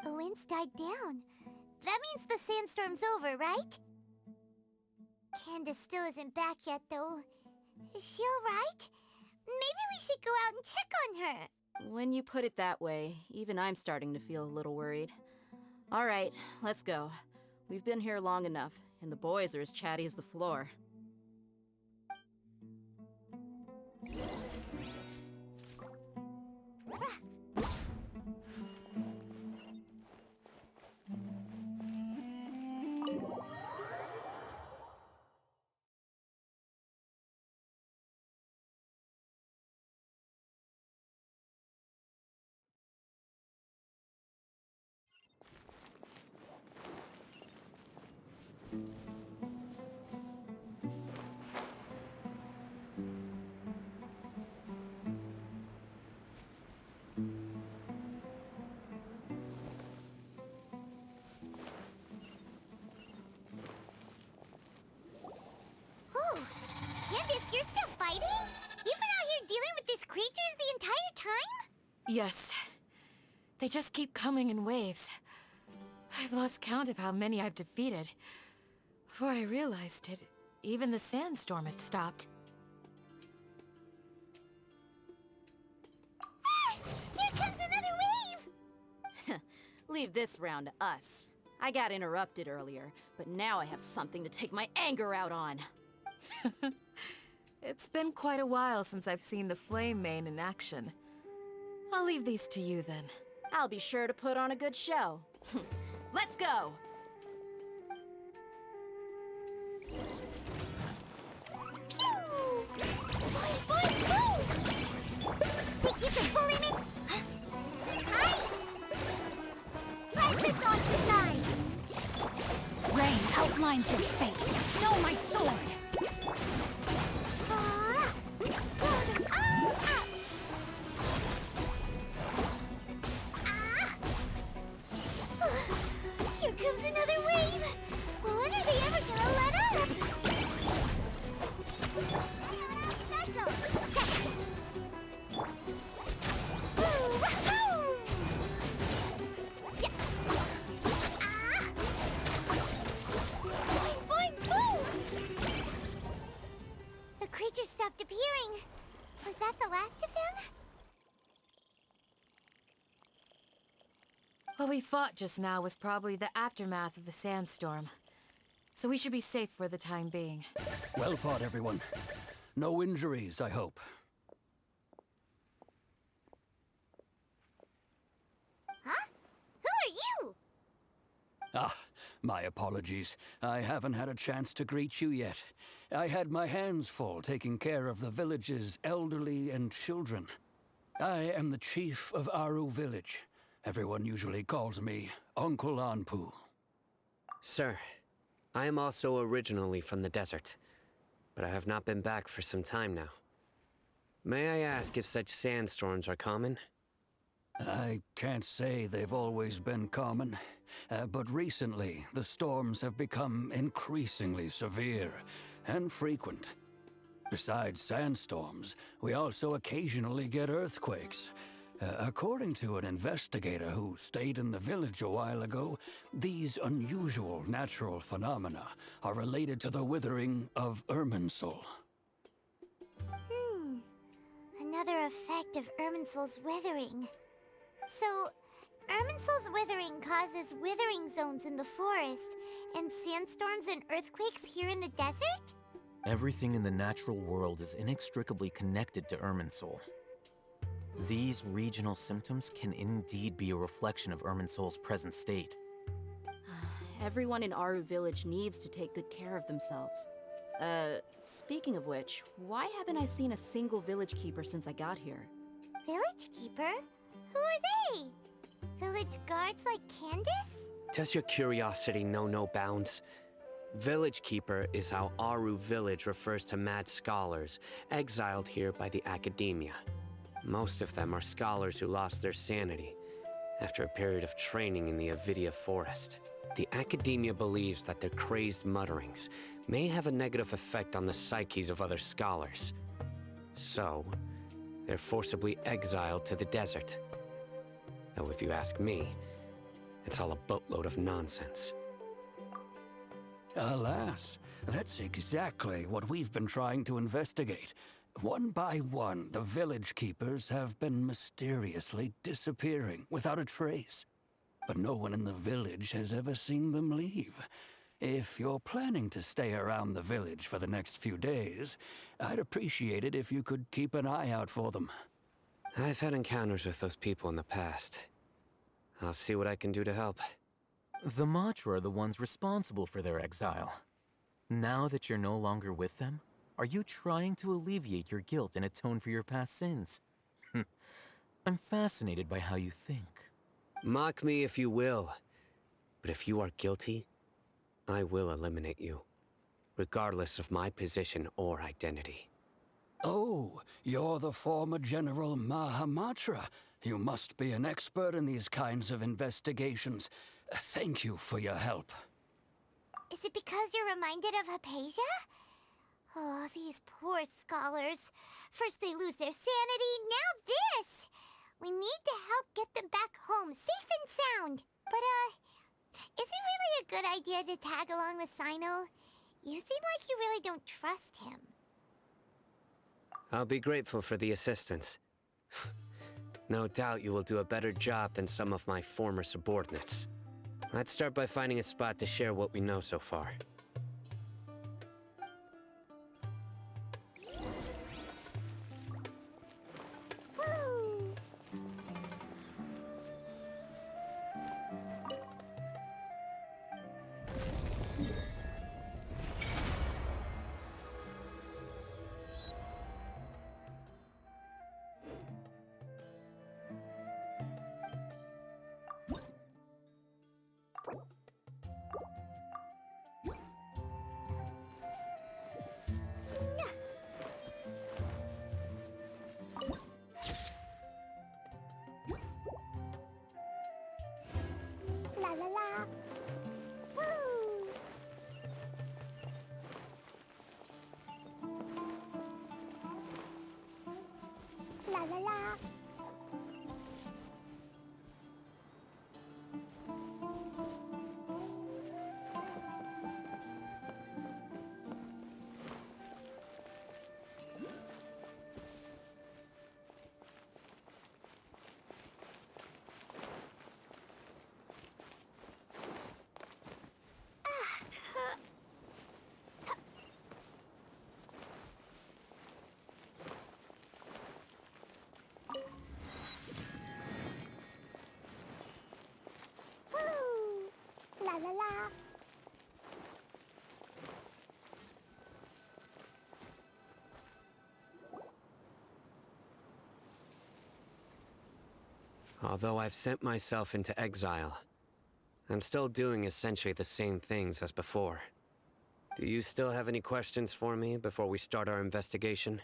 S1: The wind's died down. That means the sandstorm's over, right? Candace still isn't back yet, though. Is she alright? Maybe we should go out and check on her.
S21: When you put it that way, even I'm starting to feel a little worried. All right, let's go. We've been here long enough, and the boys are as chatty as the floor.
S1: Candace, you're still fighting? You've been out here dealing with these creatures the entire time?
S13: Yes. They just keep coming in waves. I've lost count of how many I've defeated. Before I realized it, even the sandstorm had stopped.
S1: Here comes another wave!
S21: Leave this round to us. I got interrupted earlier, but now I have something to take my anger out on.
S13: It's been quite a while since I've seen the Flame Mane in action. I'll leave these to you then.
S21: I'll be sure to put on a good show. Let's go!
S1: Think you can bully me? Hi! Try this on the side!
S17: Rain outlines your fate. Know my sword!
S1: Here comes another wave! When are they ever gonna let up? Special! The creatures stopped appearing. Was that the last of them?
S13: What we fought just now was probably the aftermath of the sandstorm. So we should be safe for the time being.
S4: Well fought, everyone. No injuries, I hope.
S1: Huh? Who are you?
S4: Ah, my apologies. I haven't had a chance to greet you yet. I had my hands full taking care of the village's elderly and children. I am the chief of Aru Village. Everyone usually calls me Uncle Anpu.
S20: Sir, I am also originally from the desert. but I have not been back for some time now. May I ask if such sandstorms are common?
S4: I can't say they've always been common, but recently the storms have become increasingly severe and frequent. Besides sandstorms, we also occasionally get earthquakes. According to an investigator who stayed in the village a while ago, these unusual natural phenomena are related to the withering of Irminsul.
S1: Another effect of Irminsul's withering. So, Irminsul's withering causes withering zones in the forest, and sandstorms and earthquakes here in the desert?
S19: Everything in the natural world is inextricably connected to Irminsul. These regional symptoms can indeed be a reflection of Irminsul's present state.
S21: Everyone in Aru Village needs to take good care of themselves. Speaking of which, why haven't I seen a single village keeper since I got here?
S1: Village keeper? Who are they? Village guards like Candace?
S20: Does your curiosity know no bounds? Village Keeper is how Aru Village refers to mad scholars exiled here by the academia. Most of them are scholars who lost their sanity after a period of training in the Avidia forest. The academia believes that their crazed mutterings may have a negative effect on the psyches of other scholars. So, they're forcibly exiled to the desert. Though if you ask me, it's all a boatload of nonsense.
S4: Alas, that's exactly what we've been trying to investigate. One by one, the village keepers have been mysteriously disappearing without a trace. But no one in the village has ever seen them leave. If you're planning to stay around the village for the next few days, I'd appreciate it if you could keep an eye out for them.
S20: I've had encounters with those people in the past. I'll see what I can do to help.
S19: The Matra are the ones responsible for their exile. Now that you're no longer with them, are you trying to alleviate your guilt and atone for your past sins? I'm fascinated by how you think.
S20: Mock me if you will, but if you are guilty, I will eliminate you, regardless of my position or identity.
S4: Oh, you're the former General Mahamatra. You must be an expert in these kinds of investigations. Thank you for your help.
S1: Is it because you're reminded of Hypatia? Oh, these poor scholars. First they lose their sanity, now this! We need to help get them back home, safe and sound. But, is it really a good idea to tag along with Sino? You seem like you really don't trust him.
S20: I'll be grateful for the assistance. No doubt you will do a better job than some of my former subordinates. Let's start by finding a spot to share what we know so far.
S1: La la la. Woo! La la la. La la la.
S20: Although I've sent myself into exile, I'm still doing essentially the same things as before. Do you still have any questions for me before we start our investigation?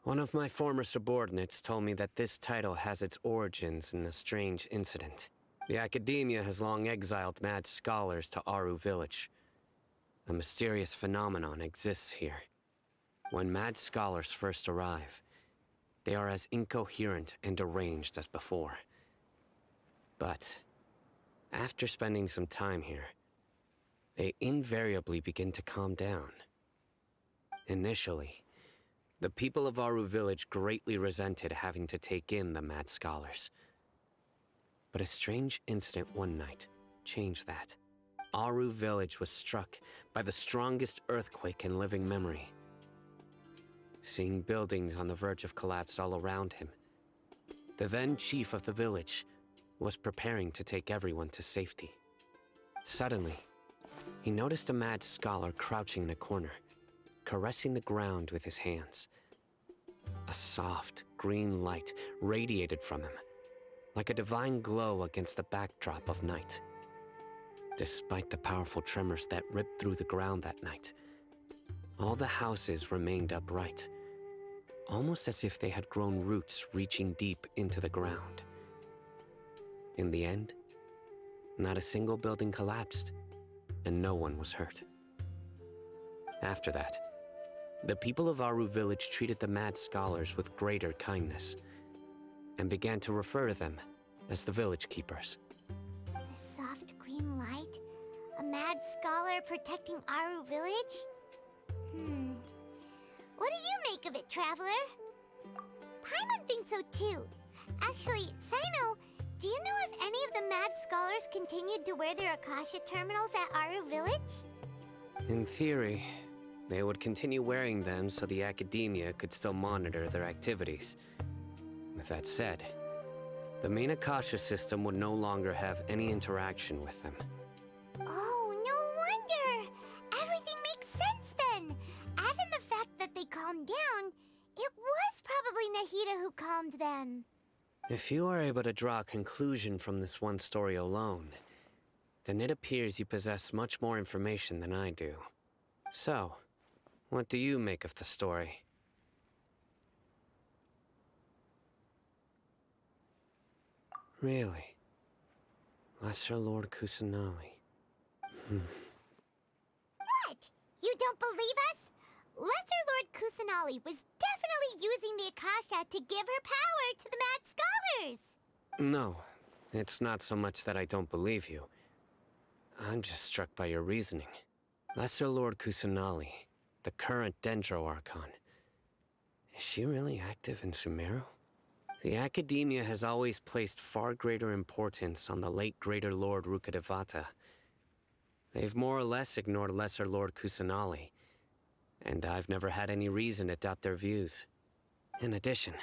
S20: One of my former subordinates told me that this title has its origins in a strange incident. The Academia has long exiled mad scholars to Aru Village. A mysterious phenomenon exists here. When mad scholars first arrive, they are as incoherent and deranged as before. But after spending some time here, they invariably begin to calm down. Initially, the people of Aru Village greatly resented having to take in the mad scholars. But a strange incident one night changed that. Aru Village was struck by the strongest earthquake in living memory. Seeing buildings on the verge of collapse all around him, the then chief of the village was preparing to take everyone to safety. Suddenly, he noticed a mad scholar crouching in a corner, caressing the ground with his hands. A soft, green light radiated from him, like a divine glow against the backdrop of night. Despite the powerful tremors that ripped through the ground that night, all the houses remained upright, almost as if they had grown roots reaching deep into the ground. In the end, not a single building collapsed, and no one was hurt. After that, the people of Aru Village treated the mad scholars with greater kindness, and began to refer to them as the village keepers.
S1: A soft green light? A mad scholar protecting Aru Village? What do you make of it, Traveler? Paimon thinks so too. Actually, Sino, do you know if any of the mad scholars continued to wear their Akasha terminals at Aru Village?
S20: In theory, they would continue wearing them so the Academia could still monitor their activities. With that said, the main Akasha system would no longer have any interaction with them.
S1: Oh, no wonder! Everything makes sense then! Add in the fact that they calmed down, it was probably Nahida who calmed them.
S20: If you are able to draw a conclusion from this one story alone, then it appears you possess much more information than I do. So, what do you make of the story? Really? Lesser Lord Kusanali.
S1: What? You don't believe us? Lesser Lord Kusanali was definitely using the Akasha to give her power to the mad scholars!
S20: No, it's not so much that I don't believe you. I'm just struck by your reasoning. Lesser Lord Kusanali, the current Dendro Archon. Is she really active in Sumeru? The Academia has always placed far greater importance on the late Greater Lord Rukkhadevata. They've more or less ignored Lesser Lord Kusanali, and I've never had any reason to doubt their views. In addition,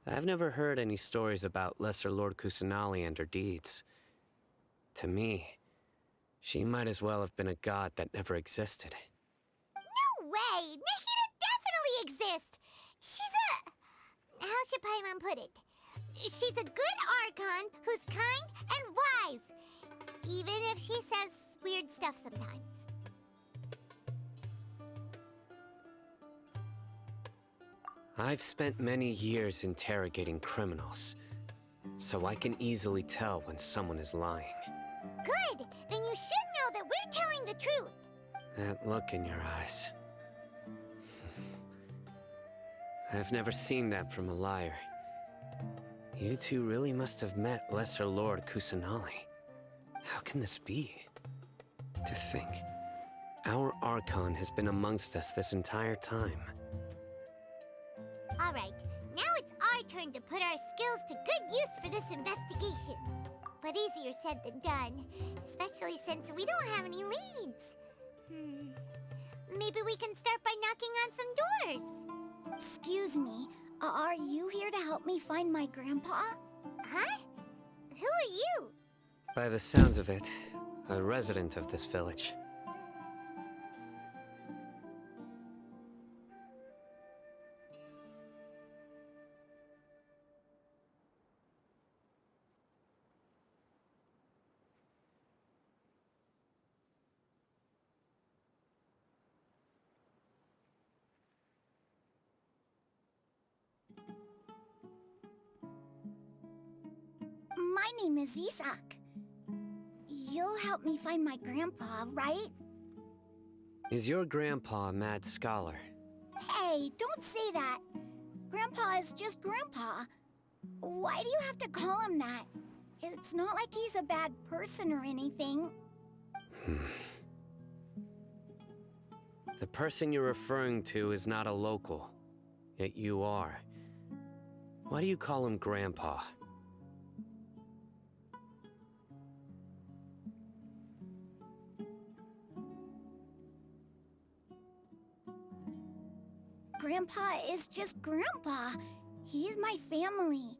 S20: I've never heard any stories about Lesser Lord Kusanali and her deeds. To me, she might as well have been a god that never existed.
S1: No way! Nahida definitely exists! She's a... how should Paimon put it? She's a good Archon who's kind and wise, even if she says weird stuff sometimes.
S20: I've spent many years interrogating criminals, so I can easily tell when someone is lying.
S1: Good! Then you should know that we're telling the truth!
S20: That look in your eyes. I've never seen that from a liar. You two really must have met Lesser Lord Kusanali. How can this be? To think, our Archon has been amongst us this entire time.
S1: Alright, now it's our turn to put our skills to good use for this investigation. But easier said than done, especially since we don't have any leads. Maybe we can start by knocking on some doors.
S14: Excuse me, are you here to help me find my grandpa?
S1: Huh? Who are you?
S20: By the sounds of it, a resident of this village.
S5: my name is Isak. You'll help me find my grandpa, right?
S20: Is your grandpa a mad scholar?
S5: Hey, don't say that. Grandpa is just Grandpa. Why do you have to call him that? It's not like he's a bad person or anything.
S20: The person you're referring to is not a local, yet you are. Why do you call him Grandpa?
S5: Grandpa is just Grandpa. He's my family.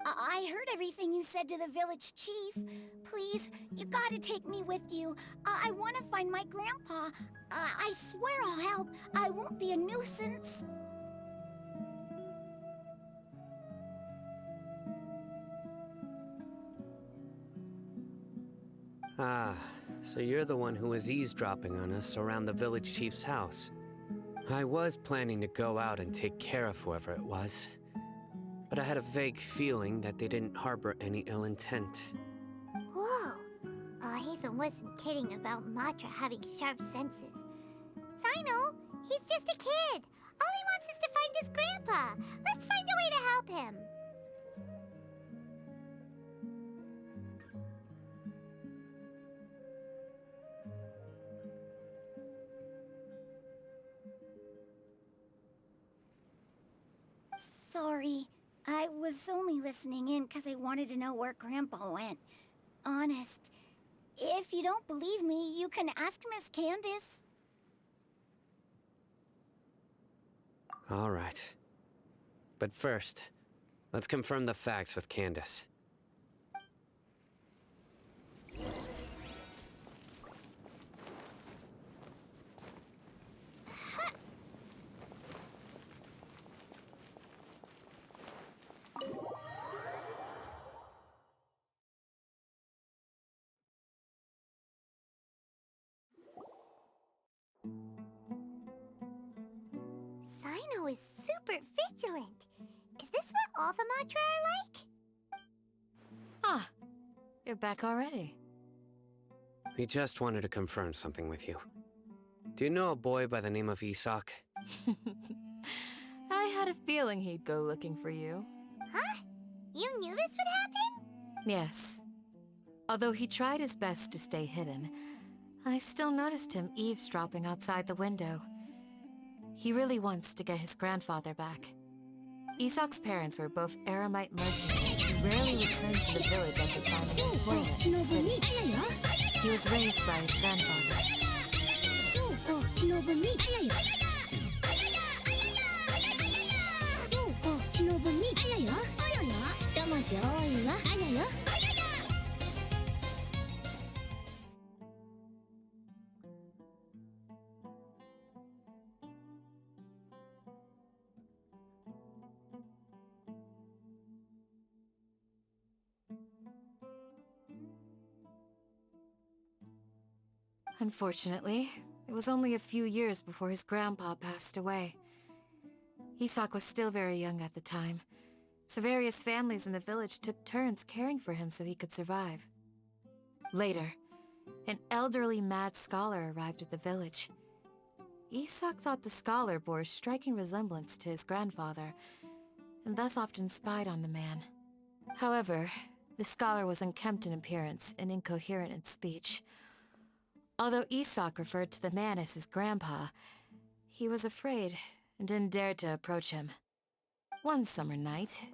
S5: I heard everything you said to the village chief. Please, you gotta take me with you. I want to find my grandpa. I swear I'll help. I won't be a nuisance.
S20: Ah, so you're the one who was eavesdropping on us around the village chief's house. I was planning to go out and take care of whoever it was, but I had a vague feeling that they didn't harbor any ill intent.
S1: Whoa. Hatham wasn't kidding about Matra having sharp senses. Sino, he's just a kid. All he wants is to find his grandpa. Let's find a way to help him.
S5: Sorry. I was only listening in because I wanted to know where Grandpa went. Honest. If you don't believe me, you can ask Miss Candace.
S20: All right. But first, let's confirm the facts with Candace.
S1: Sino is super vigilant. Is this what all the Matra are like?
S13: Ah, you're back already.
S20: We just wanted to confirm something with you. Do you know a boy by the name of Isak?
S13: I had a feeling he'd go looking for you.
S1: Huh? You knew this would happen?
S13: Yes. Although he tried his best to stay hidden, I still noticed him eavesdropping outside the window. He really wants to get his grandfather back. Isak's parents were both Aramite mercenaries who rarely returned to the village after finding employment in the city. He was raised by his grandfather. Unfortunately, it was only a few years before his grandpa passed away. Isak was still very young at the time, so various families in the village took turns caring for him so he could survive. Later, an elderly mad scholar arrived at the village. Isak thought the scholar bore a striking resemblance to his grandfather, and thus often spied on the man. However, the scholar was unkempt in appearance and incoherent in speech. Although Isak referred to the man as his grandpa, he was afraid and didn't dare to approach him. One summer night,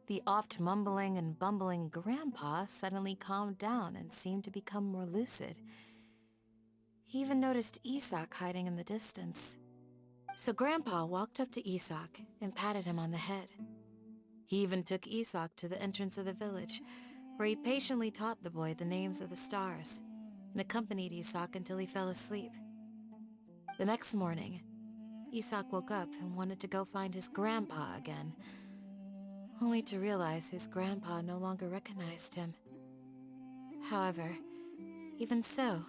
S13: the oft mumbling and bumbling grandpa suddenly calmed down and seemed to become more lucid. He even noticed Isak hiding in the distance. So Grandpa walked up to Isak and patted him on the head. He even took Isak to the entrance of the village, where he patiently taught the boy the names of the stars, and accompanied Isak until he fell asleep. The next morning, Isak woke up and wanted to go find his grandpa again, only to realize his grandpa no longer recognized him. However, even so,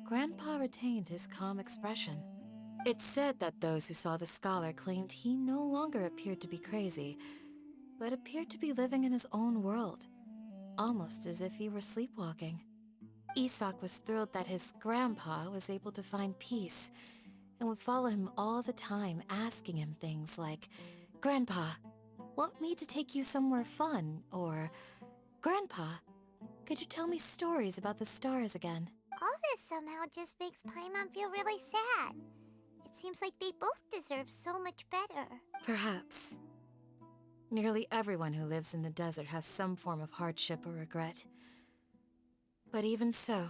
S13: Grandpa retained his calm expression. It's said that those who saw the scholar claimed he no longer appeared to be crazy,
S6: but appeared to be living in his own world, almost as if he were sleepwalking. Isak was thrilled that his grandpa was able to find peace and would follow him all the time, asking him things like, "Grandpa, want me to take you somewhere fun?" Or, "Grandpa, could you tell me stories about the stars again?"
S1: All this somehow just makes Paimon feel really sad. It seems like they both deserve so much better.
S6: Perhaps. Nearly everyone who lives in the desert has some form of hardship or regret. But even so,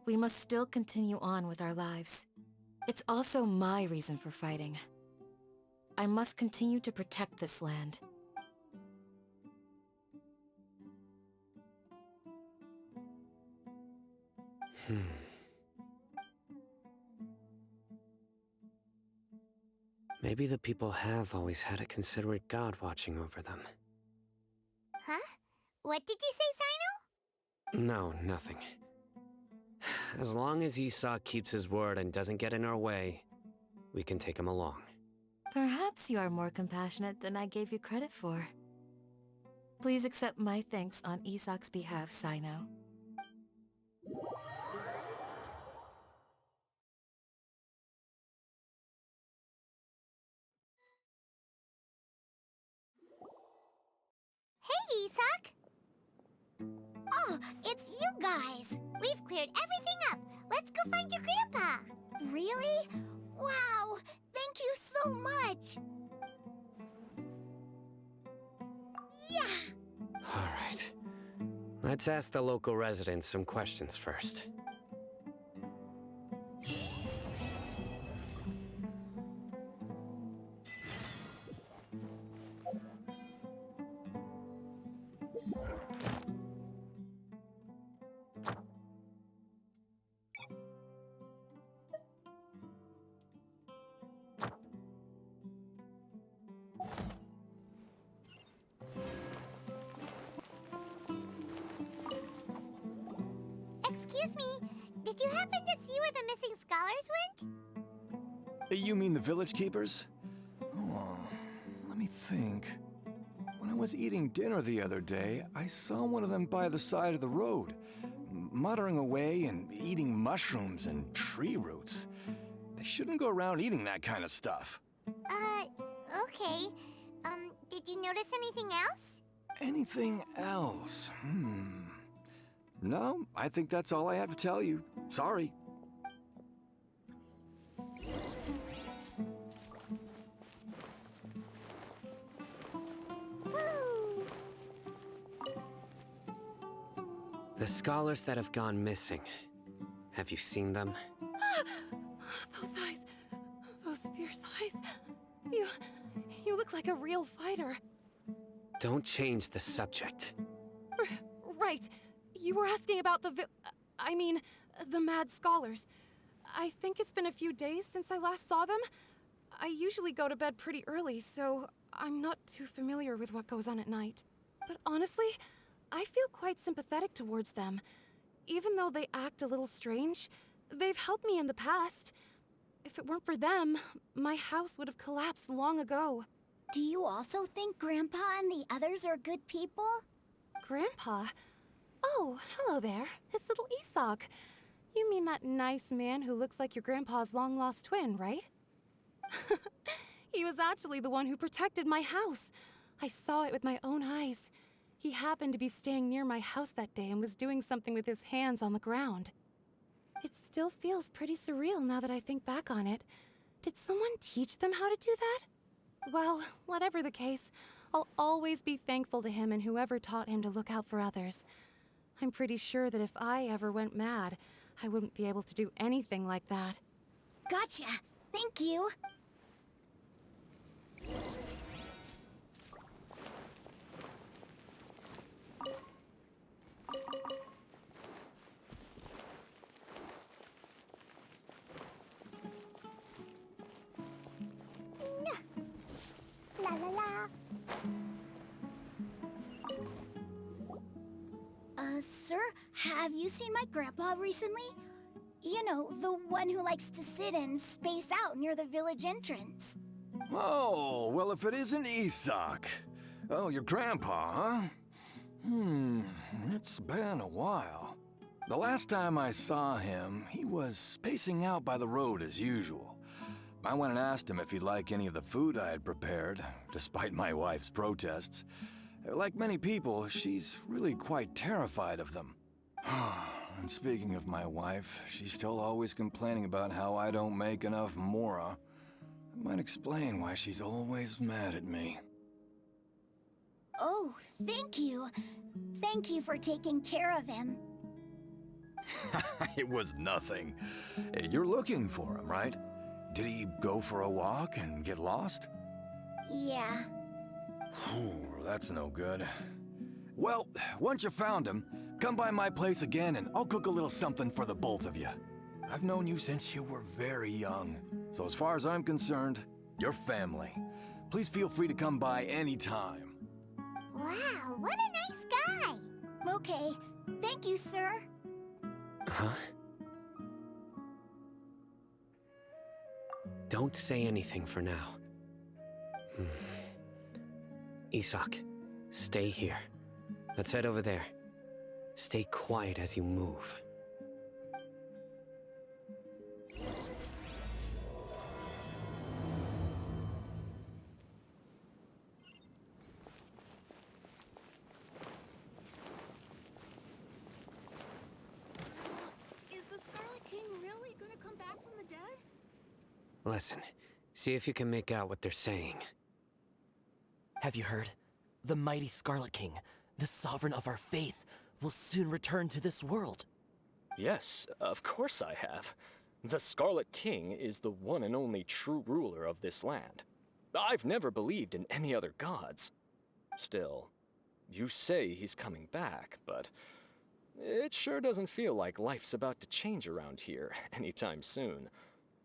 S6: we must still continue on with our lives. It's also my reason for fighting. I must continue to protect this land.
S20: Maybe the people have always had a considerate god watching over them.
S1: Huh? What did you say, Sino?
S20: No, nothing. As long as Isak keeps his word and doesn't get in our way, we can take him along.
S6: Perhaps you are more compassionate than I gave you credit for. Please accept my thanks on Isak's behalf, Sino.
S1: Hey, Isak!
S5: Oh, it's you guys!
S1: We've cleared everything up. Let's go find your grandpa.
S5: Really? Wow! Thank you so much! Yeah!
S20: Alright. Let's ask the local residents some questions first.
S1: Excuse me, did you happen to see where the missing scholars went?
S9: You mean the village keepers? Oh, let me think. When I was eating dinner the other day, I saw one of them by the side of the road, muttering away and eating mushrooms and tree roots. They shouldn't go around eating that kind of stuff.
S1: Okay. Did you notice anything else?
S9: Anything else? No, I think that's all I have to tell you. Sorry.
S20: The scholars that have gone missing. Have you seen them?
S13: Those eyes. Those fierce eyes. You look like a real fighter.
S20: Don't change the subject.
S13: Right. You were asking about the the mad scholars. I think it's been a few days since I last saw them. I usually go to bed pretty early, so I'm not too familiar with what goes on at night. But honestly, I feel quite sympathetic towards them. Even though they act a little strange, they've helped me in the past. If it weren't for them, my house would have collapsed long ago.
S5: Do you also think Grandpa and the others are good people?
S13: Grandpa? Oh, hello there. It's little Isak. You mean that nice man who looks like your grandpa's long-lost twin, right? He was actually the one who protected my house. I saw it with my own eyes. He happened to be staying near my house that day and was doing something with his hands on the ground. It still feels pretty surreal now that I think back on it. Did someone teach them how to do that? Well, whatever the case, I'll always be thankful to him and whoever taught him to look out for others. I'm pretty sure that if I ever went mad, I wouldn't be able to do anything like that.
S5: Gotcha. Thank you.
S1: La la la.
S5: Sir, have you seen my grandpa recently? You know, the one who likes to sit and space out near the village entrance.
S9: Oh, well, if it isn't Isak. Oh, your grandpa, huh? It's been a while. The last time I saw him, he was spacing out by the road as usual. I went and asked him if he'd like any of the food I had prepared, despite my wife's protests. Like many people, she's really quite terrified of them. And speaking of my wife, she's still always complaining about how I don't make enough mora. That might explain why she's always mad at me.
S5: Oh, thank you. Thank you for taking care of him.
S9: It was nothing. You're looking for him, right? Did he go for a walk and get lost?
S5: Yeah.
S9: That's no good. Well, once you found him, come by my place again and I'll cook a little something for the both of you. I've known you since you were very young, so as far as I'm concerned, you're family. Please feel free to come by anytime.
S1: Wow, what a nice guy!
S5: Okay, thank you, sir.
S20: Huh? Don't say anything for now. Isak, stay here. Let's head over there. Stay quiet as you move.
S10: Is the Scarlet King really gonna come back from the dead?
S20: Listen, see if you can make out what they're saying.
S22: Have you heard? The mighty Scarlet King, the sovereign of our faith, will soon return to this world.
S23: Yes, of course I have. The Scarlet King is the one and only true ruler of this land. I've never believed in any other gods. Still, you say he's coming back, but it sure doesn't feel like life's about to change around here anytime soon.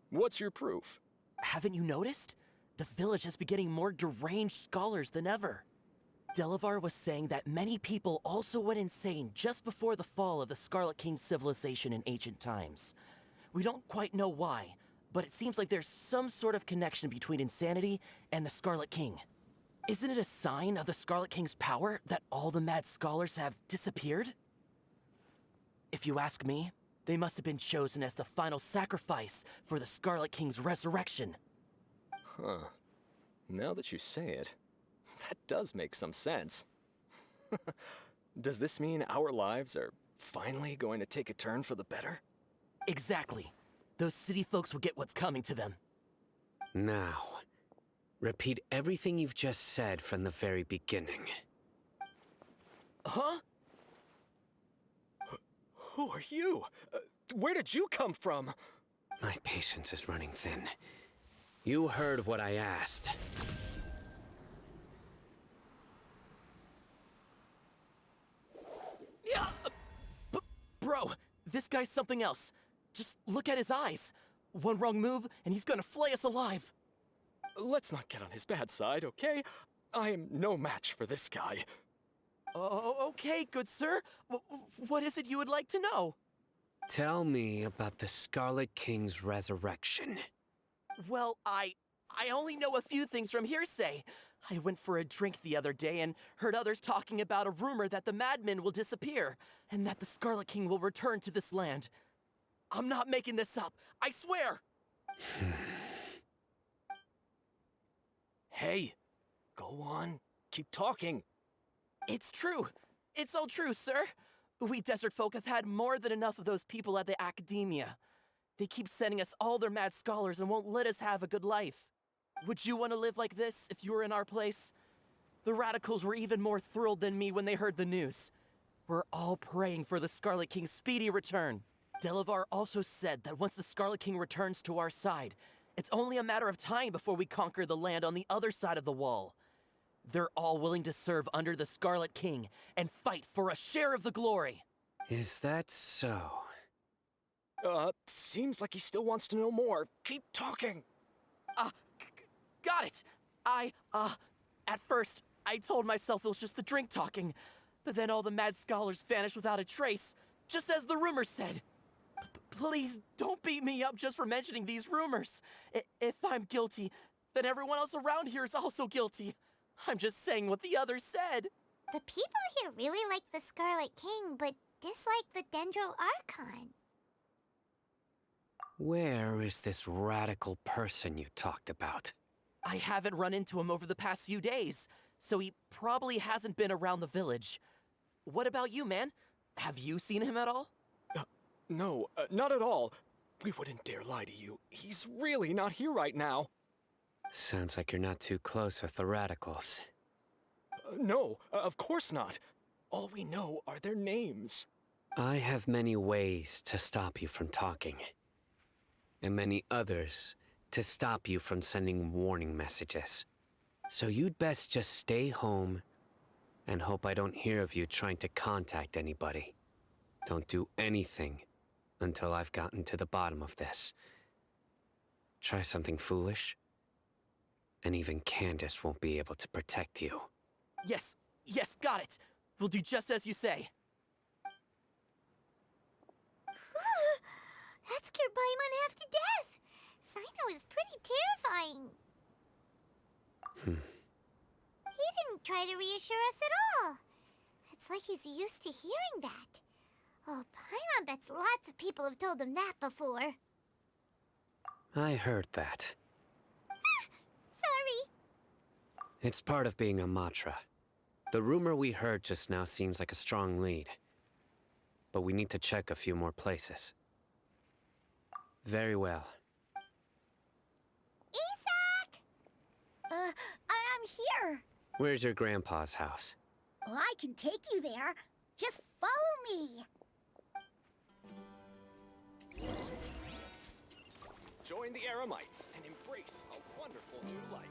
S23: What's your proof?
S22: Haven't you noticed? The village has been getting more deranged scholars than ever. Delavar was saying that many people also went insane just before the fall of the Scarlet King's civilization in ancient times. We don't quite know why, but it seems like there's some sort of connection between insanity and the Scarlet King. Isn't it a sign of the Scarlet King's power that all the mad scholars have disappeared? If you ask me, they must have been chosen as the final sacrifice for the Scarlet King's resurrection.
S23: Huh. Now that you say it, that does make some sense. Does this mean our lives are finally going to take a turn for the better?
S22: Exactly. Those city folks will get what's coming to them.
S20: Now, repeat everything you've just said from the very beginning.
S23: Huh? Who are you? Where did you come from?
S20: My patience is running thin. You heard what I asked.
S22: Yeah, bro, this guy's something else. Just look at his eyes. One wrong move, and he's gonna flay us alive.
S23: Let's not get on his bad side, okay? I am no match for this guy.
S22: Oh, okay, good sir. What is it you would like to know?
S20: Tell me about the Scarlet King's resurrection.
S22: Well, I only know a few things from hearsay. I went for a drink the other day and heard others talking about a rumor that the madmen will disappear, and that the Scarlet King will return to this land. I'm not making this up, I swear!
S23: Hey, go on, keep talking.
S22: It's true. It's all true, sir. We desert folk have had more than enough of those people at the academia. They keep sending us all their mad scholars and won't let us have a good life. Would you want to live like this if you were in our place? The radicals were even more thrilled than me when they heard the news. We're all praying for the Scarlet King's speedy return. Delavar also said that once the Scarlet King returns to our side, it's only a matter of time before we conquer the land on the other side of the wall. They're all willing to serve under the Scarlet King and fight for a share of the glory.
S20: Is that so?
S23: Seems like he still wants to know more. Keep talking.
S22: Got it. At first, I told myself it was just the drink talking, but then all the mad scholars vanished without a trace, just as the rumors said. Please, don't beat me up just for mentioning these rumors. If I'm guilty, then everyone else around here is also guilty. I'm just saying what the others said.
S1: The people here really like the Scarlet King, but dislike the Dendro Archon.
S20: Where is this radical person you talked about?
S22: I haven't run into him over the past few days, so he probably hasn't been around the village. What about you, man? Have you seen him at all?
S23: No, not at all. We wouldn't dare lie to you. He's really not here right now.
S20: Sounds like you're not too close with the radicals.
S23: No, of course not. All we know are their names.
S20: I have many ways to stop you from talking. And many others to stop you from sending warning messages. So you'd best just stay home and hope I don't hear of you trying to contact anybody. Don't do anything until I've gotten to the bottom of this. Try something foolish, and even Candace won't be able to protect you.
S22: Yes, got it. We'll do just as you say.
S1: That scared Paimon half to death. Sino is pretty terrifying. He didn't try to reassure us at all. It's like he's used to hearing that. Oh, Paimon bets lots of people have told him that before.
S20: I heard that.
S1: Sorry.
S20: It's part of being a Matra. The rumor we heard just now seems like a strong lead. But we need to check a few more places. Very well.
S1: Isak!
S5: I'm here.
S20: Where's your grandpa's house?
S5: Well, I can take you there. Just follow me.
S23: Join the Eremites and embrace a wonderful new life.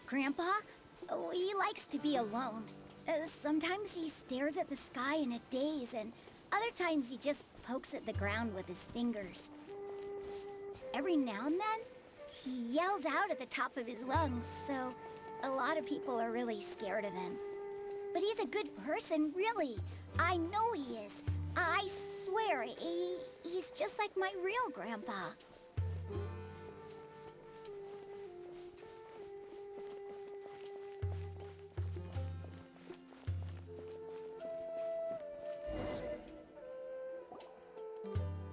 S5: Grandpa? Oh, he likes to be alone. Sometimes he stares at the sky in a daze, and other times he just pokes at the ground with his fingers. Every now and then, he yells out at the top of his lungs, so a lot of people are really scared of him. But he's a good person, really. I know he is. I swear, he's just like my real grandpa.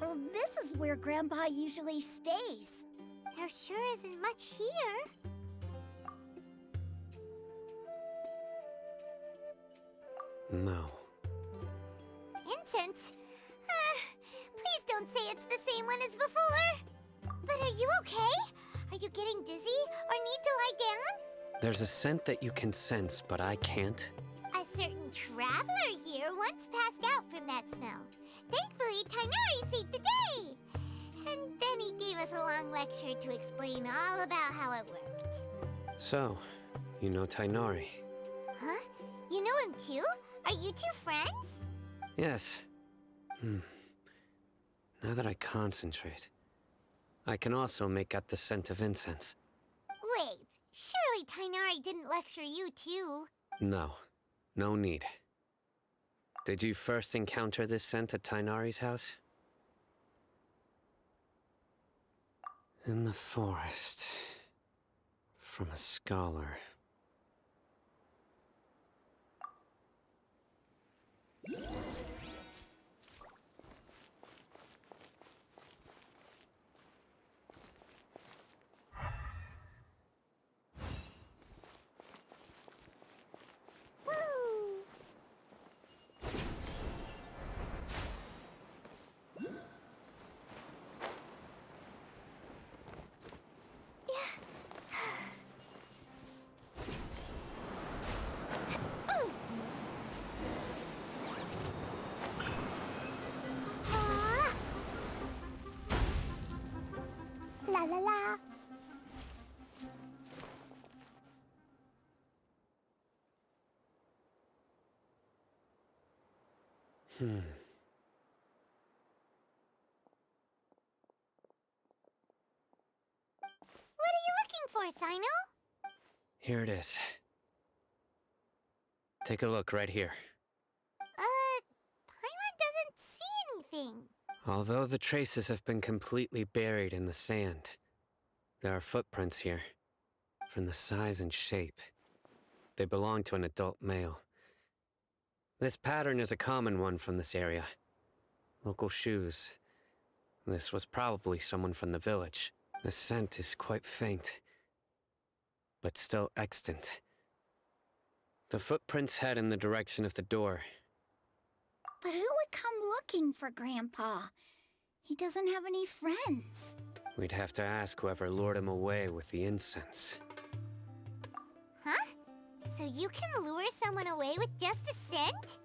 S5: Well, this is where Grandpa usually stays.
S1: There sure isn't much here.
S20: No.
S1: Incense? Please don't say it's the same one as before. But are you okay? Are you getting dizzy or need to lie down?
S20: There's a scent that you can sense, but I can't.
S1: A certain traveler here once passed out from that smell. Thankfully, Tainari saved the day. And then he gave us a long lecture to explain all about how it worked.
S20: So, you know Tainari?
S1: Huh? You know him too? Are you two friends?
S20: Yes. Now that I concentrate, I can also make out the scent of incense.
S1: Wait, surely Tainari didn't lecture you too?
S20: No. No need. Did you first encounter this scent at Tainari's house? In the forest. From a scholar.
S2: La la la.
S1: What are you looking for, Sino?
S20: Here it is. Take a look right here.
S1: Paimon doesn't see interesting.
S20: Although the traces have been completely buried in the sand, there are footprints here, from the size and shape. They belong to an adult male. This pattern is a common one from this area. Local shoes. This was probably someone from the village. The scent is quite faint, but still extant. The footprints head in the direction of the door.
S5: But who would come looking for Grandpa? He doesn't have any friends.
S20: We'd have to ask whoever lured him away with the incense.
S1: Huh? So you can lure someone away with just a scent?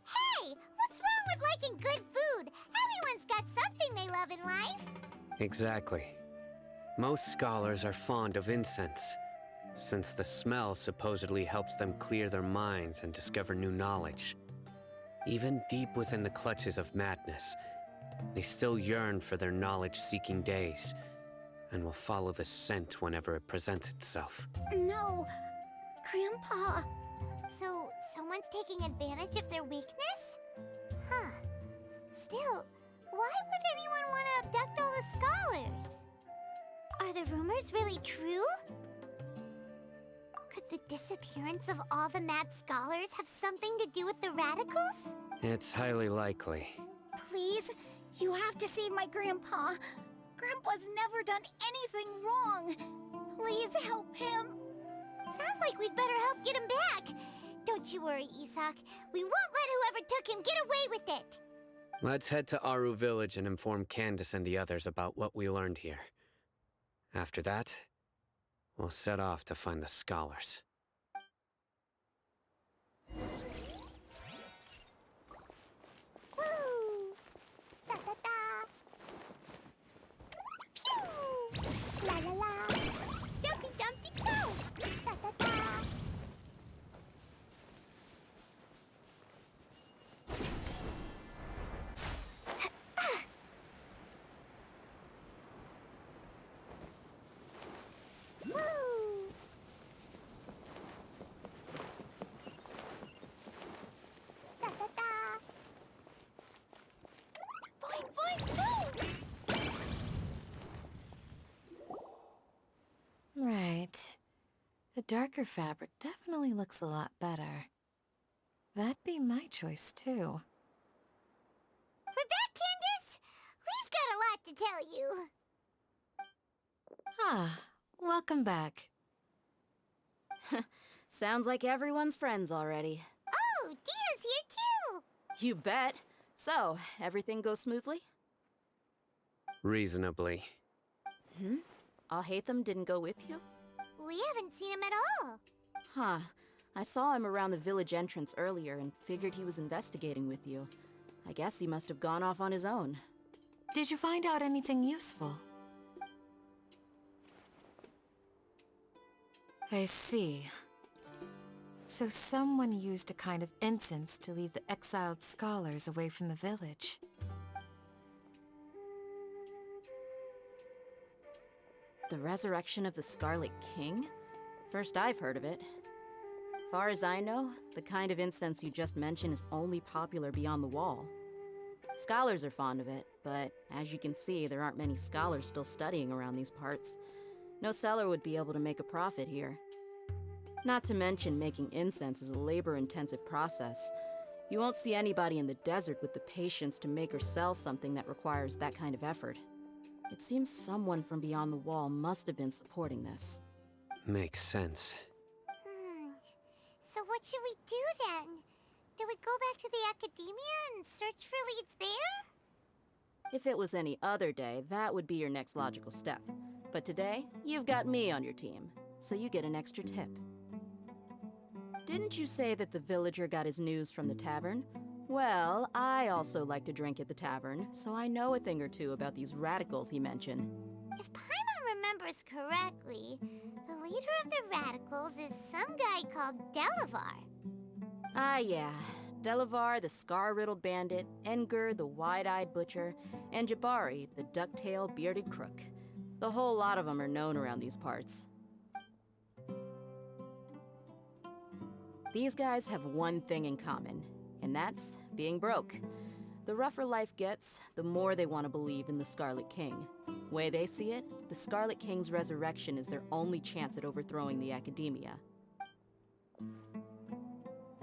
S1: Hey! What's wrong with liking good food? Everyone's got something they love in life.
S20: Exactly. Most scholars are fond of incense, since the smell supposedly helps them clear their minds and discover new knowledge. Even deep within the clutches of madness, they still yearn for their knowledge-seeking days, and will follow the scent whenever it presents itself.
S5: No, Grandpa.
S1: So, someone's taking advantage of their weakness? Huh. Still, why would anyone want to abduct all the scholars? Are the rumors really true? Could the disappearance of all the mad scholars have something to do with the radicals?
S20: It's highly likely.
S5: Please, you have to save my Grandpa. Grandpa's never done anything wrong. Please help him.
S1: Sounds like we'd better help get him back. Don't you worry, Isak. We won't let whoever took him get away with it.
S20: Let's head to Aru Village and inform Candace and the others about what we learned here. After that, we'll set off to find the scholars.
S1: Woo! Da-da-da! Pew! La-la-la! Jumpy-dumpty-go! Da-da-da!
S6: Right. The darker fabric definitely looks a lot better. That'd be my choice, too.
S1: We're back, Candace! We've got a lot to tell you.
S6: Ah, welcome back.
S21: Sounds like everyone's friends already.
S1: Oh, Dia's here too!
S21: You bet. So, everything goes smoothly?
S20: Reasonably.
S21: Alhaitham didn't go with you?
S1: We haven't seen him at all.
S21: Huh. I saw him around the village entrance earlier and figured he was investigating with you. I guess he must have gone off on his own.
S6: Did you find out anything useful? I see. So someone used a kind of incense to lead the exiled scholars away from the village.
S21: The resurrection of the Scarlet King? First I've heard of it. Far as I know, the kind of incense you just mentioned is only popular beyond the wall. Scholars are fond of it, but as you can see, there aren't many scholars still studying around these parts. No seller would be able to make a profit here. Not to mention, making incense is a labor-intensive process. You won't see anybody in the desert with the patience to make or sell something that requires that kind of effort. It seems someone from beyond the wall must have been supporting this.
S20: Makes sense.
S1: So what should we do then? Do we go back to the academia and search for leads there?
S21: If it was any other day, that would be your next logical step. But today, you've got me on your team, so you get an extra tip. Didn't you say that the villager got his news from the tavern? Well, I also like to drink at the tavern, so I know a thing or two about these radicals he mentioned.
S1: If Paimon remembers correctly, the leader of the radicals is some guy called Delavar.
S21: Ah, yeah. Delavar, the scar-riddled bandit, Engur, the wide-eyed butcher, and Jabari, the duck-tailed bearded crook. The whole lot of them are known around these parts. These guys have one thing in common, and that's being broke. The rougher life gets, the more they want to believe in the Scarlet King. Way they see it, the Scarlet King's resurrection is their only chance at overthrowing the Academia.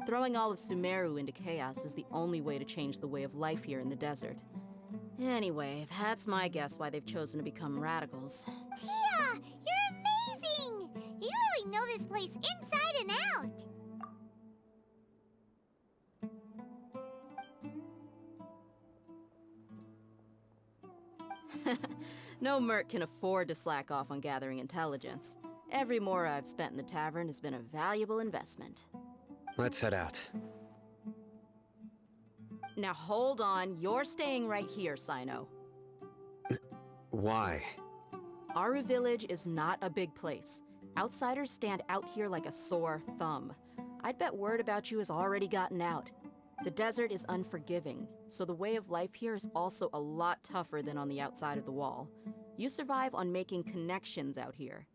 S21: Throwing all of Sumeru into chaos is the only way to change the way of life here in the desert. Anyway, that's my guess why they've chosen to become radicals.
S1: Tia! You're amazing! You really know this place inside and out!
S21: No merc can afford to slack off on gathering intelligence. Every mora I've spent in the tavern has been a valuable investment.
S20: Let's head out.
S21: Now hold on, you're staying right here, Sino.
S20: Why?
S21: Aru Village is not a big place. Outsiders stand out here like a sore thumb. I'd bet word about you has already gotten out. The desert is unforgiving, so the way of life here is also a lot tougher than on the outside of the wall. You survive on making connections out here.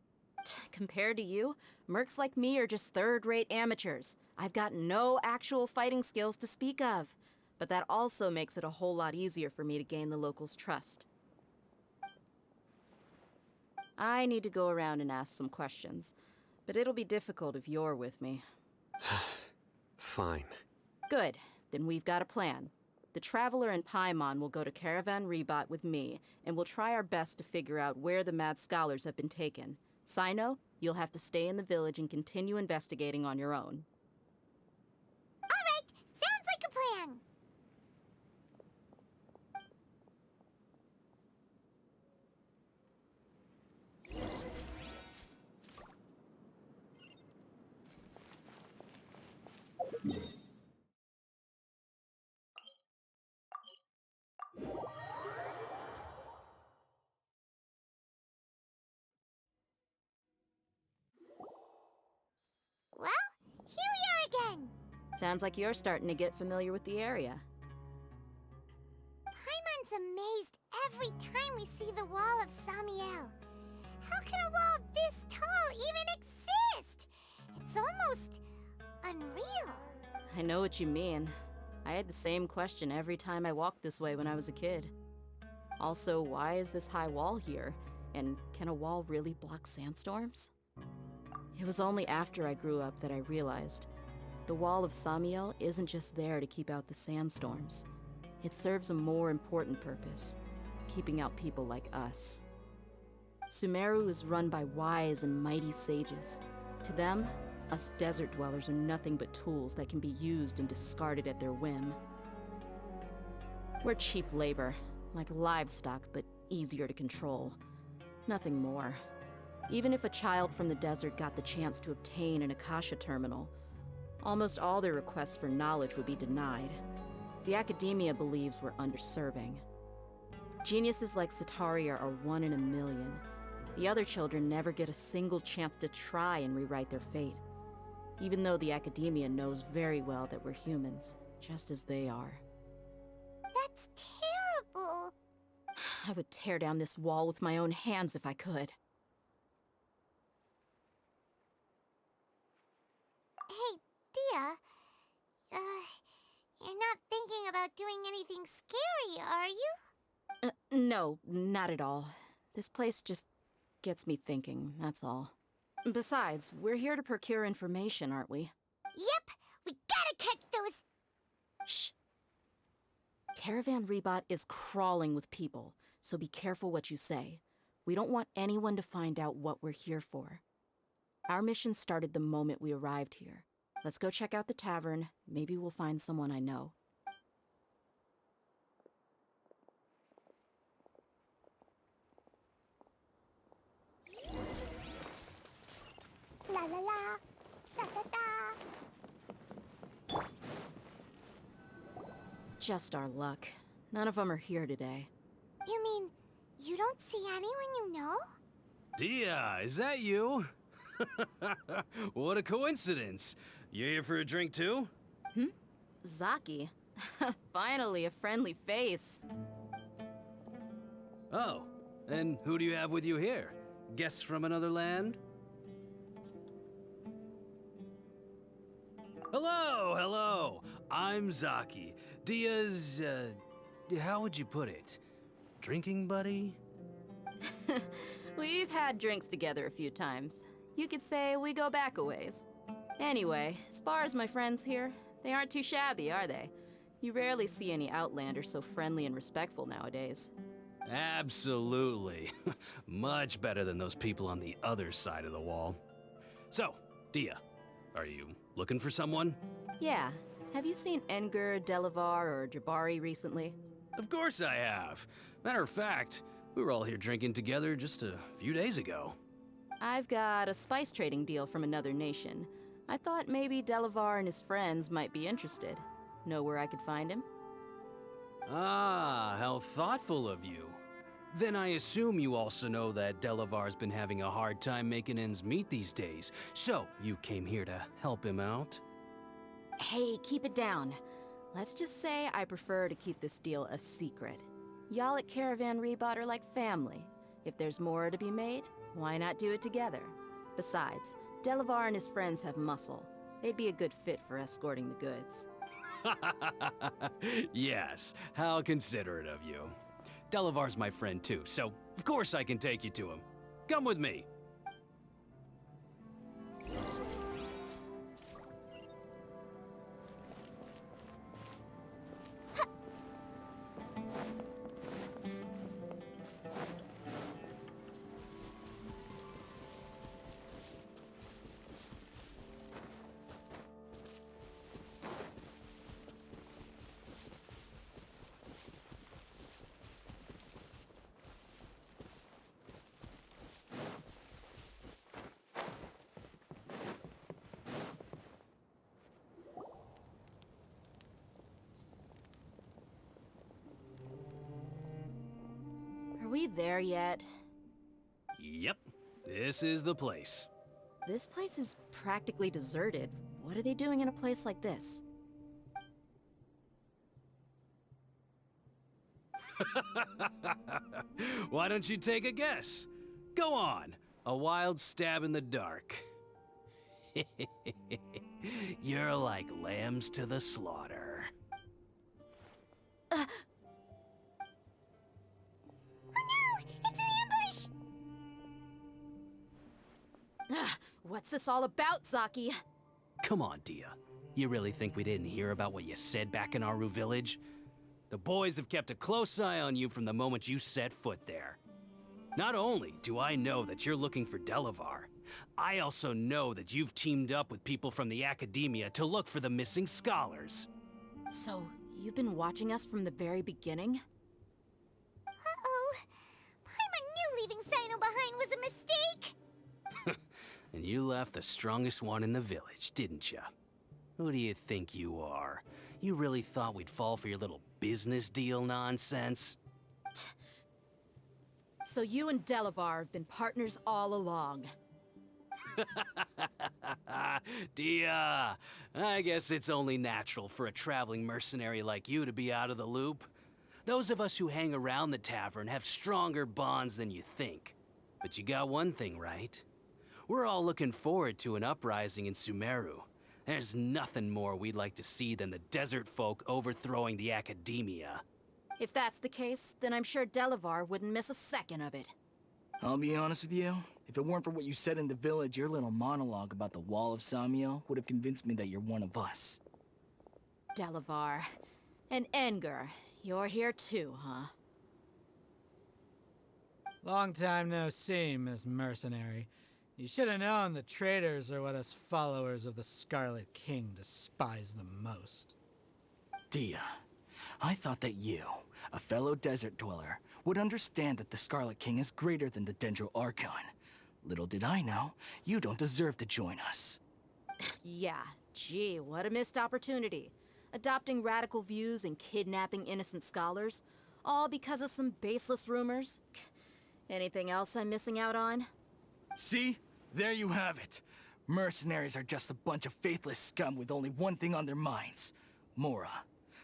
S21: Compared to you, mercs like me are just third-rate amateurs. I've got no actual fighting skills to speak of. But that also makes it a whole lot easier for me to gain the locals' trust. I need to go around and ask some questions, but it'll be difficult if you're with me.
S20: Fine.
S21: Good, then we've got a plan. The Traveler and Paimon will go to Caravan Rebot with me, and we'll try our best to figure out where the Mad Scholars have been taken. Sino, you'll have to stay in the village and continue investigating on your own.
S1: All right! Sounds like a plan! Well, here we are again!
S21: Sounds like you're starting to get familiar with the area.
S1: Paimon's amazed every time we see the wall of Samiel. How can a wall this tall even exist? It's almost unreal.
S21: I know what you mean. I had the same question every time I walked this way when I was a kid. Also, why is this high wall here? And can a wall really block sandstorms? It was only after I grew up that I realized the wall of Samiel isn't just there to keep out the sandstorms. It serves a more important purpose, keeping out people like us. Sumeru is run by wise and mighty sages. To them, us desert dwellers are nothing but tools that can be used and discarded at their whim. We're cheap labor, like livestock, but easier to control. Nothing more. Even if a child from the desert got the chance to obtain an Akasha terminal, almost all their requests for knowledge would be denied. The Academia believes we're underserving. Geniuses like Sataria are 1 in a million. The other children never get a single chance to try and rewrite their fate, even though the Academia knows very well that we're humans, just as they are.
S1: That's terrible.
S21: I would tear down this wall with my own hands if I could.
S1: Hey, Dia. You're not thinking about doing anything scary, are you?
S21: No, not at all. This place just gets me thinking, that's all. Besides, we're here to procure information, aren't we?
S1: Yep, we gotta catch those...
S21: Shh. Caravan Rebot is crawling with people, so be careful what you say. We don't want anyone to find out what we're here for. Our mission started the moment we arrived here. Let's go check out the tavern. Maybe we'll find someone I know.
S1: La la la, da da da.
S21: Just our luck. None of them are here today.
S1: You mean, you don't see anyone you know?
S11: Dia, is that you? What a coincidence. You here for a drink too?
S21: Zaki. Finally, a friendly face.
S11: Oh, and who do you have with you here? Guests from another land? Hello, hello. I'm Zaki. Dia's, how would you put it? Drinking buddy?
S21: We've had drinks together a few times. You could say we go back a ways. Anyway, as far as my friends here, they aren't too shabby, are they? You rarely see any Outlanders so friendly and respectful nowadays.
S11: Absolutely. Much better than those people on the other side of the wall. So, Dia, are you looking for someone?
S21: Yeah. Have you seen Edgar, Delavar, or Jabari recently?
S11: Of course I have. Matter of fact, we were all here drinking together just a few days ago.
S21: I've got a spice trading deal from another nation. I thought maybe Delavar and his friends might be interested. Know where I could find him?
S11: Ah, how thoughtful of you. Then I assume you also know that Delavar's been having a hard time making ends meet these days, so you came here to help him out?
S21: Hey, keep it down. Let's just say I prefer to keep this deal a secret. Y'all at Caravan Rebot are like family. If there's more to be made, why not do it together? Besides, Delavar and his friends have muscle. They'd be a good fit for escorting the goods.
S11: Yes, how considerate of you. Delavar's my friend too, so of course I can take you to him. Come with me.
S21: Are we there yet?
S11: Yep, this is the place.
S21: This place is practically deserted. What are they doing in a place like this?
S11: Why don't you take a guess? Go on, a wild stab in the dark. You're like lambs to the slaughter.
S1: Oh no! It's an ambush!
S21: What's this all about, Zaki?
S11: Come on, Dia. You really think we didn't hear about what you said back in Aru village? The boys have kept a close eye on you from the moment you set foot there. Not only do I know that you're looking for Delavar, I also know that you've teamed up with people from the Academia to look for the missing scholars.
S21: So, you've been watching us from the very beginning?
S1: Uh-oh. Paimon knew leaving Sino behind was a mistake!
S11: And you left the strongest one in the village, didn't ya? Who do you think you are? You really thought we'd fall for your little business deal nonsense?
S21: So you and Delavar have been partners all along.
S11: Dia, I guess it's only natural for a traveling mercenary like you to be out of the loop. Those of us who hang around the tavern have stronger bonds than you think. But you got one thing right. We're all looking forward to an uprising in Sumeru. There's nothing more we'd like to see than the desert folk overthrowing the Academia.
S21: If that's the case, then I'm sure Delavar wouldn't miss a second of it.
S12: I'll be honest with you. If it weren't for what you said in the village, your little monologue about the Wall of Samiel would have convinced me that you're one of us.
S21: Delavar. And Edgar, you're here too, huh?
S15: Long time no see, Miss Mercenary. You should have known the traitors are what us followers of the Scarlet King despise the most.
S12: Dia, I thought that you, a fellow desert dweller, would understand that the Scarlet King is greater than the Dendro Archon. Little did I know, you don't deserve to join us.
S21: Yeah, gee, what a missed opportunity. Adopting radical views and kidnapping innocent scholars, all because of some baseless rumors. Anything else I'm missing out on?
S12: See? There you have it. Mercenaries are just a bunch of faithless scum with only one thing on their minds. Mora.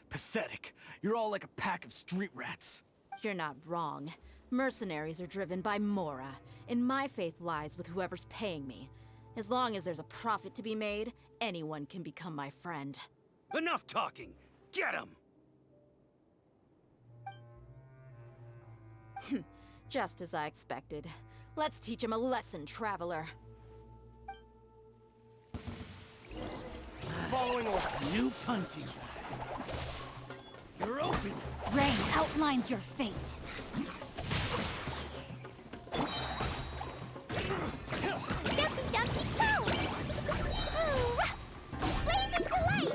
S12: Pathetic. You're all like a pack of street rats.
S21: You're not wrong. Mercenaries are driven by Mora, and my faith lies with whoever's paying me. As long as there's a profit to be made, anyone can become my friend.
S11: Enough talking! Get him!
S21: Just as I expected. Let's teach him a lesson, traveler.
S22: Following orders.
S12: New punching bag. You're open.
S17: Rain outlines your fate.
S1: Dumpy Dumpy Go! Blazing Delight!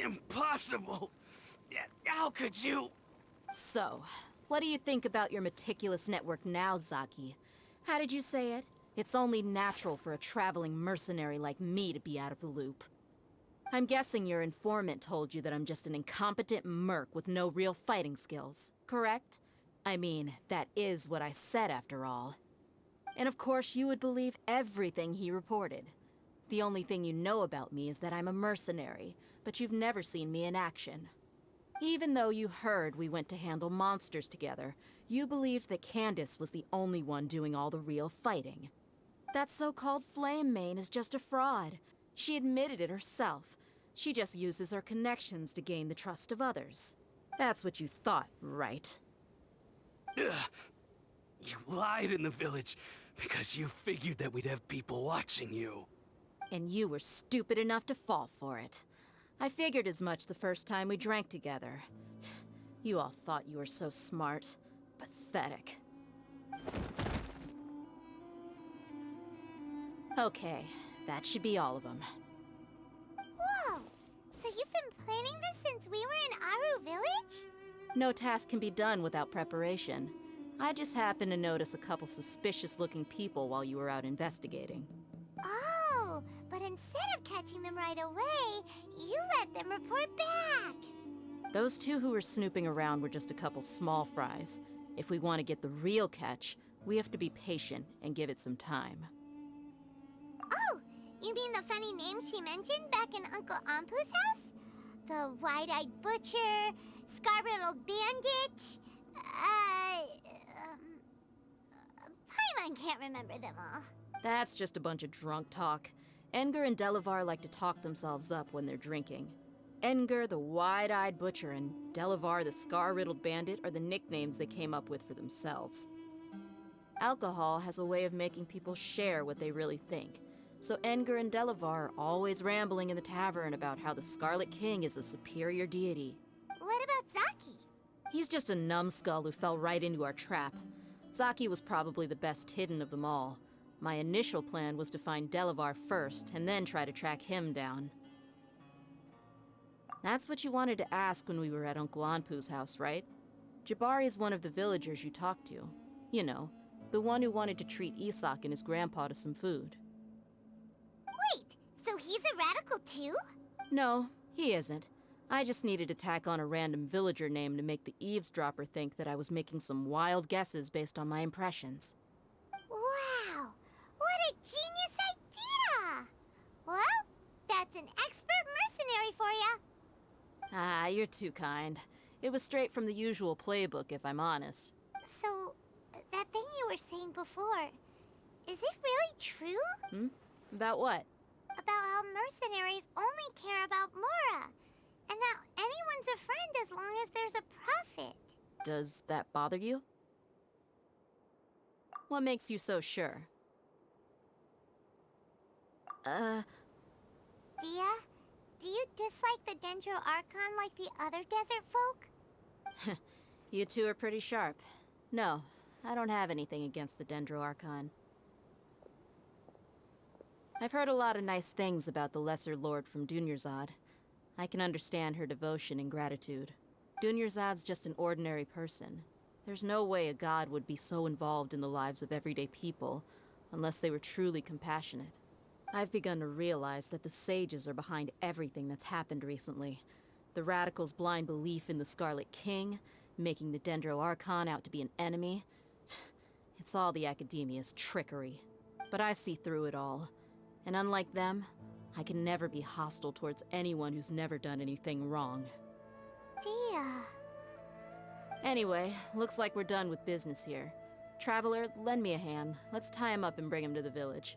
S11: Impossible! How could you?
S21: So, what do you think about your meticulous network now, Zaki? How did you say it? It's only natural for a traveling mercenary like me to be out of the loop. I'm guessing your informant told you that I'm just an incompetent merc with no real fighting skills, correct? I mean, that is what I said after all. And of course you would believe everything he reported. The only thing you know about me is that I'm a mercenary, but you've never seen me in action. Even though you heard we went to handle monsters together, you believed that Candace was the only one doing all the real fighting. That so-called Flame Mane is just a fraud. She admitted it herself. She just uses her connections to gain the trust of others. That's what you thought, right?
S11: Ugh. You lied in the village because you figured that we'd have people watching you.
S21: And you were stupid enough to fall for it. I figured as much the first time we drank together. You all thought you were so smart. Pathetic. Okay, that should be all of them.
S1: Whoa! So you've been planning this since we were in Aru Village?
S21: No task can be done without preparation. I just happened to notice a couple suspicious-looking people while you were out investigating.
S1: Oh, but instead of catching them right away, you let them report back.
S21: Those two who were snooping around were just a couple small fries. If we want to get the real catch, we have to be patient and give it some time.
S1: Oh, you mean the funny name she mentioned back in Uncle Ampu's house? The wide-eyed butcher, scar-riddled bandit, Paimon can't remember them all.
S21: That's just a bunch of drunk talk. Enger and Delavar like to talk themselves up when they're drinking. Enger, the wide-eyed butcher, and Delavar, the scar-riddled bandit, are the nicknames they came up with for themselves. Alcohol has a way of making people share what they really think. So Enger and Delavar are always rambling in the tavern about how the Scarlet King is a superior deity.
S1: What about Zaki?
S21: He's just a numbskull who fell right into our trap. Zaki was probably the best hidden of them all. My initial plan was to find Delavar first, and then try to track him down. That's what you wanted to ask when we were at Uncle Anpu's house, right? Jabari is one of the villagers you talked to. You know, the one who wanted to treat Isak and his grandpa to some food.
S1: Wait, so he's a radical too?
S21: No, he isn't. I just needed to tack on a random villager name to make the eavesdropper think that I was making some wild guesses based on my impressions.
S1: Wow, what a genius idea! Well, that's an expert mercenary for ya.
S21: Ah, you're too kind. It was straight from the usual playbook, if I'm honest.
S1: So, that thing you were saying before, is it really true?
S21: About what?
S1: About how mercenaries only care about Mora, and that anyone's a friend as long as there's a profit.
S21: Does that bother you? What makes you so sure?
S1: Dia, do you dislike the Dendro Archon like the other desert folk?
S21: You two are pretty sharp. No, I don't have anything against the Dendro Archon. I've heard a lot of nice things about the Lesser Lord from Dunyarzad. I can understand her devotion and gratitude. Dunyarzad's just an ordinary person. There's no way a god would be so involved in the lives of everyday people, unless they were truly compassionate. I've begun to realize that the sages are behind everything that's happened recently. The radicals' blind belief in the Scarlet King, making the Dendro Archon out to be an enemy. It's all the Academia's trickery. But I see through it all. And unlike them, I can never be hostile towards anyone who's never done anything wrong.
S1: Dia.
S21: Anyway, looks like we're done with business here. Traveler, lend me a hand. Let's tie him up and bring him to the village.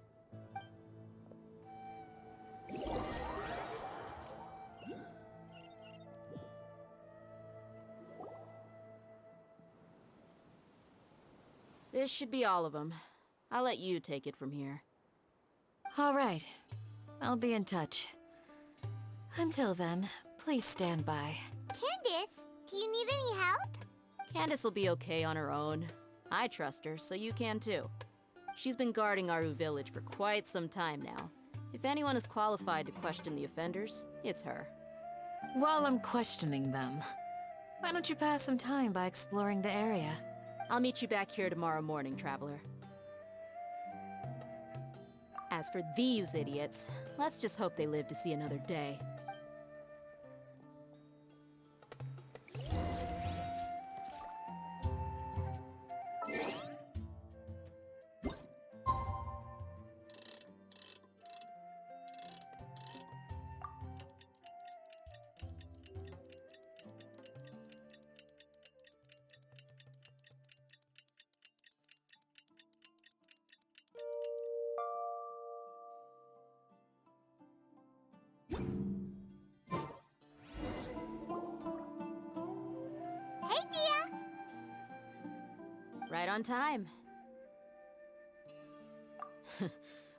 S21: This should be all of them. I'll let you take it from here.
S6: All right. I'll be in touch. Until then, please stand by.
S1: Candace, do you need any help?
S21: Candace will be okay on her own. I trust her, so you can too. She's been guarding Aru village for quite some time now. If anyone is qualified to question the offenders, it's her.
S6: While I'm questioning them, why don't you pass some time by exploring the area?
S21: I'll meet you back here tomorrow morning, Traveler. As for these idiots, let's just hope they live to see another day.
S1: Hey, Dia!
S21: Right on time.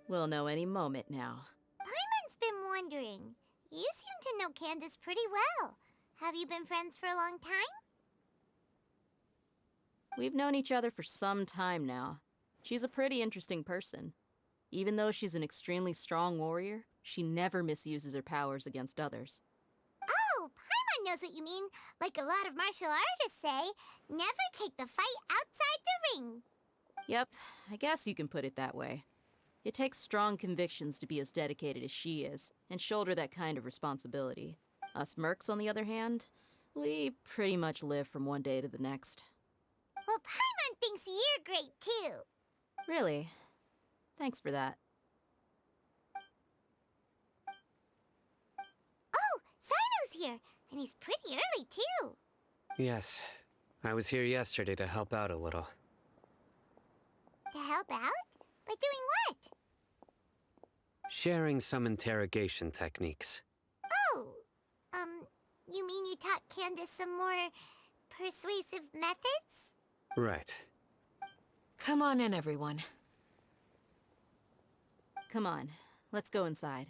S21: We'll know any moment now.
S1: Paimon's been wondering. You seem to know Candace pretty well. Have you been friends for a long time?
S21: We've known each other for some time now. She's a pretty interesting person. Even though she's an extremely strong warrior, she never misuses her powers against others.
S1: Oh, Paimon knows what you mean. Like a lot of martial artists say, never take the fight outside the ring.
S21: Yep, I guess you can put it that way. It takes strong convictions to be as dedicated as she is, and shoulder that kind of responsibility. Us mercs, on the other hand, we pretty much live from one day to the next.
S1: Well, Paimon thinks you're great, too.
S21: Really? Thanks for that.
S1: Oh, Sino's here, and he's pretty early, too.
S20: Yes. I was here yesterday to help out a little.
S1: To help out? By doing what?
S20: Sharing some interrogation techniques.
S1: Oh, you mean you taught Candace some more persuasive methods?
S20: Right.
S6: Come on in, everyone.
S21: Come on, let's go inside.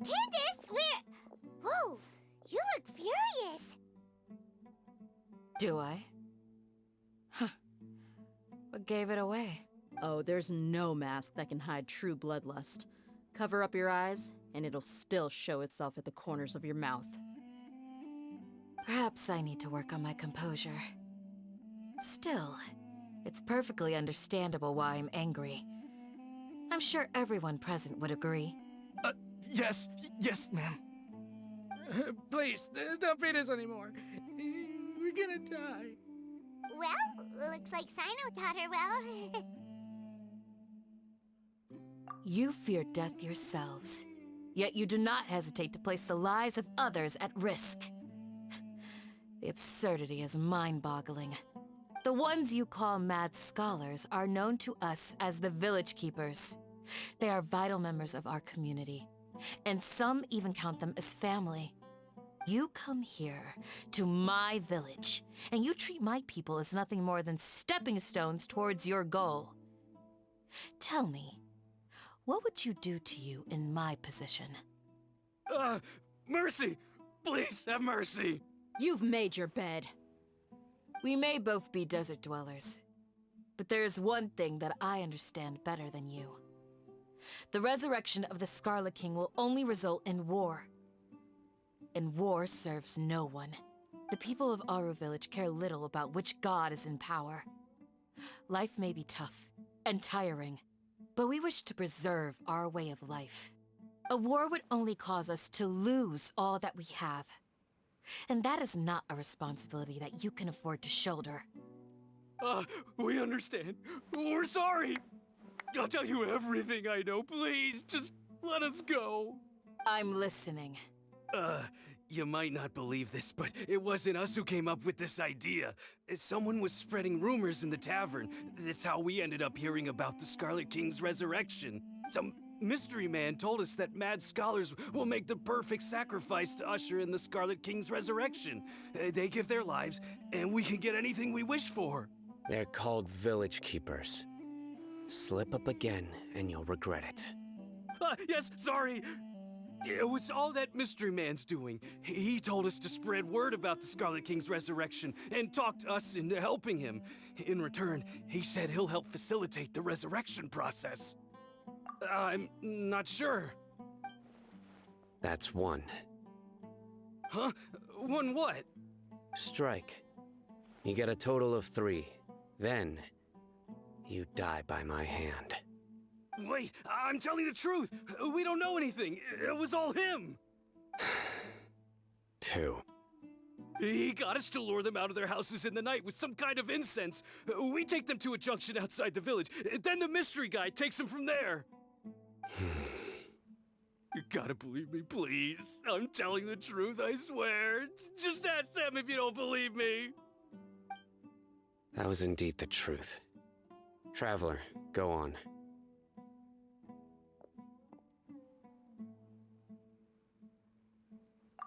S1: Candace, where? Whoa, you look furious.
S6: Do I? Huh. What gave it away?
S21: Oh, there's no mask that can hide true bloodlust. Cover up your eyes, and it'll still show itself at the corners of your mouth.
S6: Perhaps I need to work on my composure. Still, it's perfectly understandable why I'm angry. I'm sure everyone present would agree.
S12: Yes, ma'am.
S15: Please, don't beat us anymore. We're gonna die.
S1: Well, looks like Sino taught her well.
S6: You fear death yourselves, yet you do not hesitate to place the lives of others at risk. The absurdity is mind-boggling. The ones you call mad scholars are known to us as the Village Keepers. They are vital members of our community, and some even count them as family. You come here, to my village, and you treat my people as nothing more than stepping stones towards your goal. Tell me, what would you do to you in my position?
S3: Mercy! Please have mercy!
S21: You've made your bed.
S6: We may both be desert dwellers, but there is one thing that I understand better than you. The resurrection of the Scarlet King will only result in war. And war serves no one. The people of Aru Village care little about which god is in power. Life may be tough and tiring, but we wish to preserve our way of life.
S13: A war would only cause us to lose all that we have. And that is not a responsibility that you can afford to shoulder.
S3: We understand. We're sorry. I'll tell you everything I know. Please, just let us go.
S13: I'm listening.
S11: You might not believe this, but it wasn't us who came up with this idea. Someone was spreading rumors in the tavern. That's how we ended up hearing about the Scarlet King's resurrection. Some mystery man told us that mad scholars will make the perfect sacrifice to usher in the Scarlet King's resurrection. They give their lives, and we can get anything we wish for.
S20: They're called village keepers. Slip up again, and you'll regret it.
S11: Yes, sorry. It was all that mystery man's doing. He told us to spread word about the Scarlet King's resurrection and talked us into helping him. In return, he said he'll help facilitate the resurrection process. I'm not sure.
S20: That's one.
S11: Huh? One what?
S20: Strike. You get a total of 3. Then, you die by my hand.
S11: Wait, I'm telling the truth. We don't know anything. It was all him.
S20: 2.
S11: He got us to lure them out of their houses in the night with some kind of incense. We take them to a junction outside the village. Then the mystery guy takes them from there. You gotta believe me, please. I'm telling the truth, I swear. Just ask them if you don't believe me.
S20: That was indeed the truth. Traveler, go on.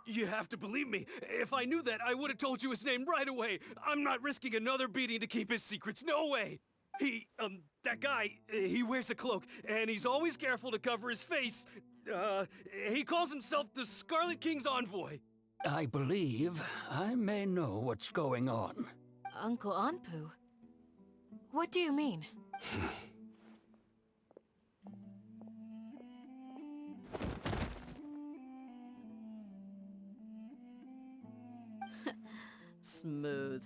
S11: You have to believe me. If I knew that, I would have told you his name right away. I'm not risking another beating to keep his secrets. No way. That guy, he wears a cloak, and he's always careful to cover his face. He calls himself the Scarlet King's envoy.
S4: I believe I may know what's going on.
S13: Uncle Anpu? What do you mean?
S21: Smooth.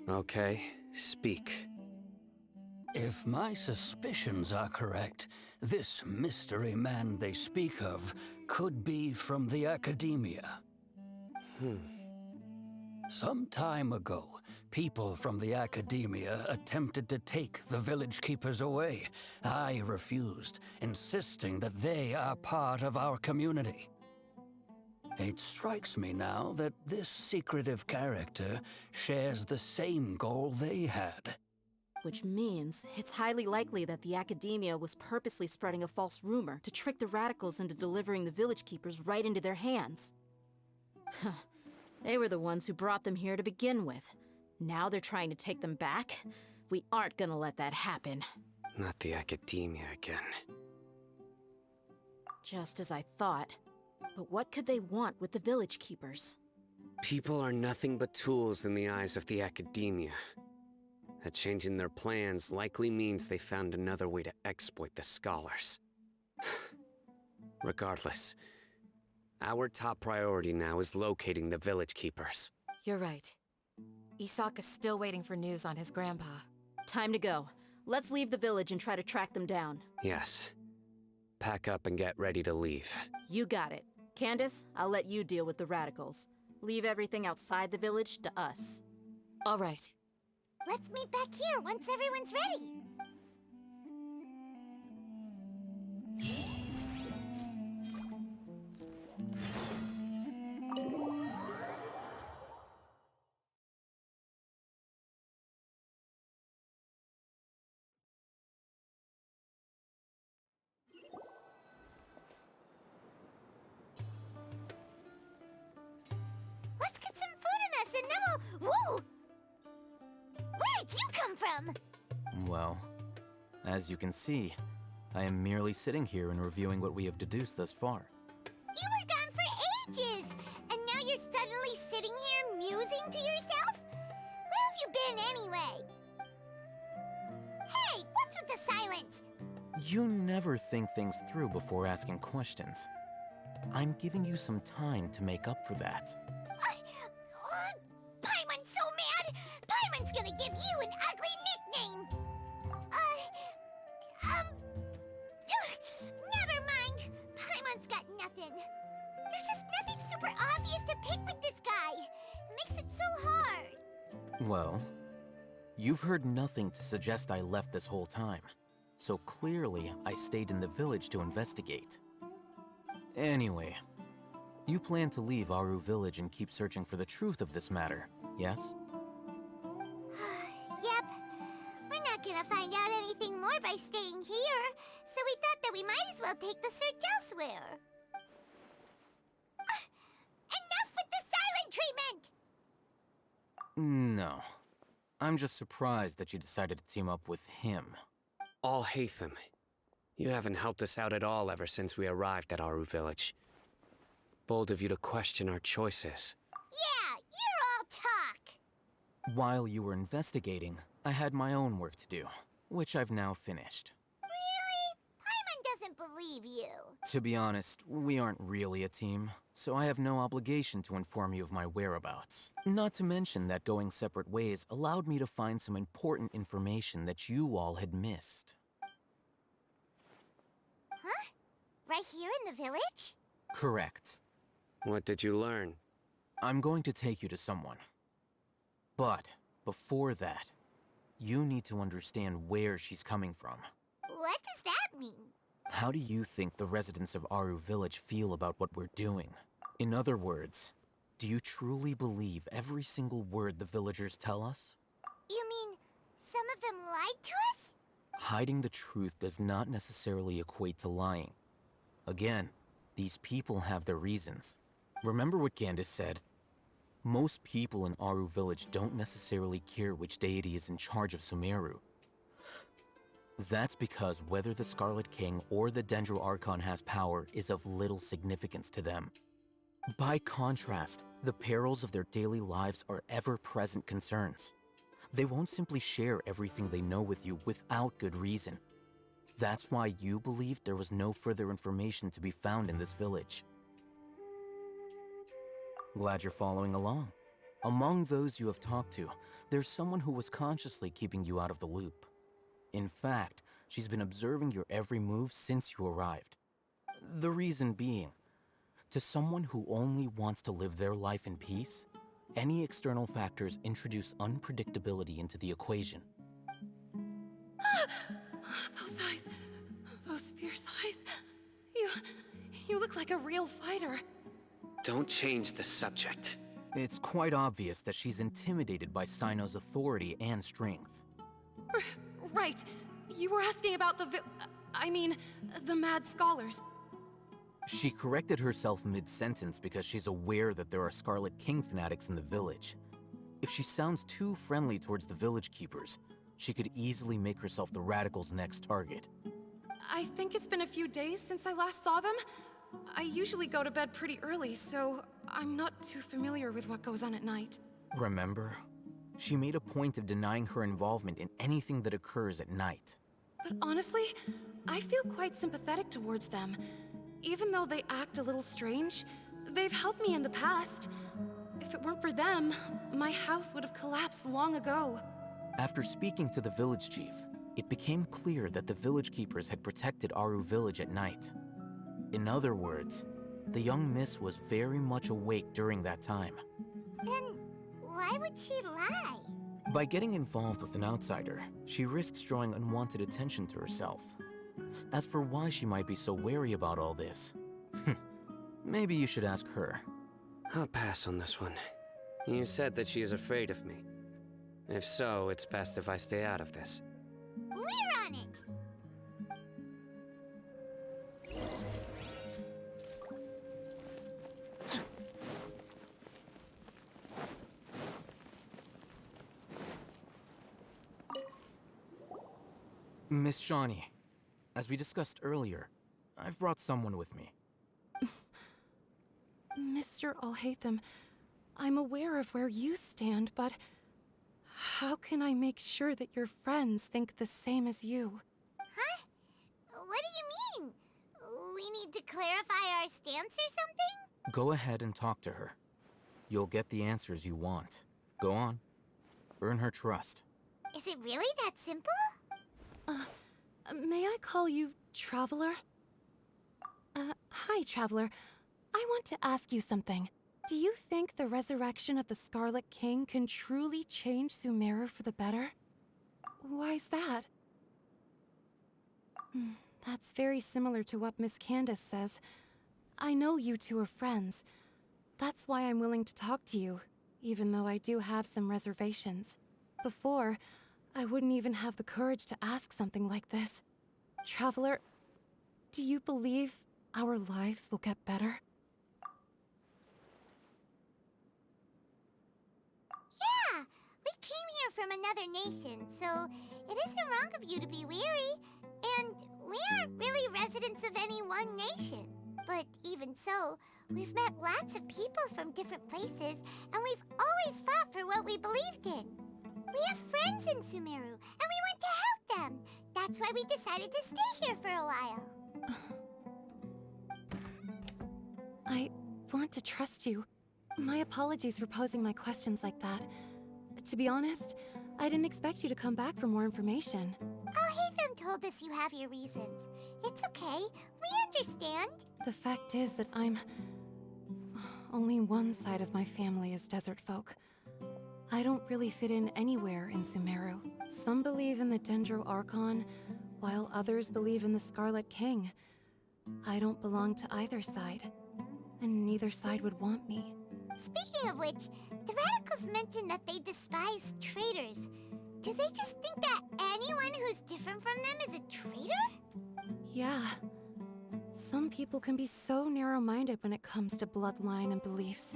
S20: Okay, speak.
S4: If my suspicions are correct, this mystery man they speak of could be from the Academia. Some time ago, people from the Academia attempted to take the village keepers away. I refused, insisting that they are part of our community. It strikes me now that this secretive character shares the same goal they had.
S21: Which means it's highly likely that the Academia was purposely spreading a false rumor to trick the radicals into delivering the village keepers right into their hands. They were the ones who brought them here to begin with. Now they're trying to take them back? We aren't gonna let that happen.
S20: Not the Academia again.
S21: Just as I thought. But what could they want with the village keepers?
S20: People are nothing but tools in the eyes of the Academia. A change in their plans likely means they found another way to exploit the scholars. Regardless, our top priority now is locating the village keepers.
S13: You're right. Isaka's still waiting for news on his grandpa.
S21: Time to go. Let's leave the village and try to track them down.
S20: Yes. Pack up and get ready to leave.
S21: You got it. Candace, I'll let you deal with the radicals. Leave everything outside the village to us.
S13: All right.
S1: Let's meet back here once everyone's ready. Let's get some food in us and then we'll... Whoa! Where did you come from?
S19: Well, as you can see, I am merely sitting here and reviewing what we have deduced thus far.
S1: You were gone for ages! And now you're suddenly sitting here musing to yourself? Where have you been anyway? Hey, what's with the silence?
S19: You never think things through before asking questions. I'm giving you some time to make up for that.
S1: you an ugly nickname! Never mind. Paimon's got nothing. There's just nothing super obvious to pick with this guy. It makes it so hard.
S19: Well, you've heard nothing to suggest I left this whole time. So clearly, I stayed in the village to investigate. Anyway, you plan to leave Aru Village and keep searching for the truth of this matter, yes?
S1: Yep. We're not gonna find out anything more by staying here, so we thought that we might as well take the search elsewhere. Enough with the silent treatment!
S19: No. I'm just surprised that you decided to team up with him.
S20: Alhaitham, you haven't helped us out at all ever since we arrived at Aru Village. Bold of you to question our choices.
S1: Yeah, you're all talk!
S19: While you were investigating, I had my own work to do, which I've now finished.
S1: Really? Paimon doesn't believe you.
S19: To be honest, we aren't really a team, so I have no obligation to inform you of my whereabouts. Not to mention that going separate ways allowed me to find some important information that you all had missed.
S1: Huh? Right here in the village?
S19: Correct.
S20: What did you learn?
S19: I'm going to take you to someone. But before that, you need to understand where she's coming from.
S1: What does that mean?
S19: How do you think the residents of Aru Village feel about what we're doing? In other words, do you truly believe every single word the villagers tell us?
S1: You mean some of them lied to us?
S19: Hiding the truth does not necessarily equate to lying. Again, these people have their reasons. Remember what Gandis said? Most people in Aru Village don't necessarily care which deity is in charge of Sumeru. That's because whether the Scarlet King or the Dendro Archon has power is of little significance to them. By contrast, the perils of their daily lives are ever-present concerns. They won't simply share everything they know with you without good reason. That's why you believed there was no further information to be found in this village. Glad you're following along. Among those you have talked to, there's someone who was consciously keeping you out of the loop. In fact, she's been observing your every move since you arrived. The reason being, to someone who only wants to live their life in peace, any external factors introduce unpredictability into the equation.
S13: Those eyes, those fierce eyes. You look like a real fighter.
S20: Don't change the subject.
S19: It's quite obvious that she's intimidated by Sino's authority and strength.
S13: Right. You were asking about the Mad Scholars.
S19: She corrected herself mid-sentence because she's aware that there are Scarlet King fanatics in the village. If she sounds too friendly towards the village keepers, she could easily make herself the Radicals' next target.
S13: I think it's been a few days since I last saw them. I usually go to bed pretty early, so I'm not too familiar with what goes on at night.
S19: Remember? She made a point of denying her involvement in anything that occurs at night.
S13: But honestly, I feel quite sympathetic towards them. Even though they act a little strange, they've helped me in the past. If it weren't for them, my house would have collapsed long ago.
S19: After speaking to the village chief, it became clear that the village keepers had protected Aru Village at night. In other words, the young miss was very much awake during that time.
S1: Then why would she lie?
S19: By getting involved with an outsider, she risks drawing unwanted attention to herself. As for why she might be so wary about all this, maybe you should ask her.
S20: I'll pass on this one. You said that she is afraid of me. If so, it's best if I stay out of this.
S1: We're on it!
S19: Miss Shawnee, as we discussed earlier, I've brought someone with me.
S13: Mr. Alhaitham, I'm aware of where you stand, but how can I make sure that your friends think the same as you?
S1: Huh? What do you mean? We need to clarify our stance or something?
S19: Go ahead and talk to her. You'll get the answers you want. Go on. Earn her trust.
S1: Is it really that simple?
S13: May I call you Traveler? Hi, Traveler. I want to ask you something. Do you think the resurrection of the Scarlet King can truly change Sumeru for the better? Why's that? That's very similar to what Miss Candace says. I know you two are friends. That's why I'm willing to talk to you, even though I do have some reservations. Before, I wouldn't even have the courage to ask something like this. Traveler, do you believe our lives will get better?
S1: Yeah! We came here from another nation, so it isn't wrong of you to be weary. And we aren't really residents of any one nation. But even so, we've met lots of people from different places, and we've always fought for what we believed in. We have friends in Sumeru, and we want to help them. That's why we decided to stay here for a while.
S13: I want to trust you. My apologies for posing my questions like that. To be honest, I didn't expect you to come back for more information.
S1: Hatham told us you have your reasons. It's okay. We understand.
S13: The fact is that only one side of my family is desert folk. I don't really fit in anywhere in Sumeru. Some believe in the Dendro Archon, while others believe in the Scarlet King. I don't belong to either side, and neither side would want me.
S1: Speaking of which, the radicals mentioned that they despise traitors. Do they just think that anyone who's different from them is a traitor?
S13: Yeah. Some people can be so narrow-minded when it comes to bloodline and beliefs.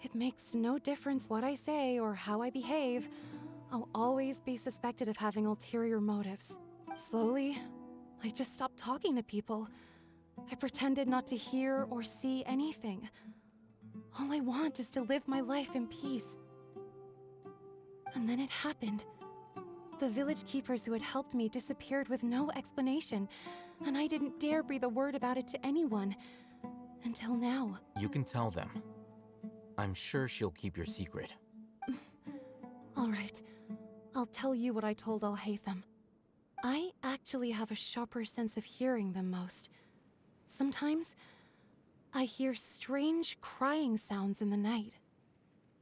S13: It makes no difference what I say or how I behave. I'll always be suspected of having ulterior motives. Slowly, I just stopped talking to people. I pretended not to hear or see anything. All I want is to live my life in peace. And then it happened. The village keepers who had helped me disappeared with no explanation, and I didn't dare breathe a word about it to anyone. Until now.
S19: You can tell them. I'm sure she'll keep your secret.
S13: All right. I'll tell you what I told Hatham. I actually have a sharper sense of hearing than most. Sometimes, I hear strange crying sounds in the night.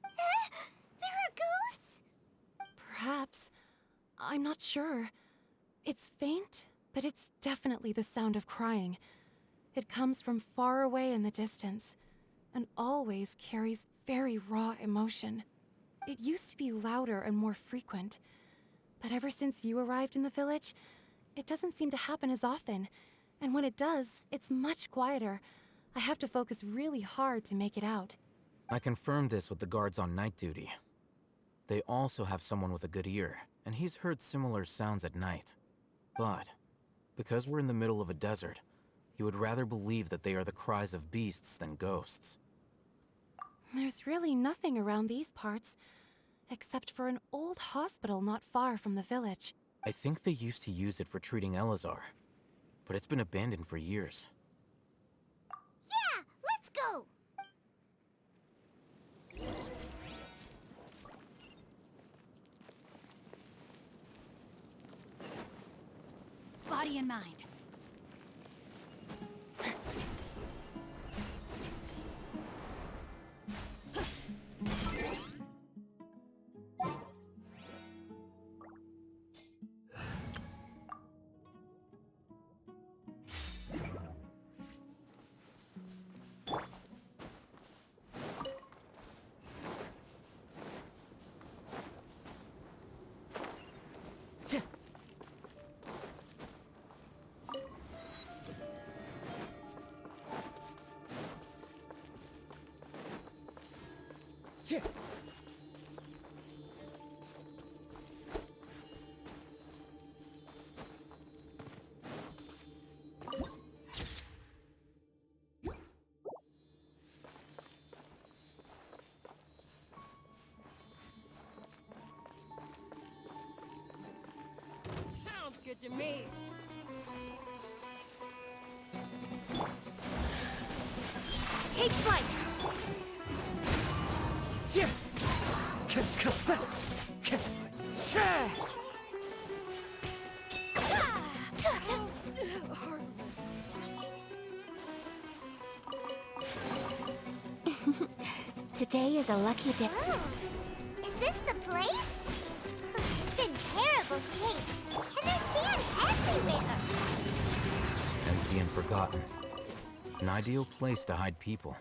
S1: There are ghosts?
S13: Perhaps. I'm not sure. It's faint, but it's definitely the sound of crying. It comes from far away in the distance, and always carries very raw emotion. It used to be louder and more frequent, but ever since you arrived in the village, it doesn't seem to happen as often, and when it does, it's much quieter. I have to focus really hard to make it out.
S19: I confirmed this with the guards on night duty. They also have someone with a good ear, and he's heard similar sounds at night. But, because we're in the middle of a desert, he would rather believe that they are the cries of beasts than ghosts.
S13: There's really nothing around these parts, except for an old hospital not far from the village.
S19: I think they used to use it for treating Elazar, but it's been abandoned for years.
S1: Yeah, let's go!
S17: Body and mind.
S10: Sounds good to me.
S17: Take flight!
S14: Today is a lucky day.
S1: Oh, is this the place? It's in terrible shape, and there's sand everywhere.
S19: Empty and forgotten. An ideal place to hide people.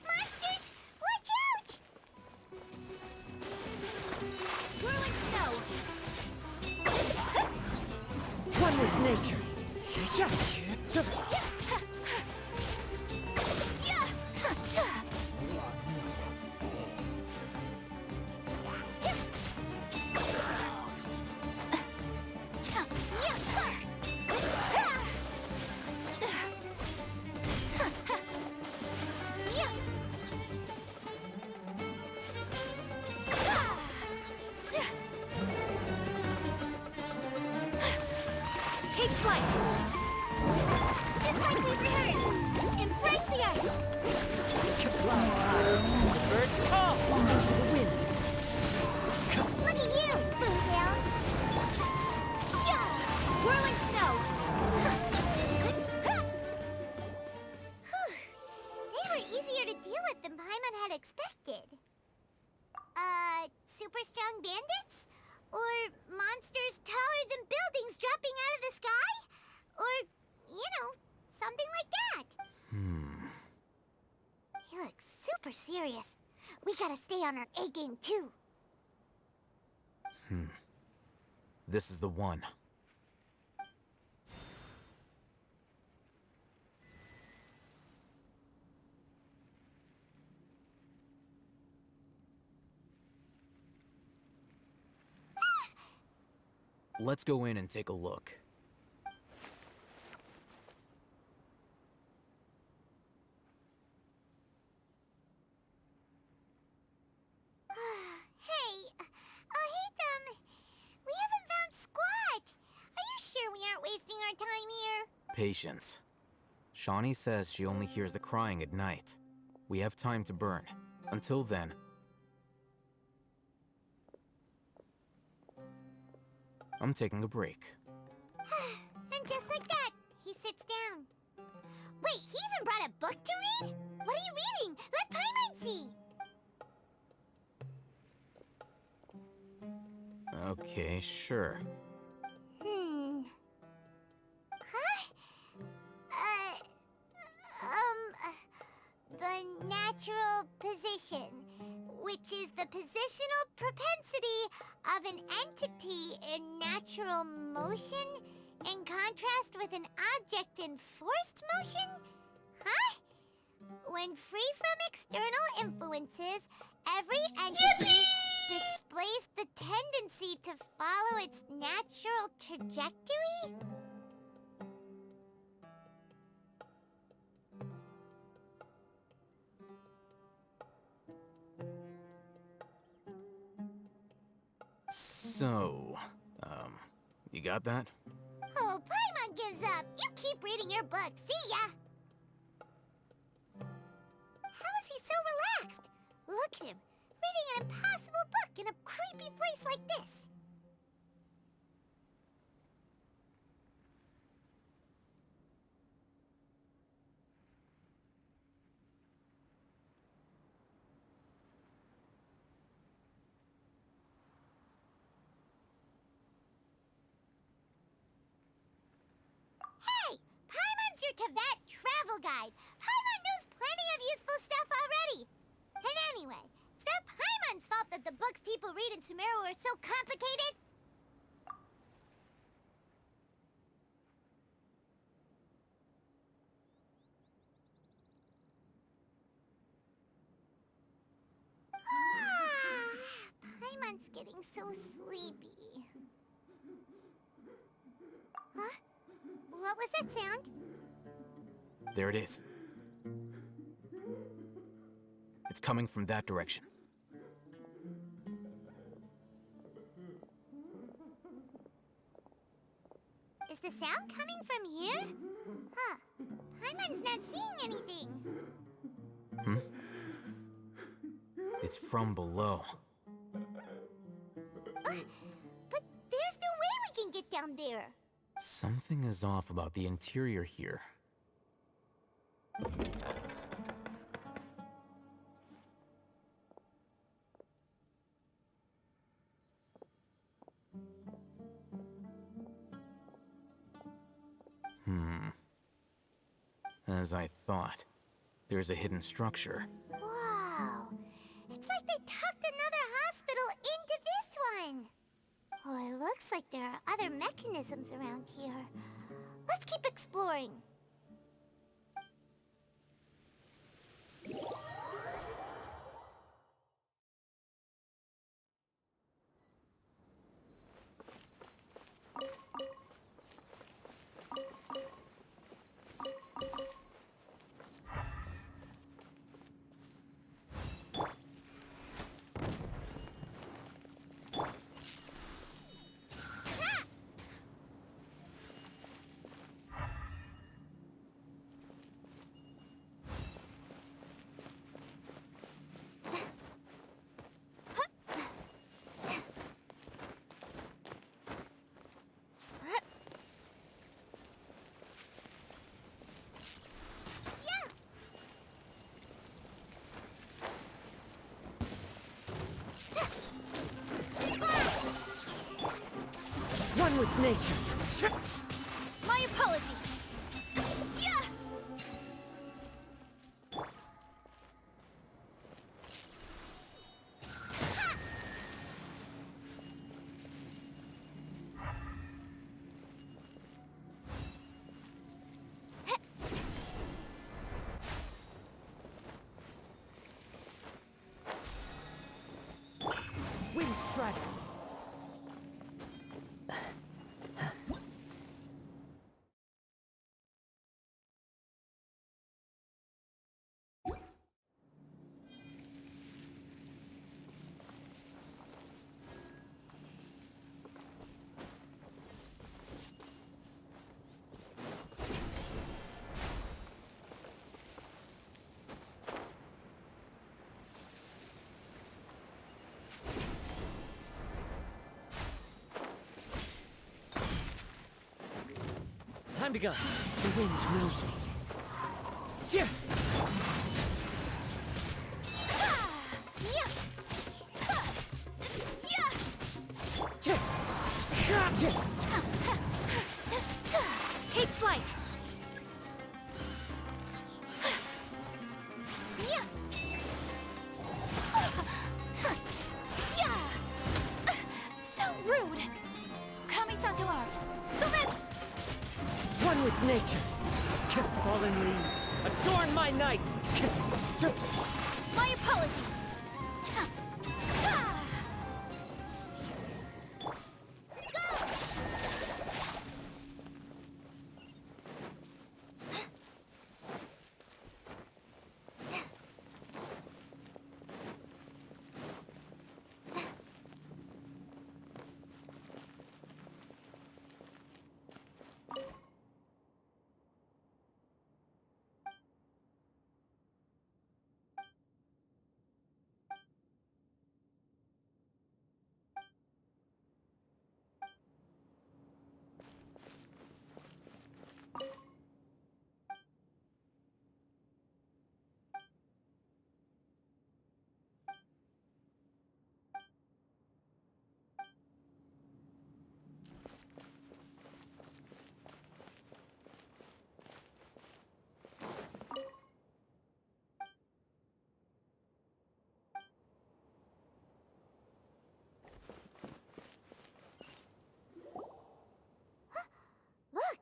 S1: Monsters, watch out!
S5: Whirling snow!
S7: One with nature.
S5: Take flight! Just like we rehearsed! Embrace the ice!
S7: Take flight. The birds call into the wind.
S1: Look at you, Boomtail!
S5: Yeah! Whirling snow!
S1: Whew. They were easier to deal with than Paimon had expected. Super strong bandits? Or monsters taller than buildings dropping out of the sky? Or, something like that. He looks super serious. We gotta stay on our A game too.
S19: This is the one. Let's go in and take a look.
S1: Hey, Hatham, we haven't found squat. Are you sure we aren't wasting our time here?
S19: Patience. Shawnee says she only hears the crying at night. We have time to burn. Until then... I'm taking a break.
S1: And just like that, he sits down. Wait, he even brought a book to read? What are you reading? Let Paimon see.
S19: Okay, sure.
S1: The natural position, which is the positional propensity of an entity in natural motion in contrast with an object in forced motion? Huh? When free from external influences, every entity displays the tendency to follow its natural trajectory?
S19: So, you got that?
S1: Oh, Paimon gives up. You keep reading your book. See ya! How is he so relaxed? Look at him, reading an impossible book in a creepy place like this. Hey! Paimon's your Teyvat travel guide. Paimon knows plenty of useful stuff already. And anyway, it's not Paimon's fault that the books people read in Sumeru are so complicated. Paimon's getting so sleepy. Huh? What was that sound?
S19: There it is. It's coming from that direction.
S1: Is the sound coming from here? Huh. Paimon's not seeing anything.
S19: It's from below.
S1: But there's no way we can get down there.
S19: Something is off about the interior here. As I thought, there's a hidden structure.
S1: Wow. It's like they tucked another hospital into this one. Oh, it looks like there are other mechanisms around here. Let's keep exploring.
S7: One with nature.
S17: My apologies. Yeah!
S7: Wind strike. Time to go. The wind knows me. Yeah.
S17: Take flight. So rude. Kami-santo art. So then.
S7: One with nature. Fallen leaves. Adorn my night.
S17: My apologies.
S1: Look,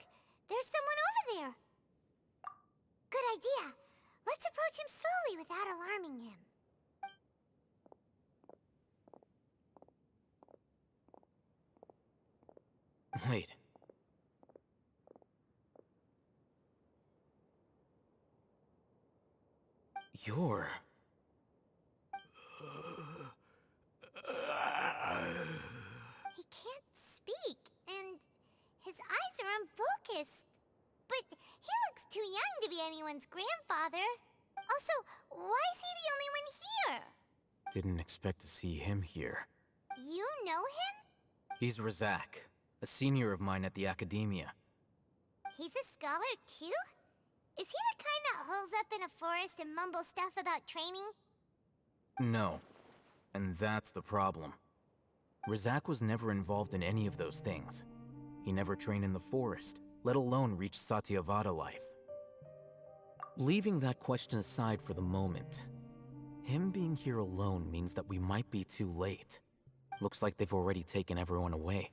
S1: there's someone over there. Good idea. Let's approach him slowly without alarming him.
S19: Wait. You're...
S1: He can't speak, and his eyes are unfocused. But he looks too young to be anyone's grandfather. Also, why is he the only one here?
S19: Didn't expect to see him here.
S1: You know him?
S19: He's Razak, a senior of mine at the academia.
S1: He's a scholar too? Is he the kind that holes up in a forest and mumbles stuff about training?
S19: No, and that's the problem. Razak was never involved in any of those things. He never trained in the forest, let alone reach Satyavada life. Leaving that question aside for the moment, him being here alone means that we might be too late. Looks like they've already taken everyone away.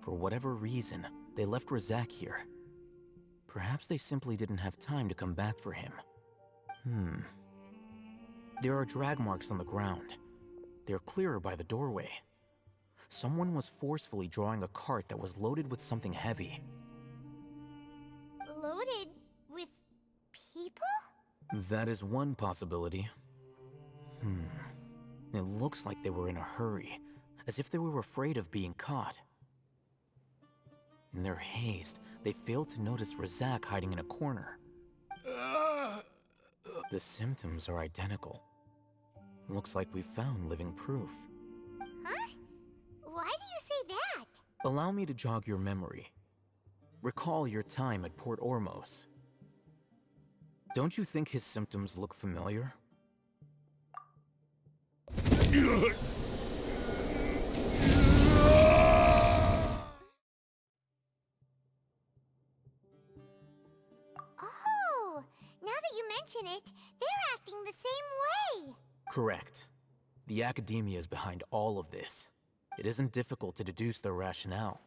S19: For whatever reason, they left Razak here. Perhaps they simply didn't have time to come back for him. There are drag marks on the ground. They're clearer by the doorway. Someone was forcefully drawing a cart that was loaded with something heavy.
S1: Loaded with people?
S19: That is one possibility. It looks like they were in a hurry, as if they were afraid of being caught. In their haste, they failed to notice Razak hiding in a corner. The symptoms are identical. Looks like we found living proof.
S1: Huh? Why do you say that?
S19: Allow me to jog your memory. Recall your time at Port Ormos. Don't you think his symptoms look familiar?
S1: Oh, now that you mention it, they're acting the same way.
S19: Correct. The academia is behind all of this. It isn't difficult to deduce their rationale.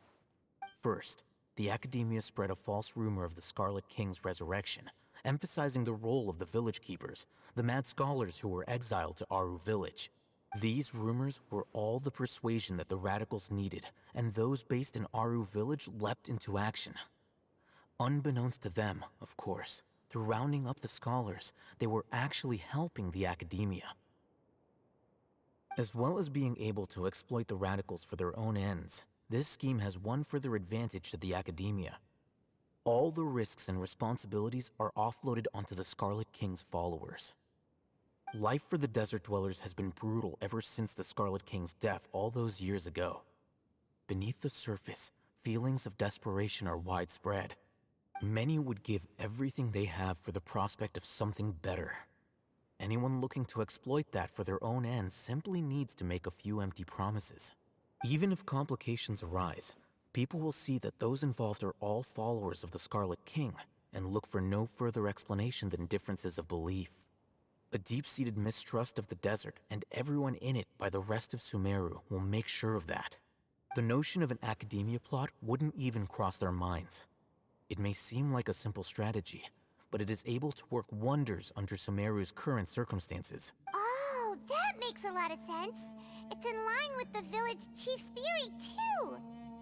S19: First, the academia spread a false rumor of the Scarlet King's resurrection, emphasizing the role of the village keepers, the mad scholars who were exiled to Aru village. These rumors were all the persuasion that the radicals needed, and those based in Aru village leapt into action. Unbeknownst to them, of course, through rounding up the scholars, they were actually helping the academia. As well as being able to exploit the radicals for their own ends, this scheme has one further advantage to the academia. All the risks and responsibilities are offloaded onto the Scarlet King's followers. Life for the desert dwellers has been brutal ever since the Scarlet King's death all those years ago. Beneath the surface, feelings of desperation are widespread. Many would give everything they have for the prospect of something better. Anyone looking to exploit that for their own ends simply needs to make a few empty promises. Even if complications arise, people will see that those involved are all followers of the Scarlet King and look for no further explanation than differences of belief. A deep-seated mistrust of the desert and everyone in it by the rest of Sumeru will make sure of that. The notion of an academia plot wouldn't even cross their minds. It may seem like a simple strategy, but it is able to work wonders under Sumeru's current circumstances.
S1: Oh, that makes a lot of sense. It's in line with the village chief's theory, too.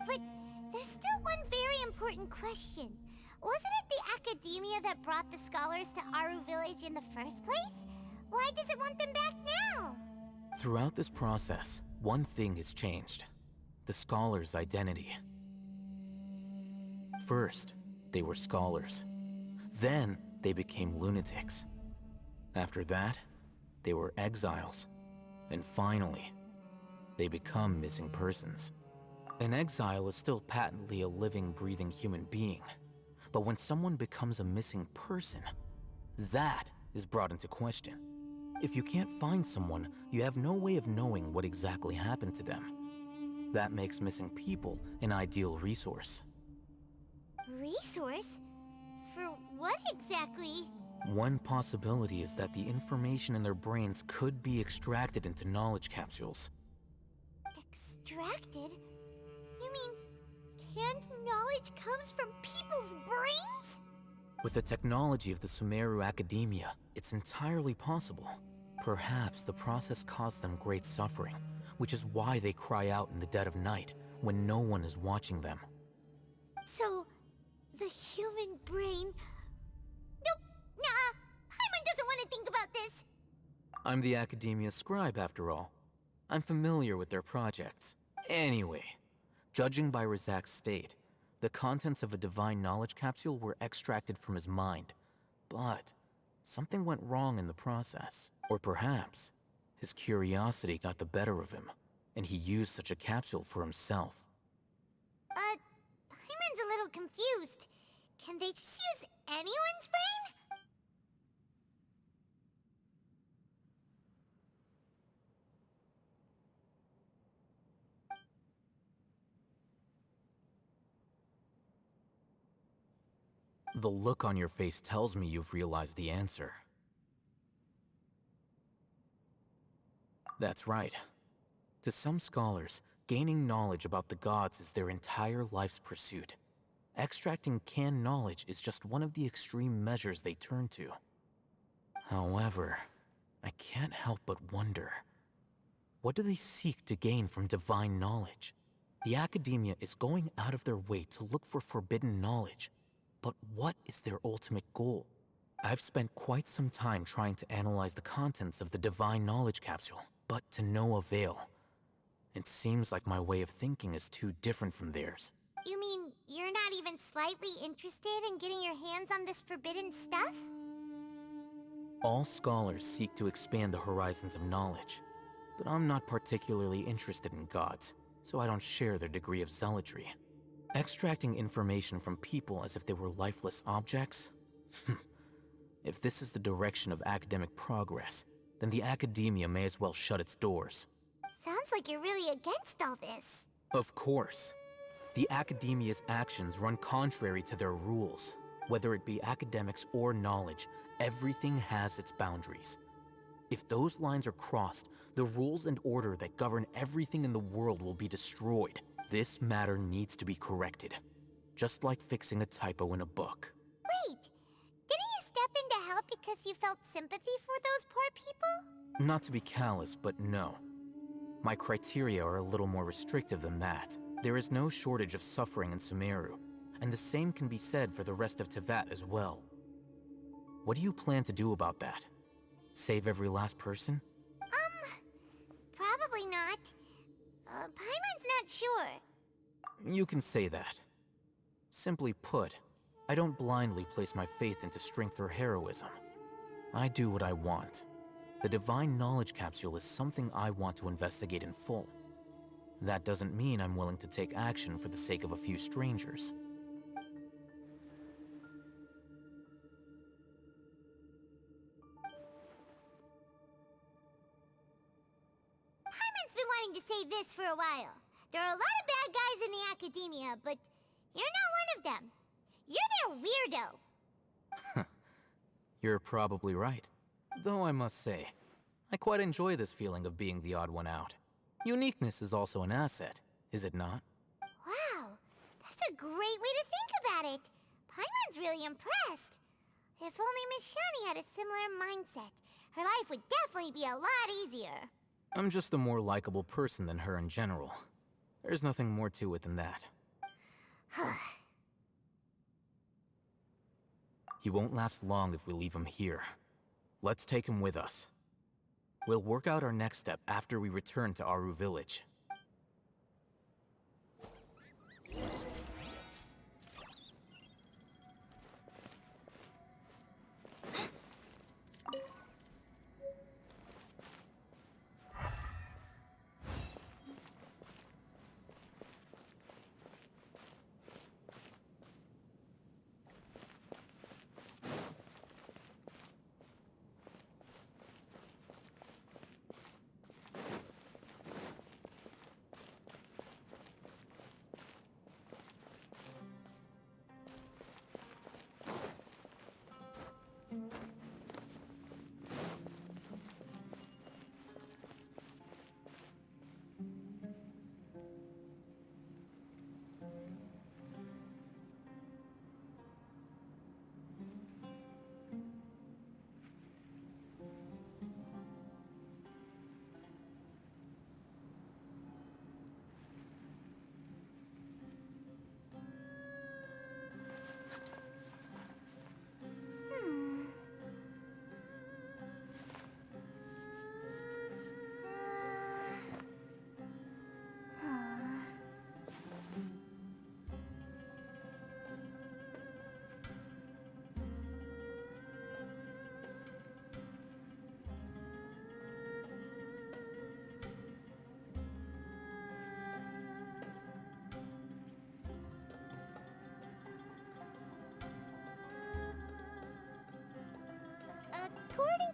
S1: But there's still one very important question. Wasn't it the academia that brought the scholars to Aru village in the first place? Why does it want them back now?
S19: Throughout this process, one thing has changed. The scholars' identity. First, they were scholars. Then, they became lunatics. After that, they were exiles. And finally, they become missing persons. An exile is still patently a living, breathing human being. But when someone becomes a missing person, that is brought into question. If you can't find someone, you have no way of knowing what exactly happened to them. That makes missing people an ideal resource.
S1: Resource? For what exactly?
S19: One possibility is that the information in their brains could be extracted into knowledge capsules.
S1: Extracted? You mean canned knowledge comes from people's brains?
S19: With the technology of the Sumeru Academia, it's entirely possible. Perhaps the process caused them great suffering, which is why they cry out in the dead of night when no one is watching them.
S1: So, the human brain... Nope, nah, Paimon doesn't want to think about this.
S19: I'm the Academia scribe, after all. I'm familiar with their projects. Anyway, judging by Razak's state, the contents of a divine knowledge capsule were extracted from his mind. But something went wrong in the process. Or perhaps his curiosity got the better of him, and he used such a capsule for himself.
S1: Paimon's a little confused. Can they just use anyone's brain?
S19: The look on your face tells me you've realized the answer. That's right. To some scholars, gaining knowledge about the gods is their entire life's pursuit. Extracting canned knowledge is just one of the extreme measures they turn to. However, I can't help but wonder, what do they seek to gain from divine knowledge? The academia is going out of their way to look for forbidden knowledge, but what is their ultimate goal? I've spent quite some time trying to analyze the contents of the divine knowledge capsule, but to no avail. It seems like my way of thinking is too different from theirs.
S1: You mean you're not even slightly interested in getting your hands on this forbidden stuff?
S19: All scholars seek to expand the horizons of knowledge, but I'm not particularly interested in gods, so I don't share their degree of zealotry. Extracting information from people as if they were lifeless objects? If this is the direction of academic progress, then the academia may as well shut its doors.
S1: Sounds like you're really against all this.
S19: Of course. The academia's actions run contrary to their rules. Whether it be academics or knowledge, everything has its boundaries. If those lines are crossed, the rules and order that govern everything in the world will be destroyed. This matter needs to be corrected, just like fixing a typo in a book.
S1: Wait, didn't you step in to help because you felt sympathy for those poor people?
S19: Not to be callous, but no. My criteria are a little more restrictive than that. There is no shortage of suffering in Sumeru, and the same can be said for the rest of Teyvat as well. What do you plan to do about that? Save every last person?
S1: Probably not. Paimon's not sure.
S19: You can say that. Simply put, I don't blindly place my faith into strength or heroism. I do what I want. The divine knowledge capsule is something I want to investigate in full. That doesn't mean I'm willing to take action for the sake of a few strangers.
S1: Paimon's been wanting to say this for a while. There are a lot of bad guys in the academia, but you're not one of them. You're their weirdo.
S19: You're probably right. Though I must say, I quite enjoy this feeling of being the odd one out. Uniqueness is also an asset, is it not?
S1: Wow, that's a great way to think about it. Paimon's really impressed. If only Miss Shani had a similar mindset, her life would definitely be a lot easier.
S19: I'm just a more likable person than her in general. There's nothing more to it than that. He won't last long if we leave him here. Let's take him with us. We'll work out our next step after we return to Aru Village.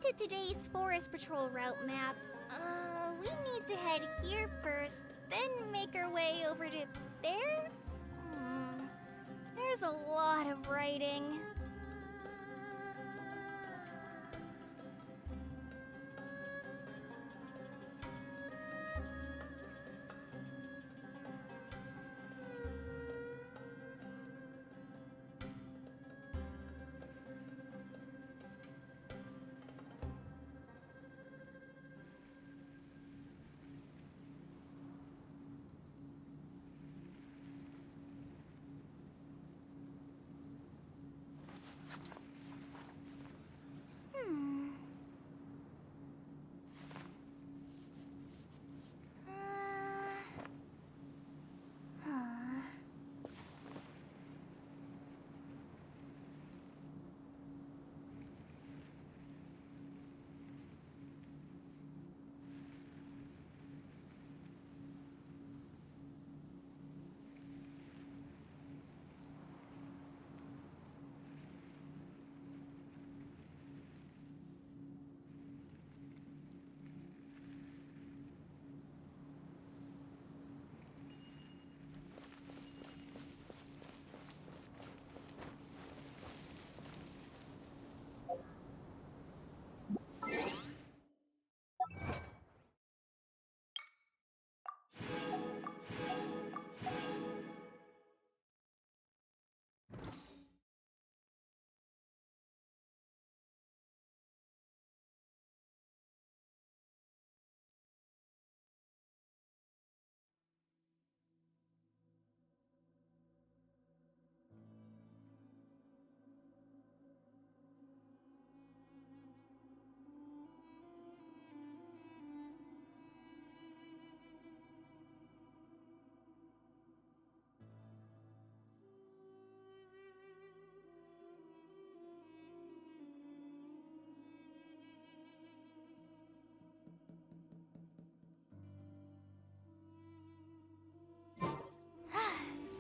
S5: to today's Forest Patrol route map, we need to head here first, then make our way over to there? There's a lot of writing.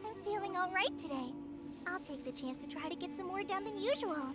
S5: I'm feeling all right today. I'll take the chance to try to get some more done than usual.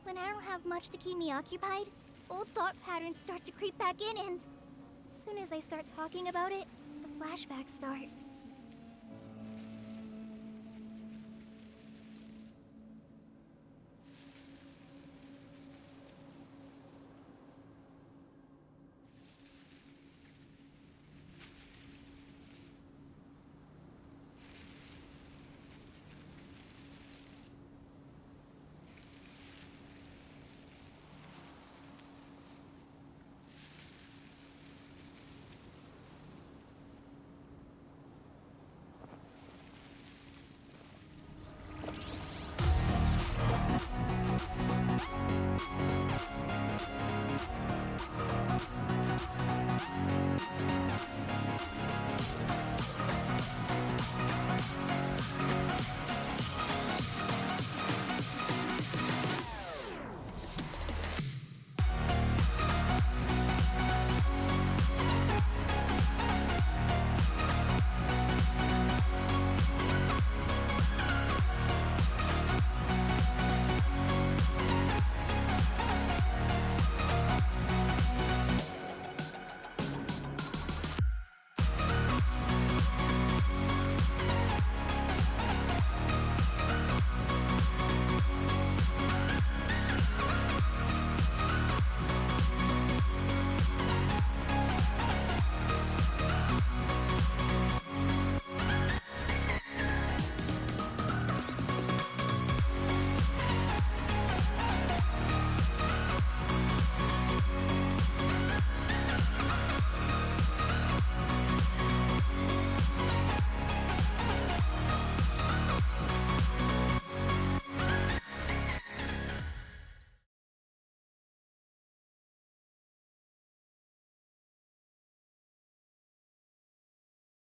S5: When I don't have much to keep me occupied, old thought patterns start to creep back in, and as soon as I start talking about it, the flashbacks start.